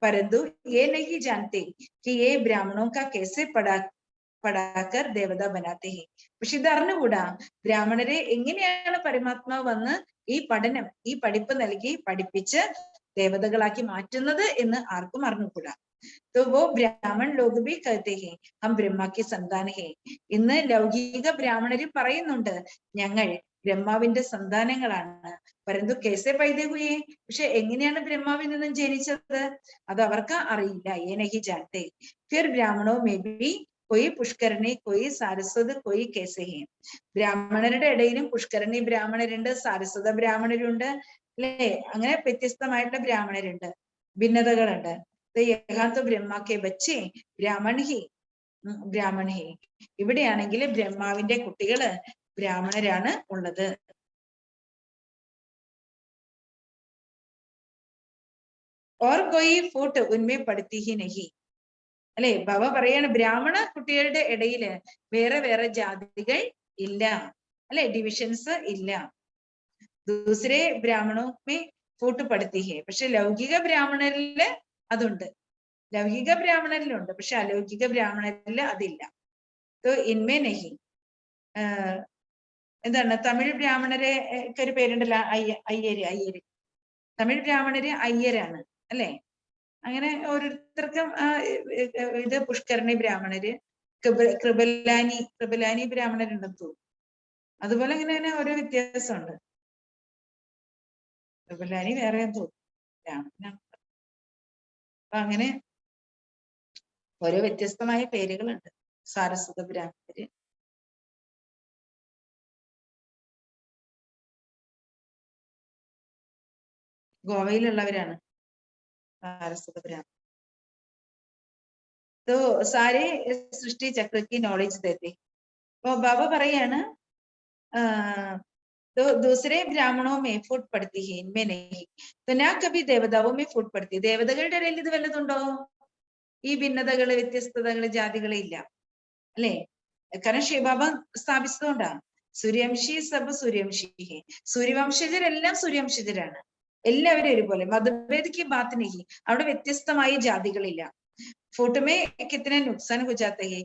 परंतु ये नहीं जानते कि ये ब्राह्मणों का कैसे പഠാക്കർ ദേവത ബനാത്തെ ഹെ. പക്ഷെ ഇത് അറിഞ്ഞുകൂടാ ബ്രാഹ്മണരെ എങ്ങനെയാണ് പരമാത്മാവ് വന്ന് ഈ പഠിപ്പ് നൽകി പഠിപ്പിച്ച് ദേവതകളാക്കി മാറ്റുന്നത് എന്ന് ആർക്കും അറിഞ്ഞുകൂടാ. तो वो ब्राह्मण लोग भी कहते हैं हम ब्रह्मा के संतान हैं. ഇന്ന് ലൗകിക ബ്രാഹ്മണര് പറയുന്നുണ്ട് ഞങ്ങൾ ബ്രഹ്മാവിന്റെ സന്താനങ്ങളാണ്. परंतु कैसे पैदा हुए. പക്ഷെ എങ്ങനെയാണ് ബ്രഹ്മാവിൽ നിന്നും ജനിച്ചത് അത് അവർക്ക് അറിയില്ല. ये नहीं जानते. फिर ब्राह्मणों में भी कोई पुष्करणी कोई सारस्वत कोई कैसे है. ബ്രാഹ്മണരുടെ ഇടയിലും പുഷ്കരണി ബ്രാഹ്മണരുണ്ട്, സാരസ്വത ബ്രാഹ്മണരുണ്ട് അല്ലെ, അങ്ങനെ വ്യത്യസ്തമായിട്ടുള്ള ബ്രാഹ്മണരുണ്ട്, ഭിന്നതകളുണ്ട്. ബ്രഹ്മാക്കെ ബച്ചേ ബ്രാഹ്മൺ ഹി. ഇവിടെയാണെങ്കിൽ ബ്രഹ്മാവിന്റെ കുട്ടികള് ബ്രാഹ്മണരാണ് ഉള്ളത്. और कोई फूट उनमें पड़ती ही नहीं. അല്ലെ, ബാബ പറയാണ് ബ്രാഹ്മണ കുട്ടികളുടെ ഇടയില് വേറെ ജാതികൾ ഇല്ല അല്ലെ, ഡിവിഷൻസ് ഇല്ല. ദൂസരെ ബ്രാഹ്മണോ മേ ഫൂട്ട് പടുത്തി ഹെ. പക്ഷെ ലൗകിക ബ്രാഹ്മണരില് അതുണ്ട്. ലൗകിക ബ്രാഹ്മണരിലുണ്ട്, പക്ഷെ അലൗകിക ബ്രാഹ്മണരിൽ അതില്ല. ഇൻമേ നഹി. എന്താണ് തമിഴ് ബ്രാഹ്മണരെ ഒരു പേരുണ്ടല്ലോ, അയ്യര്. തമിഴ് ബ്രാഹ്മണര് അയ്യരാണ് അല്ലെ. അങ്ങനെ ഓരോരുത്തർക്കും ഇത് പുഷ്കരണി ബ്രാഹ്മണര്, കൃപലാനി ബ്രാഹ്മണരുണ്ടെന്ന് തോന്നുന്നു. അതുപോലെ ഇങ്ങനെ ഓരോ വ്യത്യാസമുണ്ട്. കൃപലാനി വേറെ തോന്നുന്നു ബ്രാഹ്മണനാണ്. അപ്പൊ അങ്ങനെ ഓരോ വ്യത്യസ്തമായ പേരുകളുണ്ട്. സാരസ്വത ബ്രാഹ്മണര്, ഗോവയിലുള്ളവരാണ് സാരസ്വത ബ്രാഹ്മണർ. तो सारे सृष्टि चक्र की नॉलेज देते. तो बाबा പറയാണ് तो दूसरे ब्राह्मणों में फूट पड़ती है, इनमें नहीं. तो ना कभी देवताओं में फूट पड़ती. ദേവതകളുടെ ഇടയിൽ ഇത് വല്ലതുണ്ടോ? ഈ ഭിന്നതകള്, വ്യത്യസ്തതകള്, ജാതികളെ ഇല്ല അല്ലെ. കാരണം ശിവബാബ സ്ഥാപിച്ചതുകൊണ്ടാ. സൂര്യവംശി സബ് സൂര്യവംശി. സൂര്യവംശജരെല്ലാം സൂര്യവംശജരാണ്, എല്ലാവരും ഒരുപോലെ. മതഭേദക്ക് ബാത്ത് നഹി. അവിടെ വ്യത്യസ്തമായ ജാതികളില്ല. ഫോട്ടുമേ കിത്തനെ നുക്സാൻ ഹുജാത്ത ഹേ.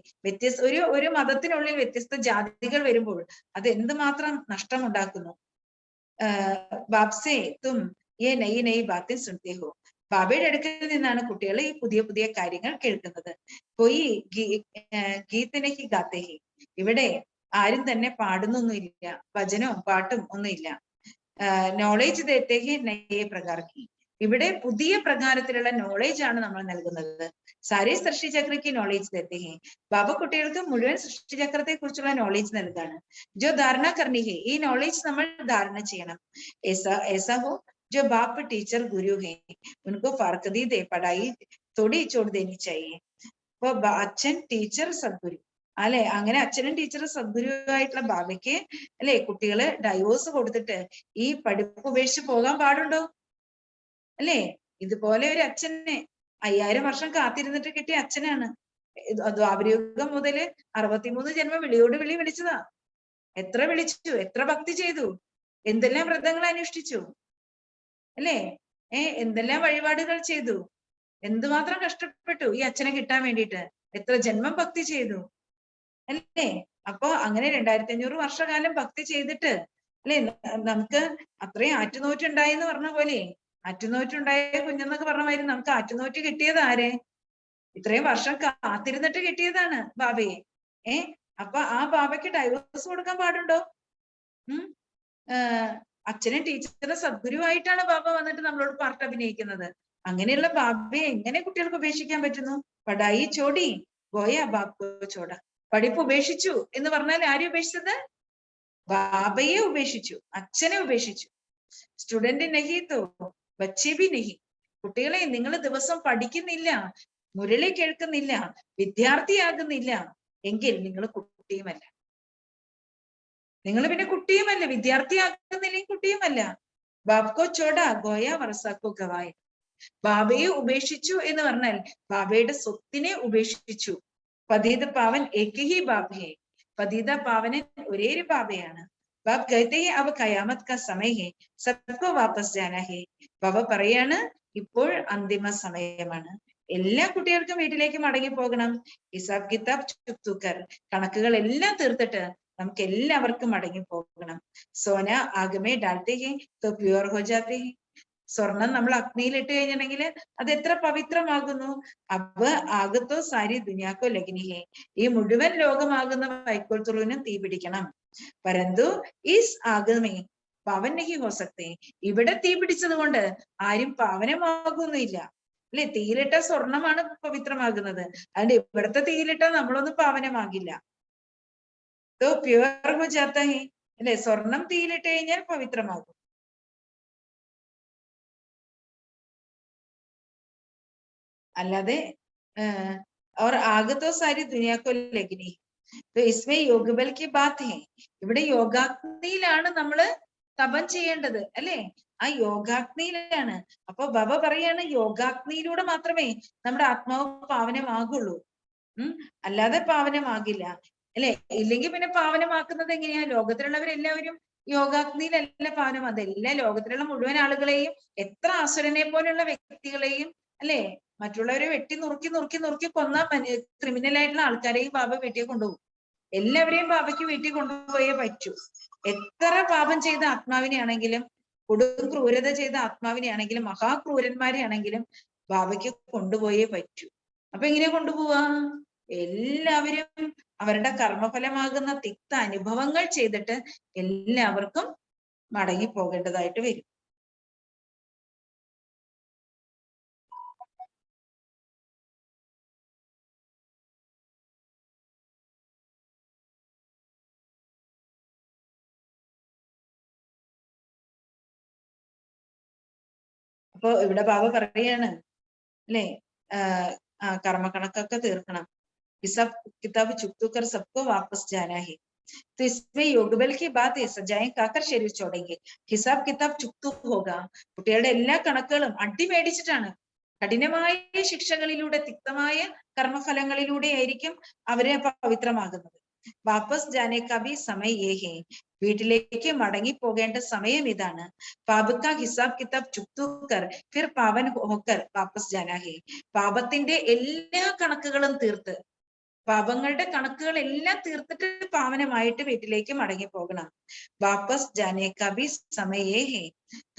ഒരു മതത്തിനുള്ളിൽ വ്യത്യസ്ത ജാതികൾ വരുമ്പോൾ അത് എന്തുമാത്രം നഷ്ടം ഉണ്ടാക്കുന്നു. ബാപ്സേ തും യേ നയി നയി ബാത്തിൻ സുൻതേ ഹോ. ബാബയുടെ അടുക്കൽ നിന്നാണ് കുട്ടികൾ ഈ പുതിയ പുതിയ കാര്യങ്ങൾ കേൾക്കുന്നത്. പോയി ഗീത്തിനെ ഹി ഗാത്തേ ഹി. ഇവിടെ ആരും തന്നെ പാടുന്നൊന്നുമില്ല, ഭജനവും പാട്ടും ഒന്നുമില്ല. നോളേജ് ദേത്തേ ഹി നയേ പ്രകാർക്കി. ഇവിടെ പുതിയ പ്രകാരത്തിലുള്ള നോളേജ് ആണ് നമ്മൾ നൽകുന്നത്. സാരേ സൃഷ്ടിചക്രയ്ക്ക് നോളേജ് ദേത്തേ ഹേ. ബാബ കുട്ടികൾക്ക് മുഴുവൻ സൃഷ്ടിചക്രത്തെ കുറിച്ചുള്ള നോളേജ് നൽകാണ്. ജോ ധാരണ കർണി ഹേ. ഈ നോളേജ് നമ്മൾ ധാരണ ചെയ്യണം. ऐसा हो जो बाप टीचर गुरु है उनको फर्क दी दे, पढ़ाई थोड़ी छोड़ देनी चाहिए. അപ്പൊ അച്ഛൻ ടീച്ചർ സദ്ഗുരു അല്ലെ. അങ്ങനെ അച്ഛനും ടീച്ചറും സദ്ഗുരുവായിട്ടുള്ള ബാബയ്ക്ക് അല്ലെ കുട്ടികള് ഡൈവോഴ്സ് കൊടുത്തിട്ട് ഈ പഠിപ്പ് ഉപേക്ഷിച്ച് പോകാൻ പാടുണ്ടോ? അല്ലേ. ഇതുപോലെ ഒരു അച്ഛനെ 5000 വർഷം കാത്തിരുന്നിട്ട് കിട്ടിയ അച്ഛനാണ്. ദ്വാപരയുഗം മുതല് 63 ജന്മം വിളിയോട് വിളി വിളിച്ചതാ. എത്ര വിളിച്ചു, എത്ര ഭക്തി ചെയ്തു, എന്തെല്ലാം വ്രതങ്ങൾ അനുഷ്ഠിച്ചു അല്ലേ. എന്തെല്ലാം വഴിപാടുകൾ ചെയ്തു, എന്തുമാത്രം കഷ്ടപ്പെട്ടു ഈ അച്ഛനെ കിട്ടാൻ വേണ്ടിയിട്ട്, എത്ര ജന്മം ഭക്തി ചെയ്തു അല്ലേ. അപ്പൊ അങ്ങനെ 2500 വർഷകാലം ഭക്തി ചെയ്തിട്ട് അല്ലെ നമുക്ക് അത്രയും ആറ്റുനോറ്റുണ്ടായി എന്ന് പറഞ്ഞ പോലെ, ആറ്റുനോറ്റുണ്ടായ കുഞ്ഞെന്നൊക്കെ പറഞ്ഞമാതിരി നമുക്ക് ആറ്റുനോറ്റ് കിട്ടിയത് ആരെ? ഇത്രയും വർഷം കാത്തിരുന്നിട്ട് കിട്ടിയതാണ് ബാബയെ. അപ്പൊ ആ ബാബയ്ക്ക് ഡൈവോഴ്സ് കൊടുക്കാൻ പാടുണ്ടോ? അച്ഛനും ടീച്ചറും സദ്ഗുരുവായിട്ടാണ് ബാബ വന്നിട്ട് നമ്മളോട് പാർട്ട് അഭിനയിക്കുന്നത്. അങ്ങനെയുള്ള ബാബയെ എങ്ങനെ കുട്ടികൾക്ക് ഉപേക്ഷിക്കാൻ പറ്റുന്നു? പടായി ചോടി ഗോയ ബാബോ ചോട. പഠിപ്പ് ഉപേക്ഷിച്ചു എന്ന് പറഞ്ഞാൽ ആരെ ഉപേക്ഷിച്ചത്? ബാബയെ ഉപേക്ഷിച്ചു, അച്ഛനെ ഉപേക്ഷിച്ചു. സ്റ്റുഡന്റ് നഹി തോ ബച്ചേ ഭി നഹി. കുട്ടികളെ നിങ്ങൾ ദിവസം പഠിക്കുന്നില്ല, മുരളി കേൾക്കുന്നില്ല, വിദ്യാർത്ഥിയാകുന്നില്ല എങ്കിൽ നിങ്ങൾ കുട്ടിയുമല്ല. നിങ്ങൾ പിന്നെ കുട്ടിയുമല്ല, വിദ്യാർത്ഥിയാകുന്നില്ലെങ്കിൽ കുട്ടിയുമല്ല. ബാബ്കോ ചോട ഗോയ വർസാക്കോ ഗവായ. ബാബയെ ഉപേക്ഷിച്ചു എന്ന് പറഞ്ഞാൽ ബാബയുടെ സ്വത്തിനെ ഉപേക്ഷിച്ചു. പതീത പാവൻ ഏക ഹി ബാബ് ഹേ. പതീത പാവനൻ ഒരേ ഒരു ബാബയാണ്. ബാബ് കഹത്തെ ഹേ അബ് ഖയാമത്ത് കാ സമയ ഹേ, സബ്കോ വാപസ് ജാനാ ഹേ. ബാബ പറയാണ് ഇപ്പോൾ അന്തിമ സമയമാണ്, എല്ലാ കുട്ടികൾക്കും വീട്ടിലേക്ക് മടങ്ങി പോകണം. ഹിസാബ് കിതാബ് ചുക്തുക്കർ, കണക്കുകൾ എല്ലാം തീർത്തിട്ട് നമുക്ക് എല്ലാവർക്കും മടങ്ങി പോകണം. സോന ആഗമേ ഡാൽത്തേ ഹേ തോ പ്യൂർ ഹോ ജാത്തേ ഹേ. സ്വർണം നമ്മൾ അഗ്നിയിൽ ഇട്ട് കഴിഞ്ഞിട്ടുണ്ടെങ്കിൽ അത് എത്ര പവിത്രമാകുന്നു. അബ് ആകത്തോ സാരി ദുനിയാക്കോ ലഗ്നി ഹേ. ഈ മുഴുവൻ ലോകമാകുന്ന വൈക്കോൽ തുറുവിനും തീ പിടിക്കണം. പരന്തു ഈസ് ആഗമേ പവൻ നഹി ഹോ സക്തേ. ഇവിടെ തീ പിടിച്ചത് കൊണ്ട് ആരും പാവനമാകുന്നില്ല അല്ലെ. തീയിലിട്ട സ്വർണമാണ് പവിത്രമാകുന്നത്, അതുകൊണ്ട് ഇവിടുത്തെ തീയിലിട്ട നമ്മളൊന്നും പാവനമാകില്ല. തോ പ്യുവർ ഹോ ജാത്താ ഹേ അല്ലെ. സ്വർണം തീയിലിട്ട് കഴിഞ്ഞാൽ പവിത്രമാകും. അല്ലാതെ और आगे तो सारी दुनिया को लगनी. तो इसमें യോഗബൽ की बात है. ഇവിടെ യോഗാഗ്നിയിലാണ് നമ്മള് തപം ചെയ്യേണ്ടത് അല്ലെ. ആ യോഗാഗ്നിയിലാണ്. അപ്പൊ ബാബ പറയാണ് യോഗാഗ്നിയിലൂടെ മാത്രമേ നമ്മുടെ ആത്മാവ് പാവനമാകുള്ളൂ, അല്ലാതെ പാവനമാകില്ല അല്ലെ. ഇല്ലെങ്കിൽ പിന്നെ പാവനമാക്കുന്നത് എങ്ങനെയാ? ലോകത്തിലുള്ളവരെല്ലാവരും യോഗാഗ്നിയിലല്ല പാവനം. അതെല്ലാ ലോകത്തിലുള്ള മുഴുവൻ ആളുകളെയും, എത്ര അസുരനെ പോലുള്ള വ്യക്തികളെയും അല്ലെ? മറ്റുള്ളവരെ വെട്ടി നുറുക്കി കൊന്ന ക്രിമിനൽ ആയിട്ടുള്ള ആൾക്കാരെയും ബാബ വീട്ടിൽ കൊണ്ടുപോകും. എല്ലാവരെയും ബാബയ്ക്ക് വീട്ടിൽ കൊണ്ടുപോയേ പറ്റൂ. എത്ര പാപം ചെയ്ത ആത്മാവിനെ ആണെങ്കിലും, കൊടും ക്രൂരത ചെയ്ത ആത്മാവിനെ ആണെങ്കിലും, മഹാക്രൂരന്മാരെ ആണെങ്കിലും ബാബയ്ക്ക് കൊണ്ടുപോയേ പറ്റൂ. അപ്പൊ എങ്ങനെ കൊണ്ടുപോവാ? എല്ലാവരും അവരുടെ കർമ്മഫലമാകുന്ന തിക്ത അനുഭവങ്ങൾ ചെയ്തിട്ട് എല്ലാവർക്കും മടങ്ങി പോകേണ്ടതായിട്ട് വരും. അപ്പൊ ഇവിടെ ബാബ പറയാണ് അല്ലെ, കർമ്മക്കണക്കൊക്കെ തീർക്കണം. हिसाब किताब चुकतू कर सबको वापस जाना है. तो इसमें योगबल की बात है, सजाएं खाकर शरीर छोड़ेंगे. ഹിസാബ് കിതാബ് ചുക്തു ഹോഗ. കുട്ടികളുടെ എല്ലാ കണക്കുകളും അടിമേടിച്ചിട്ടാണ്, കഠിനമായ ശിക്ഷകളിലൂടെ, തിക്തമായ കർമ്മഫലങ്ങളിലൂടെ ആയിരിക്കും അവരെ പവിത്രമാകുന്നത്. വാപ്പസ് ജാനെ കാ ഭി സമയ യേ ഹേ. വീട്ടിലേക്ക് മടങ്ങി പോകേണ്ട സമയം ഇതാണ്. പാപക്ക ഹിസാബ് കിതാബ് ചുക്തു കർ ഫിർ പാവൻ ഹോക്കർ വാപ്പസ് ജാനാ ഹേ. പാപത്തിന്റെ എല്ലാ കണക്കുകളും തീർത്ത്, പാപങ്ങളുടെ കണക്കുകൾ എല്ലാം തീർത്തിട്ട് പാവനമായിട്ട് വീട്ടിലേക്ക് മടങ്ങി പോകണം. വാപ്പസ് ജാനെ കാ ഭി സമയേ ഹേ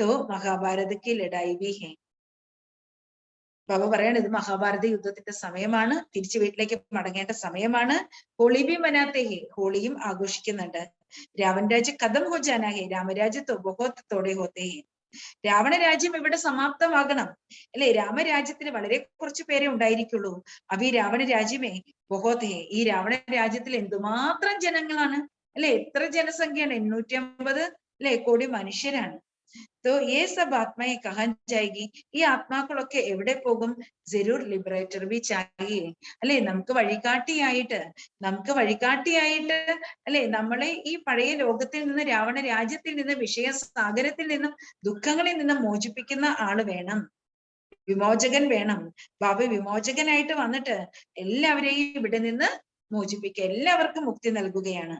തോ മഹാഭാരത് കി ലഡായി ഭി ഹേ. ബാബ പറയാണ്, ഇത് മഹാഭാരത യുദ്ധത്തിന്റെ സമയമാണ്, തിരിച്ചു വീട്ടിലേക്ക് മടങ്ങേണ്ട സമയമാണ്. ഹോളി ഭി മനാത്തെ ഹേ. ഹോളിയും ആഘോഷിക്കുന്നുണ്ട്. രാവൺ രാജ്യ കഥം ഹോ ജാനാ ഹേ. രാമരാജ്യ തോ ബഹുത് തോടെ ഹോത്തെ ഹേ. രാവണ രാജ്യം ഇവിടെ സമാപ്തമാകണം അല്ലെ? രാമരാജ്യത്തിന് വളരെ കുറച്ചു പേരെ ഉണ്ടായിരിക്കുള്ളൂ. അപ്പൊ ഈ രാവണ രാജ്യമേ ബഹുത് ഹേ. ഈ രാവണ രാജ്യത്തിൽ എന്തുമാത്രം ജനങ്ങളാണ് അല്ലെ? എത്ര ജനസംഖ്യയാണ്? 850 അല്ലെ കോടി മനുഷ്യരാണ്. तो ये सब आत्माएं कहाँ जाएगी? ഈ ആത്മാക്കളൊക്കെ എവിടെ പോകും? ജരൂർ ലിബറേറ്റർ ബി ചാഹിയേ അല്ലെ? നമുക്ക് വഴികാട്ടിയായിട്ട് അല്ലെ, നമ്മളെ ഈ പഴയ ലോകത്തിൽ നിന്ന്, രാവണ രാജ്യത്തിൽ നിന്ന്, വിഷയ സാഗരത്തിൽ നിന്നും, ദുഃഖങ്ങളിൽ നിന്നും മോചിപ്പിക്കുന്ന ആള് വേണം, വിമോചകൻ വേണം. ബാബ വിമോചകനായിട്ട് വന്നിട്ട് എല്ലാവരെയും ഇവിടെ നിന്ന് മോചിപ്പിക്കുക, എല്ലാവർക്കും മുക്തി നൽകുകയാണ്.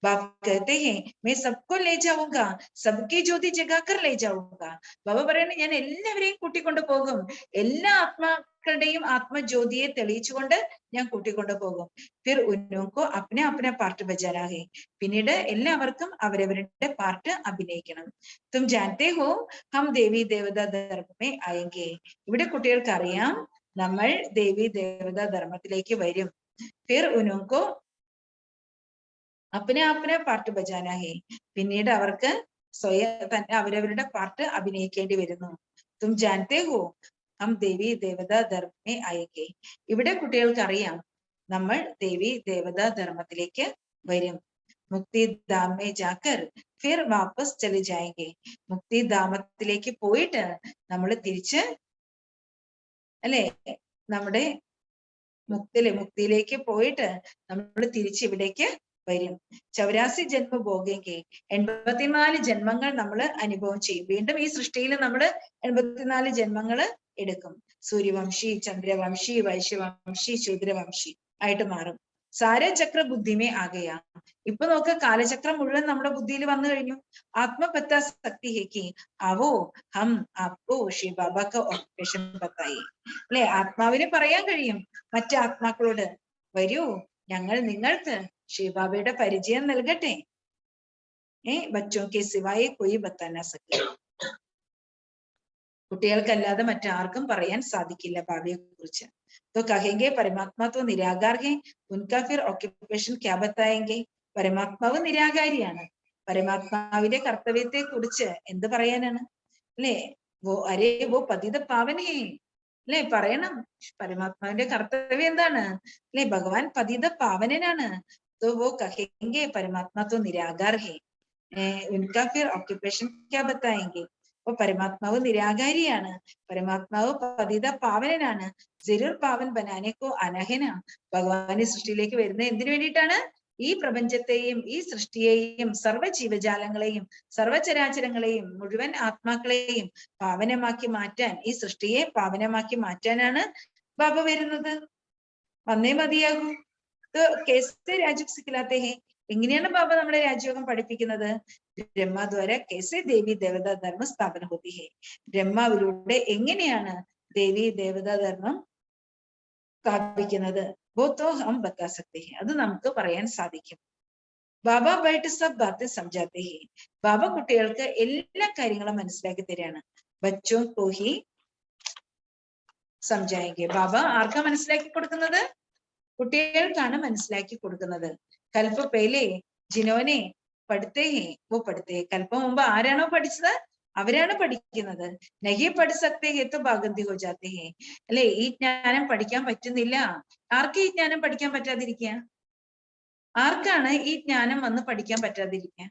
बाप कहते हैं मैं सबको ले जाऊंगा, सबकी ज्योति जगाकर ले जाऊंगा. ബാബ പറയുന്നത്, ഞാൻ എല്ലാവരെയും കൂട്ടിക്കൊണ്ടു പോകും, എല്ലാ ആത്മാക്കളുടെയും ആത്മജ്യോതിയെ തെളിയിച്ചുകൊണ്ട് ഞാൻ കൂട്ടിക്കൊണ്ടു പോകും. ഫിർ ഉनको अपना अपना पार्ट बजाना है. പിന്നീട് എല്ലാവർക്കും അവരവരുടെ പാർട്ട് അഭിനയിക്കണം. तुम जानते हो हम देवी देवता धर्म में आएंगे. ഇവിടെ കുട്ടികൾക്ക് അറിയാം, നമ്മൾ ദേവി ദേവത ധർമ്മത്തിലേക്ക് വരും. ഫിർ ഉनको അപ്പനെ പാർട്ട് ബജാനാ ഹേ. പിന്നീട് അവർക്ക് സ്വയം തന്നെ അവരവരുടെ പാർട്ട് അഭിനയിക്കേണ്ടി വരുന്നു. തും ജാൻതേ ഹോ ഹം ദേവി ദേവതാ ധർമ്മേ ആയേങ്കേ. ഇവിടെ കുട്ടികൾക്ക് അറിയാം, നമ്മൾ ദേവി ദേവതാ ധർമ്മത്തിലേക്ക് വരും. മുക്തി ധാമേ ജാക്കർ ഫിർ വാപ്പസ് ചലി ജായേങ്കേ. മുക്തി ധാമത്തിലേക്ക് പോയിട്ട് നമ്മൾ തിരിച്ച് അല്ലെ, നമ്മുടെ മുക്തിയിലേക്ക് പോയിട്ട് നമ്മൾ തിരിച്ച് ഇവിടേക്ക് വരും. 84 ജന്മ ഭോഗെങ്കി. 84 ജന്മങ്ങൾ നമ്മൾ അനുഭവം ചെയ്യും. വീണ്ടും ഈ സൃഷ്ടിയിൽ നമ്മൾ 84 ജന്മങ്ങൾ എടുക്കും. സൂര്യവംശി, ചന്ദ്രവംശി, വൈശ്യവംശി, ശൂദ്രവംശി ആയിട്ട് മാറും. സാര ചക്ര ബുദ്ധിമേ ആകയാ. ഇപ്പൊ നോക്ക്, കാലചക്രം മുഴുവൻ നമ്മുടെ ബുദ്ധിയിൽ വന്നു കഴിഞ്ഞു. ആത്മപത്ത ശക്തി ഹേക്കി അവോ ഹം ആപ്കോ ശ്രീ ബാബാക്ക് ഓക്യുപേഷൻ പത്തായി അല്ലെ? ആത്മാവിന് പറയാൻ കഴിയും മറ്റു ആത്മാക്കളോട്, വരൂ, ഞങ്ങൾ നിങ്ങൾക്ക് ശ്രീബാബയുടെ പരിചയം നൽകട്ടെ. ബച്ചോക്കെ സിവായി കൊയ് ബത്താന സക്കെ. കുട്ടികൾക്കല്ലാതെ മറ്റാർക്കും പറയാൻ സാധിക്കില്ല ബാബയെ കുറിച്ച്. तो कहेंगे परमात्मा तो निराकार है, उनका फिर ऑक्युपेशन क्या बताएंगे? പരമാത്മാവ് നിരാകാരിയാണ്. പരമാത്മാവിന്റെ കർത്തവ്യത്തെ കുറിച്ച് എന്ത് പറയാനാണ് അല്ലെ? വോ പതിത പാവനേ അല്ലെ? പറയണം, പരമാത്മാവിന്റെ കർത്തവ്യം എന്താണ് അല്ലെ? ഭഗവാൻ പതിത പാവനനാണ്. तो वो कहेंगे परमात्मा तो निराकार है, उनका फिर ऑक्युपेशन क्या बताएंगे? അപ്പൊ പരമാത്മാവ് നിരാകാരിയാണ്, പരമാത്മാവ് പതിത പാവനനാണ്. ജരൂർ പാവൻ ബനാനെക്കോ അനഹന. ഭഗവാന്റെ സൃഷ്ടിയിലേക്ക് വരുന്നത് എന്തിനു വേണ്ടിയിട്ടാണ്? ഈ പ്രപഞ്ചത്തെയും ഈ സൃഷ്ടിയെയും സർവ്വ ജീവജാലങ്ങളെയും സർവചരാചരങ്ങളെയും മുഴുവൻ ആത്മാക്കളെയും പാവനമാക്കി മാറ്റാൻ, ഈ സൃഷ്ടിയെ പാവനമാക്കി മാറ്റാനാണ് ബാബ വരുന്നത്. വന്നേ മതിയാകൂ. കേസെ രാജുക് സിഖിലാത്തെ ഹേ. എങ്ങനെയാണ് ബാബ നമ്മുടെ രാജയോഗം പഠിപ്പിക്കുന്നത്? ബ്രഹ്മദ്വാര കേസെ ദേവി ദേവതാ ധർമ്മ സ്ഥാപന ഹോതി ഹേ. ബ്രഹ്മാവിലൂടെ എങ്ങനെയാണ് ദേവി ദേവതാ ധർമ്മം സ്ഥാപിക്കുന്നത്. ബോത്തോ ഹം ബത്താ സക്തേ ഹെ, അത് നമുക്ക് പറയാൻ സാധിക്കും. ബാബ ബൈട്ട് സബ് ബാത്ത് സംജാത്തെ ഹെ, ബാബ കുട്ടികൾക്ക് എല്ലാ കാര്യങ്ങളും മനസ്സിലാക്കി തരാണ്. ബച്ചോ കോ ഹി സംജായെങ്കെ, ബാബ ആർക്കാ മനസ്സിലാക്കി കൊടുക്കുന്നത്? കുട്ടികൾക്കാണ് മനസ്സിലാക്കി കൊടുക്കുന്നത്. കൽപ്പ പേലെ ജിനോനെ പഠിത്തേ ഹെ വോ പഠിത്തേ, കൽപ്പം മുമ്പ് ആരാണോ പഠിച്ചത് അവരാണ് പഠിക്കുന്നത്. നഹി പഠി സക്തേ ഹെ തോ ബാഗന്തി ഹോ ജാത്തെ ഹെ, അല്ലെ ഈ ജ്ഞാനം പഠിക്കാൻ പറ്റുന്നില്ല. ആർക്ക് ഈ ജ്ഞാനം പഠിക്കാൻ പറ്റാതിരിക്കുക? ആർക്കാണ് ഈ ജ്ഞാനം വന്ന് പഠിക്കാൻ പറ്റാതിരിക്കുക?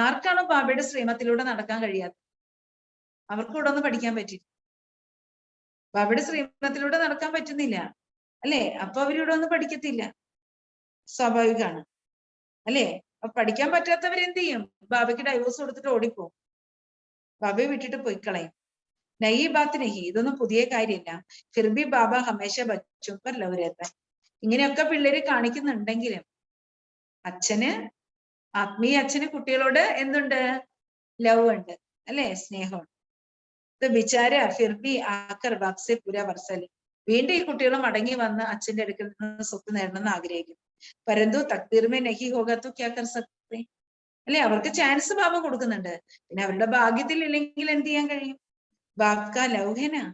ആർക്കാണോ ബാബയുടെ ശ്രീമത്തിലൂടെ നടക്കാൻ കഴിയാത്തത്? അവർക്ക് ഇവിടെ ഒന്ന് പഠിക്കാൻ പറ്റില്ല. ബാബയുടെ ശ്രീമത്തിലൂടെ നടക്കാൻ പറ്റുന്നില്ല അല്ലെ, അപ്പൊ അവരിവിടെ ഒന്നും പഠിക്കത്തില്ല. സ്വാഭാവികമാണ് അല്ലെ. അപ്പൊ പഠിക്കാൻ പറ്റാത്തവരെന്ത് ചെയ്യും? ബാബയ്ക്ക് ഡൈവോഴ്സ് കൊടുത്തിട്ട് ഓടിപ്പോവും, ബാബയെ വിട്ടിട്ട് പോയി കളയും. നഹി ബാത്ത് നഹി, ഇതൊന്നും പുതിയ കാര്യമില്ല. ഫിർബി ബാബ ഹമേശ ബച്ചും പർ ലവ് രഹതാ, ഇങ്ങനെയൊക്കെ പിള്ളേര് കാണിക്കുന്നുണ്ടെങ്കിലും അച്ഛന്, ആത്മീയ അച്ഛന് കുട്ടികളോട് എന്തുണ്ട്? ലവ് ഉണ്ട് അല്ലെ, സ്നേഹമുണ്ട്. ബിച്ചാര ഫിർബി ആക്കർ ബാപ്സെ പുര വർസല്, വീണ്ടും ഈ കുട്ടികൾ മടങ്ങി വന്ന് അച്ഛന്റെ അടുക്കൽ നിന്ന് സ്വത്ത് നേടണമെന്ന് ആഗ്രഹിക്കും. പരന്തു തക്തീർമേ നഹി ഹോഗാ തോ ക്യാ കർ സക്തേ, അല്ലെ അവർക്ക് ചാൻസ് ബാബ കൊടുക്കുന്നുണ്ട്. പിന്നെ അവരുടെ ഭാഗ്യത്തിൽ ഇല്ലെങ്കിൽ എന്ത് ചെയ്യാൻ കഴിയും? ബാപ് കാ ലവ് ഹെ നാ,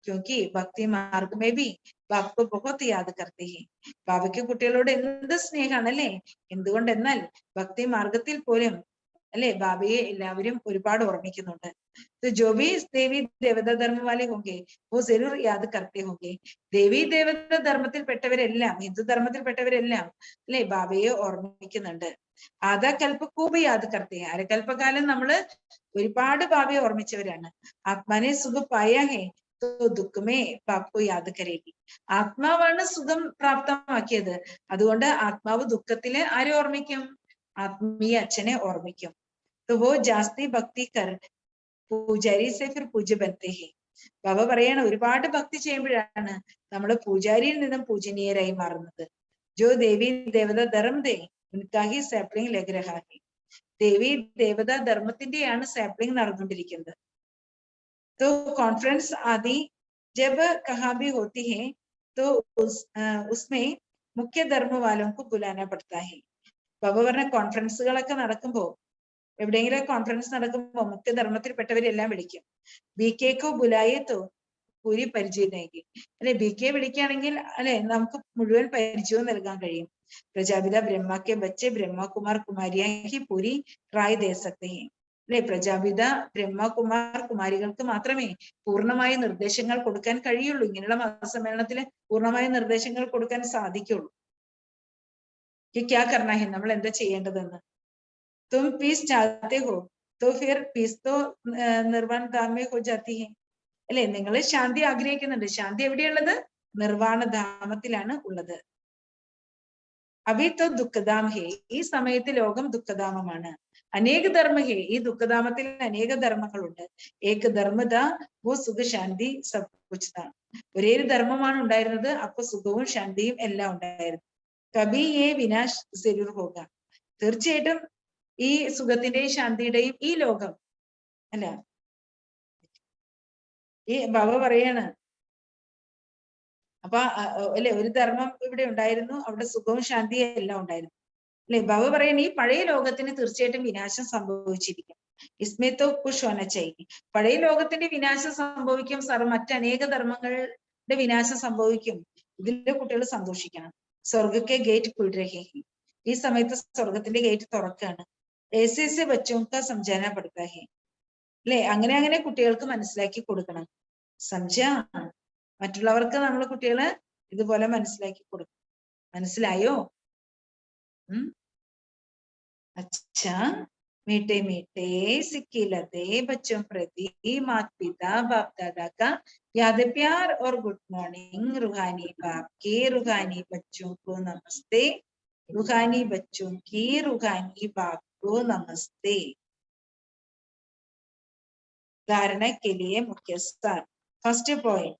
ക്യോങ്കി ഭക്തി മാർഗ് മേ ഭി ബാപ് കോ ബഹുത് യാദ് കർത്തെ ഹെ, ബാബയ്ക്ക് കുട്ടികളോട് എന്ത് സ്നേഹമാണ് അല്ലെ. എന്തുകൊണ്ടെന്നാൽ ഭക്തി മാർഗത്തിൽ പോലും അല്ലെ ബാബയെ എല്ലാവരും ഒരുപാട് ഓർമ്മിക്കുന്നുണ്ട്. जो भी देवी देवता धर्म वाले होंगे वो जरूर याद करते होंगे. ദേവി ദേവത ധർമ്മത്തിൽപ്പെട്ടവരെല്ലാം, ഹിന്ദു ധർമ്മത്തിൽപ്പെട്ടവരെല്ലാം അല്ലെ ബാബയെ ഓർമ്മിക്കുന്നുണ്ട്. ആദാ കൽപ്പ കൂബ് യാദ് കർത്തേ, അരകൽപ്പകാലം നമ്മള് ഒരുപാട് ബാബയെ ഓർമ്മിച്ചവരാണ്. ആത്മാനെ സുഖം പായാ ഹേ തോ ദുഃഖമേ ബാപ്പു യാദ് കരേഗി, ആത്മാവാണ് സുഖം പ്രാപ്തമാക്കിയത്, അതുകൊണ്ട് ആത്മാവ് ദുഃഖത്തില് ആരെ ഓർമ്മിക്കും? ആത്മീയ അച്ഛനെ ഓർമ്മിക്കും. तो वो जास्ती भक्ति कर പൂജാരി സെ ഫിർ പൂജ്യ ബൻതേ ഹെ, ബാബ പറയാണ് ഒരുപാട് ഭക്തി ചെയ്യുമ്പോഴാണ് നമ്മൾ പൂജാരിയിൽ നിന്നും പൂജനീയരായി മാറുന്നത്. ജോ ദേവി ദേവത ധർമ്മ ദേ ഉൻകാ ഹി സാപ്ലിംഗ് ലഗ് രഹാ ഹെ, ദേവി ദേവത ധർമ്മത്തിന്റെയാണ് സാപ്ലിംഗ് നടന്നുകൊണ്ടിരിക്കുന്നത്. तो कॉन्फ्रेंस आदि जब कहाँ भी होती है तो उसमें मुख्य धर्म वालों को बुलाना पड़ता है. ബാബ പറഞ്ഞ കോൺഫറൻസുകളൊക്കെ നടക്കുമ്പോ, എവിടെയെങ്കിലും കോൺഫറൻസ് നടക്കുമ്പോൾ മുഖ്യ ധർമ്മത്തിൽപ്പെട്ടവരെല്ലാം വിളിക്കും. ബി കെക്കോ ബുലായത്തോ പൂരി പരിചയം നൽകി, അല്ലെ ബി കെ വിളിക്കുകയാണെങ്കിൽ അല്ലെ നമുക്ക് മുഴുവൻ പരിചയവും നൽകാൻ കഴിയും. പ്രജാപിത ബ്രഹ്മക്കെ ബച്ചെ ബ്രഹ്മകുമാർ കുമാരിയാ ഹി പൂരി റായ് ദേ സക്തേ ഹെ, അല്ലെ പ്രജാപിത ബ്രഹ്മകുമാർ കുമാരികൾക്ക് മാത്രമേ പൂർണ്ണമായ നിർദ്ദേശങ്ങൾ കൊടുക്കാൻ കഴിയുള്ളൂ. ഇങ്ങനെയുള്ള മതസമ്മേളനത്തിൽ പൂർണ്ണമായ നിർദ്ദേശങ്ങൾ കൊടുക്കാൻ സാധിക്കുള്ളൂ. ക്യാ കർണ ഹെ, നമ്മൾ എന്താ ചെയ്യേണ്ടതെന്ന്. तुम पीस चाहते हो तो फिर पीस तो निर्वाण धाम में हो जाती है, അല്ലെ നിങ്ങൾ ശാന്തി ആഗ്രഹിക്കുന്നുണ്ട്, ശാന്തി എവിടെയുള്ളത്? നിർവാണ ധാമത്തിലാണ് ഉള്ളത്. അഭിത്തോ ദുഃഖധാം ഹേ, ഈ സമയത്ത് ലോകം ദുഃഖധാമമാണ്. അനേക ധർമ്മ ഹേ, ഈ ദുഃഖധാമത്തിൽ അനേക ധർമ്മങ്ങളുണ്ട്. ഏക ധർമ്മത വോ സുഖ ശാന്തി സബ് കുച്ച് താ, ഒരേ ഒരു ധർമ്മമാണ് ഉണ്ടായിരുന്നത്, അപ്പൊ സുഖവും ശാന്തിയും എല്ലാം ഉണ്ടായിരുന്നു. കബി യേ വിനാശ് ജരൂർ ഹോഗ, തീർച്ചയായിട്ടും ഈ സുഖത്തിന്റെയും ശാന്തിയുടെയും ഈ ലോകം അല്ല, ഈ ബാബ പറയാണ്. അപ്പൊ അല്ലെ ഒരു ധർമ്മം ഇവിടെ ഉണ്ടായിരുന്നു, അവിടെ സുഖവും ശാന്തിയും എല്ലാം ഉണ്ടായിരുന്നു അല്ലെ. ബാബ പറയണ ഈ പഴയ ലോകത്തിന് തീർച്ചയായിട്ടും വിനാശം സംഭവിച്ചിരിക്കും. ഇസ്മേത്തോ കുഷ് ഹോന ചാഹിയെ, പഴയ ലോകത്തിന്റെ വിനാശം സംഭവിക്കും സാർ, മറ്റനേക ധർമ്മങ്ങളുടെ വിനാശം സംഭവിക്കും, ഇതിന്റെ കുട്ടികൾ സന്തോഷിക്കണം. സ്വർഗക്കെ ഗേറ്റ് खुल रहे हैं, ഈ സമയത്ത് സ്വർഗത്തിന്റെ ഗേറ്റ് തുറക്കാണ്. ऐसे बच्चों का समझाना पड़ता है, അല്ലെ അങ്ങനെ അങ്ങനെ കുട്ടികൾക്ക് മനസ്സിലാക്കി കൊടുക്കണം. സംജാ, മറ്റുള്ളവർക്ക് നമ്മൾ കുട്ടികളെ ഇതുപോലെ മനസ്സിലാക്കി കൊടുക്കണം. മനസ്സിലായോ? अच्छा, मीठे मीठे सिक्के लदे बच्चों प्रति माता पिता बाप दादा का याद प्यार और गुड मॉर्निंग. रूहानी बाप के रूहानी बच्चों को नमस्ते, रूहानी बच्चों की रूहानी बाप को नमस्ते. धारणा के लिए मुख्य सार. फर्स्ट पॉइंट,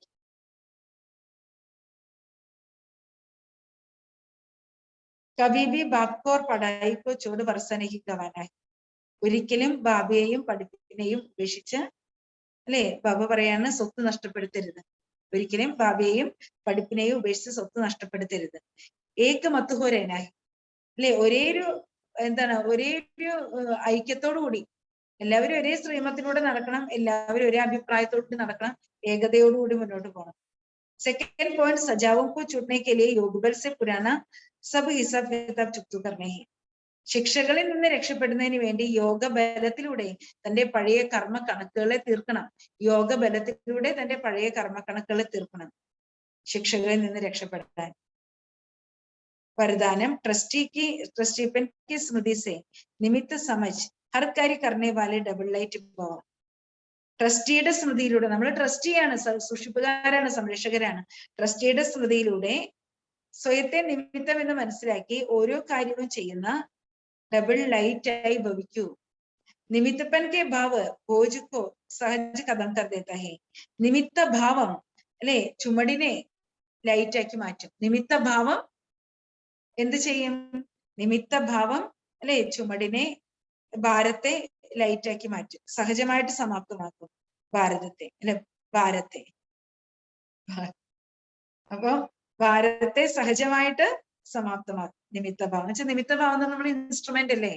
कभी भी बाप को और पढ़ाई को छोड़ वर्षा नहीं गवाना है. ഒരിക്കലും ബാബയെയും പഠിപ്പിനെയും ഉപേക്ഷിച്ച് അല്ലെ? ബാബ പറയാണ് സ്വത്ത് നഷ്ടപ്പെടുത്തരുത്. ഒരിക്കലും ബാബയെയും പഠിപ്പിനെയും ഉപേക്ഷിച്ച് സ്വത്ത് നഷ്ടപ്പെടുത്തരുത്. ഏക മത്തുഹോരനായി അല്ലെ? ഒരേ ഒരു ഐക്യത്തോടു കൂടി എല്ലാവരും ഒരേ ശ്രീമത്തിലൂടെ നടക്കണം, എല്ലാവരും ഒരേ അഭിപ്രായത്തോടുകൂടി നടക്കണം, ഏകതയോടുകൂടി മുന്നോട്ട് പോകണം. सेकंड पॉइंट सजाओं को छूटने के लिए योगबल से पुराना सब हिसाब किताब चुक्तू करने हैं. ശിക്ഷകളിൽ നിന്ന് രക്ഷപ്പെടുന്നതിന് വേണ്ടി യോഗബലത്തിലൂടെ തന്റെ പഴയ കർമ്മ കണക്കുകളെ തീർക്കണം. യോഗബലത്തിലൂടെ തന്റെ പഴയ കർമ്മ കണക്കുകളെ തീർക്കണം ശിക്ഷകളിൽ നിന്ന് രക്ഷപ്പെടാൻ. वरदानम ट्रस्टीपन की स्मृति से निमित्त समझ हर कार्य करने वाले डबल लाइट भव. ട്രസ്റ്റിയുടെ സ്മൃതിയിലൂടെ, നമ്മൾ ട്രസ്റ്റിയാണ്, സൂക്ഷിപ്പുകാരാണ്, സംരക്ഷകരാണ്. ട്രസ്റ്റിയുടെ സ്മൃതിയിലൂടെ സ്വയത്തെ നിമിത്തം എന്ന് മനസ്സിലാക്കി ഓരോ കാര്യവും ചെയ്യുന്ന ഡബിൾ ലൈറ്റ് ആയി ഭവിക്കൂ. നിമിത്തപ്പൻ കെ ഭാവ് ഭോജുക്കോ സഹജ് കഥം കർദേത്ത ഹേ. നിമിത്ത ഭാവം അല്ലെ ചുമടിനെ ലൈറ്റ് ആക്കി മാറ്റും. നിമിത്ത ഭാവം എന്ത് ചെയ്യും? നിമിത്ത ഭാവം അല്ലെ ചുമടിനെ, ഭാരത്തെ ലൈറ്റ് ആക്കി മാറ്റും, സഹജമായിട്ട് സമാപ്തമാക്കും ഭാരതത്തെ അല്ലെ ഭാരത്തെ. അപ്പൊ ഭാരതത്തെ സഹജമായിട്ട് സമാപ്തമാക്കും നിമിത്തഭാവം. എന്നുവെച്ചാൽ നിമിത്തഭാവം എന്ന് നമ്മൾ ഇൻസ്ട്രുമെന്റ് അല്ലേ?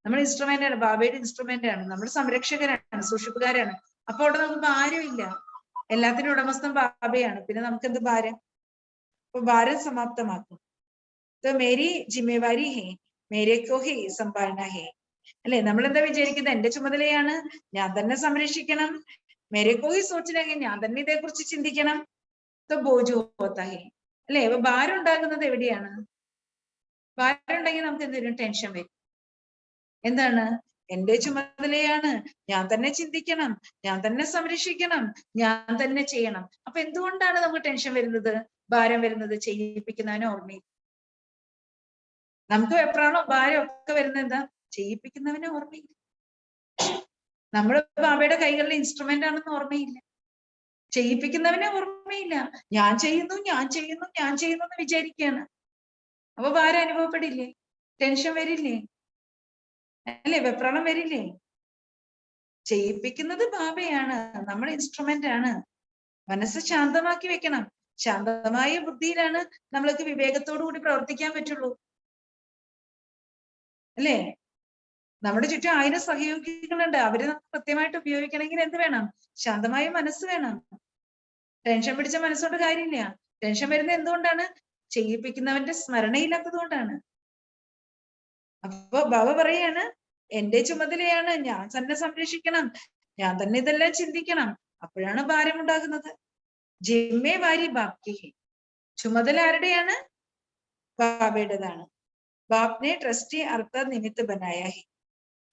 നമ്മൾ ഇൻസ്ട്രുമെന്റ് ആണ്, ബാബയുടെ ഇൻസ്ട്രുമെന്റ് ആണ്, നമ്മൾ സംരക്ഷകരാണ്, സൂക്ഷിപ്പുകാരാണ്. അപ്പൊ അവിടെ നമുക്ക് ഭാരമില്ല, എല്ലാത്തിനും ഉടമസ്ഥൻ ബാബയാണ്. പിന്നെ നമുക്ക് എന്ത് ഭാരം? അപ്പൊ ഭാരം സമാപ്തമാക്കും. तो मेरी जिम्मेवारी है मेरे को ही संभालना है അല്ലെ? നമ്മൾ എന്താ വിചാരിക്കുന്നത്? എന്റെ ചുമതലയാണ്, ഞാൻ തന്നെ സംരക്ഷിക്കണം. മേരെ കോ ഹി സോച്ചന ഹെ, ഞാൻ തന്നെ ഇതേക്കുറിച്ച് ചിന്തിക്കണം. तो बोझ होता है അല്ലെ? അപ്പൊ ഭാരം ഉണ്ടാകുന്നത് എവിടെയാണ്? ഭാരം ഉണ്ടെങ്കിൽ നമുക്ക് എന്തെങ്കിലും ടെൻഷൻ വരും. എന്താണ്? എന്റെ ചുമതലയാണ്, ഞാൻ തന്നെ ചിന്തിക്കണം, ഞാൻ തന്നെ സംരക്ഷിക്കണം, ഞാൻ തന്നെ ചെയ്യണം. അപ്പൊ എന്തുകൊണ്ടാണ് നമുക്ക് ടെൻഷൻ വരുന്നത്, ഭാരം വരുന്നത്? ചെയ്യിപ്പിക്കുന്നതിന് ഓർമ്മയില്ല. നമുക്ക് വെപ്രാണോ ഭാരം ഒക്കെ വരുന്നത് എന്താ? ചെയ്യിപ്പിക്കുന്നവനെ ഓർമ്മയില്ല. നമ്മൾ ബാബയുടെ കൈകളിലെ ഇൻസ്ട്രുമെന്റ് ആണെന്ന് ഓർമ്മയില്ല. ചെയ്യിപ്പിക്കുന്നവനെ ഓർമ്മയില്ല. ഞാൻ ചെയ്യുന്നു എന്ന് വിചാരിക്കുകയാണ്. അപ്പൊ ഭാരം അനുഭവപ്പെടില്ലേ? ടെൻഷൻ വരില്ലേ? അല്ലെ? വെപ്രാളം വരില്ലേ? ചെയ്യിപ്പിക്കുന്നത് ബാബയാണ്, നമ്മൾ ഇൻസ്ട്രുമെന്റ് ആണ്. മനസ്സ് ശാന്തമാക്കി വെക്കണം. ശാന്തമായ ബുദ്ധിയിലാണ് നമ്മൾക്ക് വിവേകത്തോടു കൂടി പ്രവർത്തിക്കാൻ പറ്റുള്ളൂ. അല്ലേ? നമ്മുടെ ചുറ്റും 1000 സഹയോഗികളുണ്ട്. അവരെ നമുക്ക് കൃത്യമായിട്ട് ഉപയോഗിക്കണമെങ്കിൽ എന്ത് വേണം? ശാന്തമായ മനസ്സ് വേണം. ടെൻഷൻ പിടിച്ച മനസ്സുകൊണ്ട് കാര്യമില്ല. ടെൻഷൻ വരുന്നത് എന്തുകൊണ്ടാണ്? ചെയ്യിപ്പിക്കുന്നവന്റെ സ്മരണയില്ലാത്തത് കൊണ്ടാണ്. അപ്പൊ ബാബ പറയാണ്, എന്റെ ചുമതലയാണ്, ഞാൻ തന്നെ സംരക്ഷിക്കണം, ഞാൻ തന്നെ ഇതെല്ലാം ചിന്തിക്കണം. അപ്പോഴാണ് ഭാരം ഉണ്ടാകുന്നത്. ജിമ്മേവാരി ബാപ്കി ഹെ. ചുമതല ആരുടെയാണ്? ബാബയുടേതാണ്. ബാപ്നെ ട്രസ്റ്റി അർത്ഥാത് നിമിത്ത ബനായ ഹെ.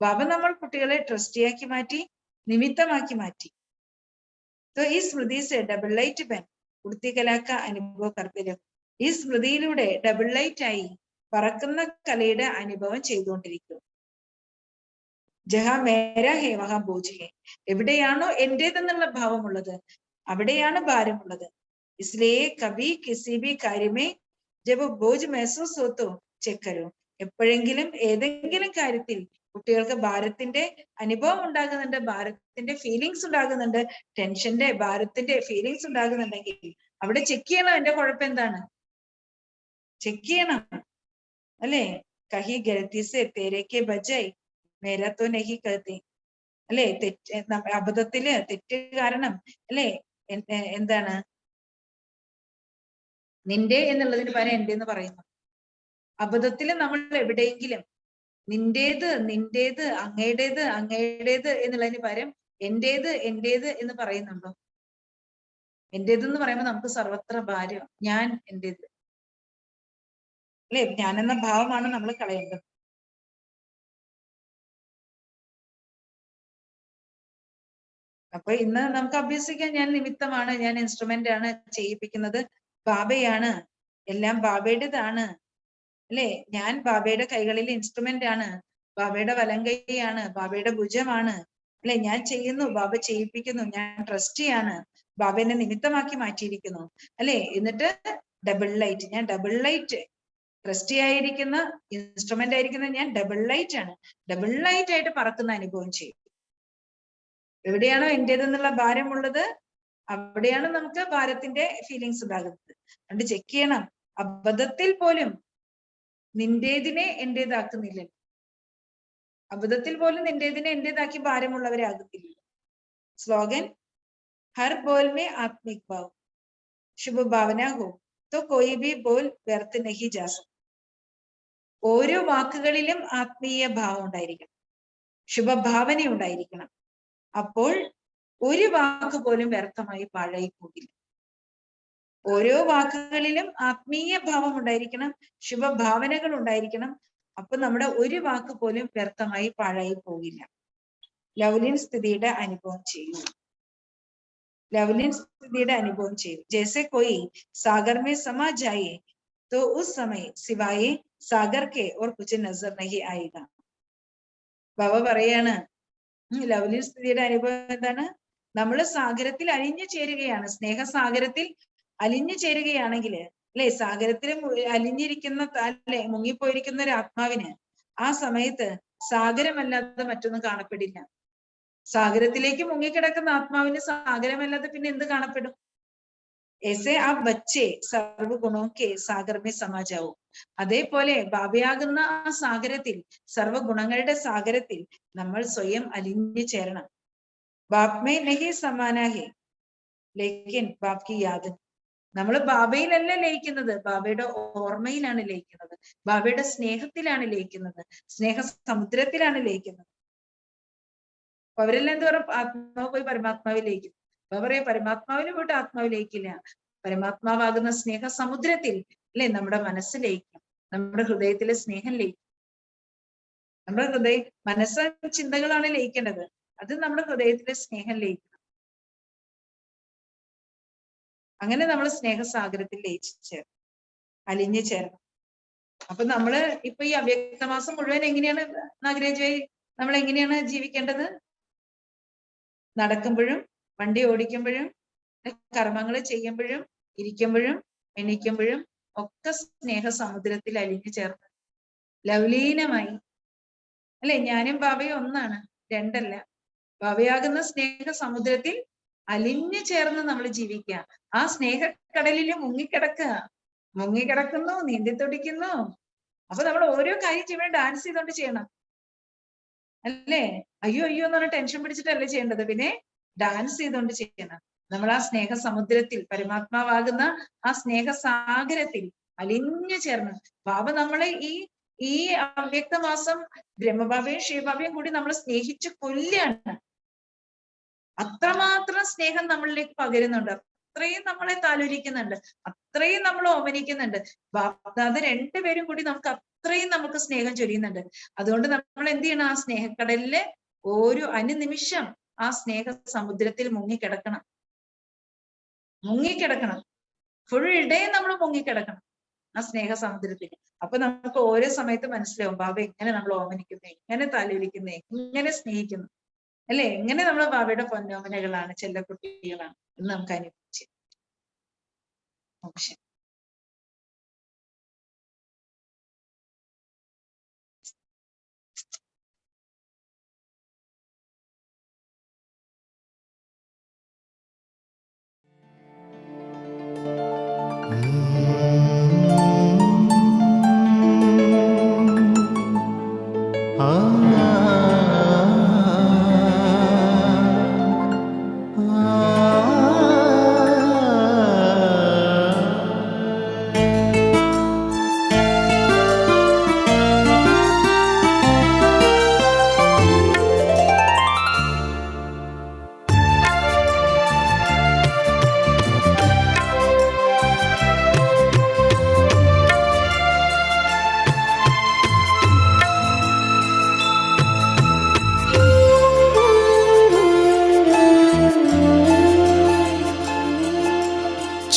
ബാബ നമ്മൾ കുട്ടികളെ ട്രസ്റ്റിയാക്കി മാറ്റി, നിമിത്തമാക്കി മാറ്റി. तो ഈ സ്മൃതി സെ ഡബിൾ ലൈറ്റ് ബൻ ഉടുത്തി കലാക്ക അനുഭവം കർത്തരം. ഈ സ്മൃതിയിലൂടെ ഡബിൾ ലൈറ്റ് ആയി പറക്കുന്ന കലയുടെ അനുഭവം ചെയ്തുകൊണ്ടിരിക്കും. ജഹാ മേരാ ഹേ വഹാ ബോജ് ഹേ. എവിടെയാണോ എന്റേതെന്നുള്ള ഭാവമുള്ളത് അവിടെയാണ് ഭാരമുള്ളത്. ഇസ്ലിയേ കബി കിസി ബി കാര്യമേ ജബ് ബോജ് മെഹസൂസ് ഹോ ചെക്ക് കരോ. എപ്പോഴെങ്കിലും ഏതെങ്കിലും കാര്യത്തിൽ കുട്ടികൾക്ക് ഭാരത്തിന്റെ അനുഭവം ഉണ്ടാകുന്നുണ്ട്, ഭാരത്തിന്റെ ഫീലിങ്സ് ഉണ്ടാകുന്നുണ്ട്, ടെൻഷന്റെ ഭാരത്തിന്റെ ഫീലിങ്സ് ഉണ്ടാകുന്നുണ്ടെങ്കിൽ അവിടെ ചെക്ക് ചെയ്യണം. എന്റെ കുഴപ്പം എന്താണ്? ചെക്ക് ചെയ്യണം അല്ലെ? കഹി ഗലത്തി സെ തേരേക്കെ ബജായ് മേരാ തോ നഹി കഹത്തെ. അല്ലെ? അബദ്ധത്തില് തെറ്റ് കാരണം അല്ലെ എന്താണ്? നിന്റെ എന്നുള്ളതിന് പകരം എന്റെ എന്ന് പറയുന്നു. അബദ്ധത്തില് നമ്മൾ എവിടെയെങ്കിലും നിന്റേത് അങ്ങയുടേത് എന്നുള്ളതിന് പകരം എന്റേത് എന്ന് പറയുന്നുണ്ടോ? എന്റേതെന്ന് പറയുമ്പോൾ നമുക്ക് സർവത്ര ഭാരം. ഞാൻ എന്റേത് അല്ലെ? ഞാനെന്ന ഭാവമാണ് നമ്മൾ കളയേണ്ടത്. അപ്പൊ ഇന്ന് നമുക്ക് അഭ്യസിക്കാൻ, ഞാൻ നിമിത്തമാണ്, ഞാൻ ഇൻസ്ട്രുമെന്റ് ആണ്, ചെയ്യിപ്പിക്കുന്നത് ബാബയാണ്, എല്ലാം ബാബയുടേതാണ് അല്ലെ? ഞാൻ ബാബയുടെ കൈകളിൽ ഇൻസ്ട്രുമെന്റ് ആണ്, ബാബയുടെ വലം കൈയാണ്, ബാബയുടെ ഭുജമാണ് അല്ലെ? ഞാൻ ചെയ്യുന്നു, ബാബ ചെയ്യിപ്പിക്കുന്നു, ഞാൻ ട്രസ്റ്റിയാണ്, ബാബ എന്നെ നിമിത്തമാക്കി മാറ്റിയിരിക്കുന്നു അല്ലെ? എന്നിട്ട് ഡബിൾ ലൈറ്റ്, ഞാൻ ഡബിൾ ലൈറ്റ്, ട്രസ്റ്റി ആയിരിക്കുന്ന ഇൻസ്ട്രുമെന്റ് ആയിരിക്കുന്ന ഞാൻ ഡബിൾ ലൈറ്റ് ആണ്. ഡബിൾ ലൈറ്റ് ആയിട്ട് പറക്കുന്ന അനുഭവം ചെയ്യും. എവിടെയാണോ എന്റേതെന്നുള്ള ഭാരമുള്ളത് അവിടെയാണ് നമുക്ക് ഭാരത്തിന്റെ ഫീലിങ്സ് ഉണ്ടാകുന്നത്. അതുകൊണ്ട് ചെക്ക് ചെയ്യണം. അബദ്ധത്തിൽ പോലും നിന്റേതിനെ എന്റേതാക്കുന്നില്ല. അബദ്ധത്തിൽ പോലും നിന്റേതിനെ എന്റേതാക്കി ഭാരമുള്ളവരാകുന്നില്ല. സ്ലോഗൻ ഹർ ബോൽ മേ ആത്മിക് ഭാവ് ശുഭ ഭാവന ഹോ തോ കോയി ഭി ബോൽ വ്യർത്ഥ നഹി ജാ സക്താ. ഓരോ വാക്കുകളിലും ആത്മീയ ഭാവം ഉണ്ടായിരിക്കണം, ശുഭഭാവന ഉണ്ടായിരിക്കണം. അപ്പോൾ ഒരു വാക്ക് പോലും വ്യർത്ഥമായി പാഴായി പോകില്ല. ഓരോ വാക്കുകളിലും ആത്മീയ ഭാവം ഉണ്ടായിരിക്കണം, ശുഭഭാവനകൾ ഉണ്ടായിരിക്കണം. അപ്പൊ നമ്മുടെ ഒരു വാക്ക് പോലും വ്യർത്ഥമായി പാഴായി പോകില്ല. ലവ്ലിൻ സ്ഥിതിയുടെ അനുഭവം ചെയ്യൂ. ലവ്ലിൻ സ്ഥിതിയുടെ അനുഭവം ചെയ്യൂ. ജैसे कोई सागर में समा जाए तो उस समय सिवाय सागर के और कुछ नजर नहीं आएगा. ബാബ പറയാണ് ലവ്ലിൻ സ്ഥിതിയുടെ അനുഭവം എന്താണ്? നമ്മൾ സാഗരത്തിൽ അലിഞ്ഞു ചേരുകയാണ്, സ്നേഹസാഗരത്തിൽ അലിഞ്ഞു ചേരുകയാണെങ്കിൽ അല്ലെ, സാഗരത്തിൽ അലിഞ്ഞിരിക്കുന്ന അല്ലെ മുങ്ങിപ്പോയിരിക്കുന്ന ഒരു ആത്മാവിന് ആ സമയത്ത് സാഗരമല്ലാതെ മറ്റൊന്നും കാണപ്പെടില്ല. സാഗരത്തിലേക്ക് മുങ്ങിക്കിടക്കുന്ന ആത്മാവിന് സാഗരമല്ലാതെ പിന്നെ എന്ത് കാണപ്പെടും? ऐसे आप बच्चे സർവഗുണോ കെ സാഗർ മേ സമാ ജാവോ. അതേപോലെ ബാബയാകുന്ന ആ സാഗരത്തിൽ, സർവഗുണങ്ങളുടെ സാഗരത്തിൽ നമ്മൾ സ്വയം അലിഞ്ഞു ചേരണം. ബാപ് മേ നഹി സമാന ഹെ ലേക്കിൻ ബാപ് കി യാദ്. നമ്മൾ ബാബയിലല്ല ലയിക്കുന്നത്, ബാബയുടെ ഓർമ്മയിലാണ് ലയിക്കുന്നത്, ബാബയുടെ സ്നേഹത്തിലാണ് ലയിക്കുന്നത്, സ്നേഹ സമുദ്രത്തിലാണ് ലയിക്കുന്നത്. അപ്പൊ അവരെല്ലാം എന്ത് പറയും? ആത്മാവ് പോയി പരമാത്മാവിൽ ലയിക്കും. അപ്പൊ പറയാ പരമാത്മാവിന് പോയിട്ട് ആത്മാവ് ലയിക്കില്ല, പരമാത്മാവാകുന്ന സ്നേഹ സമുദ്രത്തിൽ അല്ലെ നമ്മുടെ മനസ്സ് ലയിക്കും, നമ്മുടെ ഹൃദയത്തിലെ സ്നേഹം ലയിക്കും. നമ്മുടെ മനസ്സ് ചിന്തകളാണ് ലയിക്കേണ്ടത്, അത് നമ്മുടെ ഹൃദയത്തിലെ സ്നേഹം ലയിക്കണം. അങ്ങനെ നമ്മൾ സ്നേഹസാഗരത്തിൽ ലയിച്ചു ചേർന്ന് അലിഞ്ഞു ചേരണം. അപ്പൊ നമ്മള് ഇപ്പൊ ഈ അവ്യക്തമാസം മുഴുവൻ എങ്ങനെയാണ് നാഗരാജായി നമ്മൾ എങ്ങനെയാണ് ജീവിക്കേണ്ടത്? നടക്കുമ്പോഴും വണ്ടി ഓടിക്കുമ്പോഴും കർമ്മങ്ങൾ ചെയ്യുമ്പോഴും ഇരിക്കുമ്പോഴും എണീക്കുമ്പോഴും ഒക്കെ സ്നേഹ സമുദ്രത്തിൽ അലിഞ്ഞു ചേർന്ന് ലവ്ലീനമായി അല്ലെ. ഞാനും ബാബയും ഒന്നാണ്, രണ്ടല്ല. ബാബയാകുന്ന സ്നേഹ സമുദ്രത്തിൽ അലിഞ്ഞു ചേർന്ന് നമ്മൾ ജീവിക്കുക. ആ സ്നേഹക്കടലിൽ മുങ്ങിക്കിടക്കുന്നു, നീന്തി തുടിക്കുന്നു. അപ്പൊ നമ്മൾ ഓരോ കാര്യം ചെയ്യുമ്പോൾ ഡാൻസ് ചെയ്തോണ്ട് ചെയ്യണം അല്ലേ. അയ്യോ അയ്യോ എന്ന് പറഞ്ഞ ടെൻഷൻ പിടിച്ചിട്ടല്ലേ ചെയ്യേണ്ടത്, പിന്നെ ഡാൻസ് ചെയ്തോണ്ട് ചെയ്യണം. നമ്മൾ ആ സ്നേഹ സമുദ്രത്തിൽ, പരമാത്മാവാകുന്ന ആ സ്നേഹസാഗരത്തിൽ അലിഞ്ഞു ചേർന്ന് ബാബ നമ്മളെ ഈ അവ്യക്തമാസം ബ്രഹ്മബാബയും ശിവബാബയും കൂടി നമ്മൾ സ്നേഹിച്ച് കൊല്ലാണ്. അത്രമാത്രം സ്നേഹം നമ്മളിലേക്ക് പകരുന്നുണ്ട്, അത്രയും നമ്മളെ താലോലിക്കുന്നുണ്ട്, അത്രയും നമ്മൾ ഓമനിക്കുന്നുണ്ട്. അത് രണ്ടുപേരും കൂടി നമുക്ക് അത്രയും നമുക്ക് സ്നേഹം ചൊരിയുന്നുണ്ട്. അതുകൊണ്ട് നമ്മൾ എന്ത് ചെയ്യണം? ആ സ്നേഹക്കടലില് ഒരു അനുനിമിഷം ആ സ്നേഹ സമുദ്രത്തിൽ മുങ്ങിക്കിടക്കണം. ഫുൾ ഡേ നമ്മൾ മുങ്ങിക്കിടക്കണം ആ സ്നേഹ സമുദ്രത്തിൽ. അപ്പൊ നമുക്ക് ഓരോ സമയത്ത് മനസ്സിലാവും ബാബ എങ്ങനെ നമ്മൾ ഓമനിക്കുന്നേ, എങ്ങനെ താലോലിക്കുന്നേ, എങ്ങനെ സ്നേഹിക്കുന്നു അല്ലെ, എങ്ങനെ നമ്മൾ ബാബയുടെ പൊന്നോമനകളാണ്, ചെല്ലക്കുട്ടികളാണ് എന്ന് നമുക്ക് അനുഭവിച്ചു. ഓക്കെ.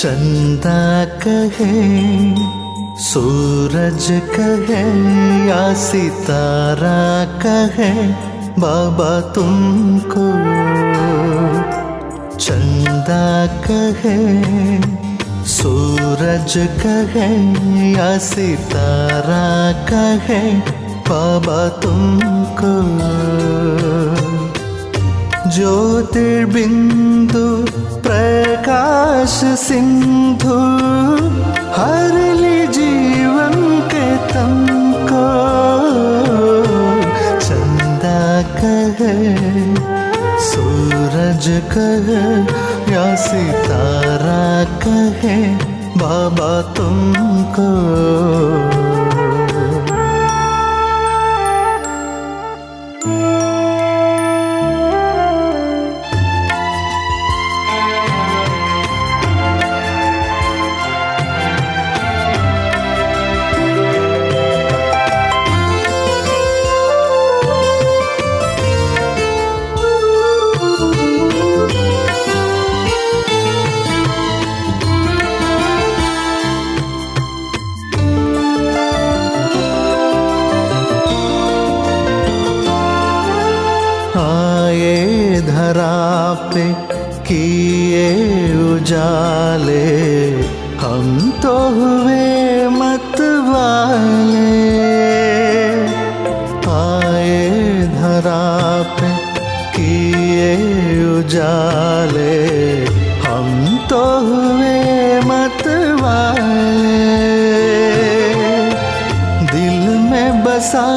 चंदा कहे, सूरज कहे या सितारा कहे बाबा तुमको। चंदा कहे, सूरज कहे या सितारा कहे बाबा तुमको। ज्योतिर्बिंदु प्रकाश सिंधु हर ली जीवन के तुमको। चंदा कहे सूरज कहे या सितारा कहे बाबा तुमको। आए धरा पे किए उजाले हम तो हुए मतवाले। आए धरा पे किए उजाले हम तो हुए मतवाले। दिल में बसा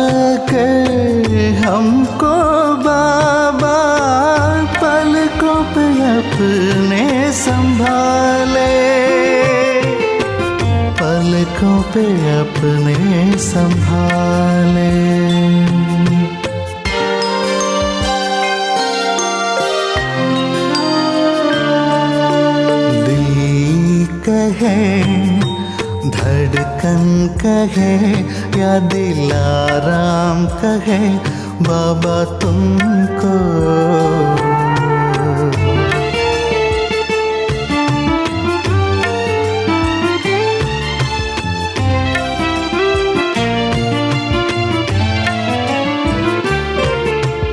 के हमको बाबा पलकों पे अपने संभाले। पलकों पे अपने संभाले। दिल कहे धड़कन कहे या दिलाराम कहे बाबा तुमको।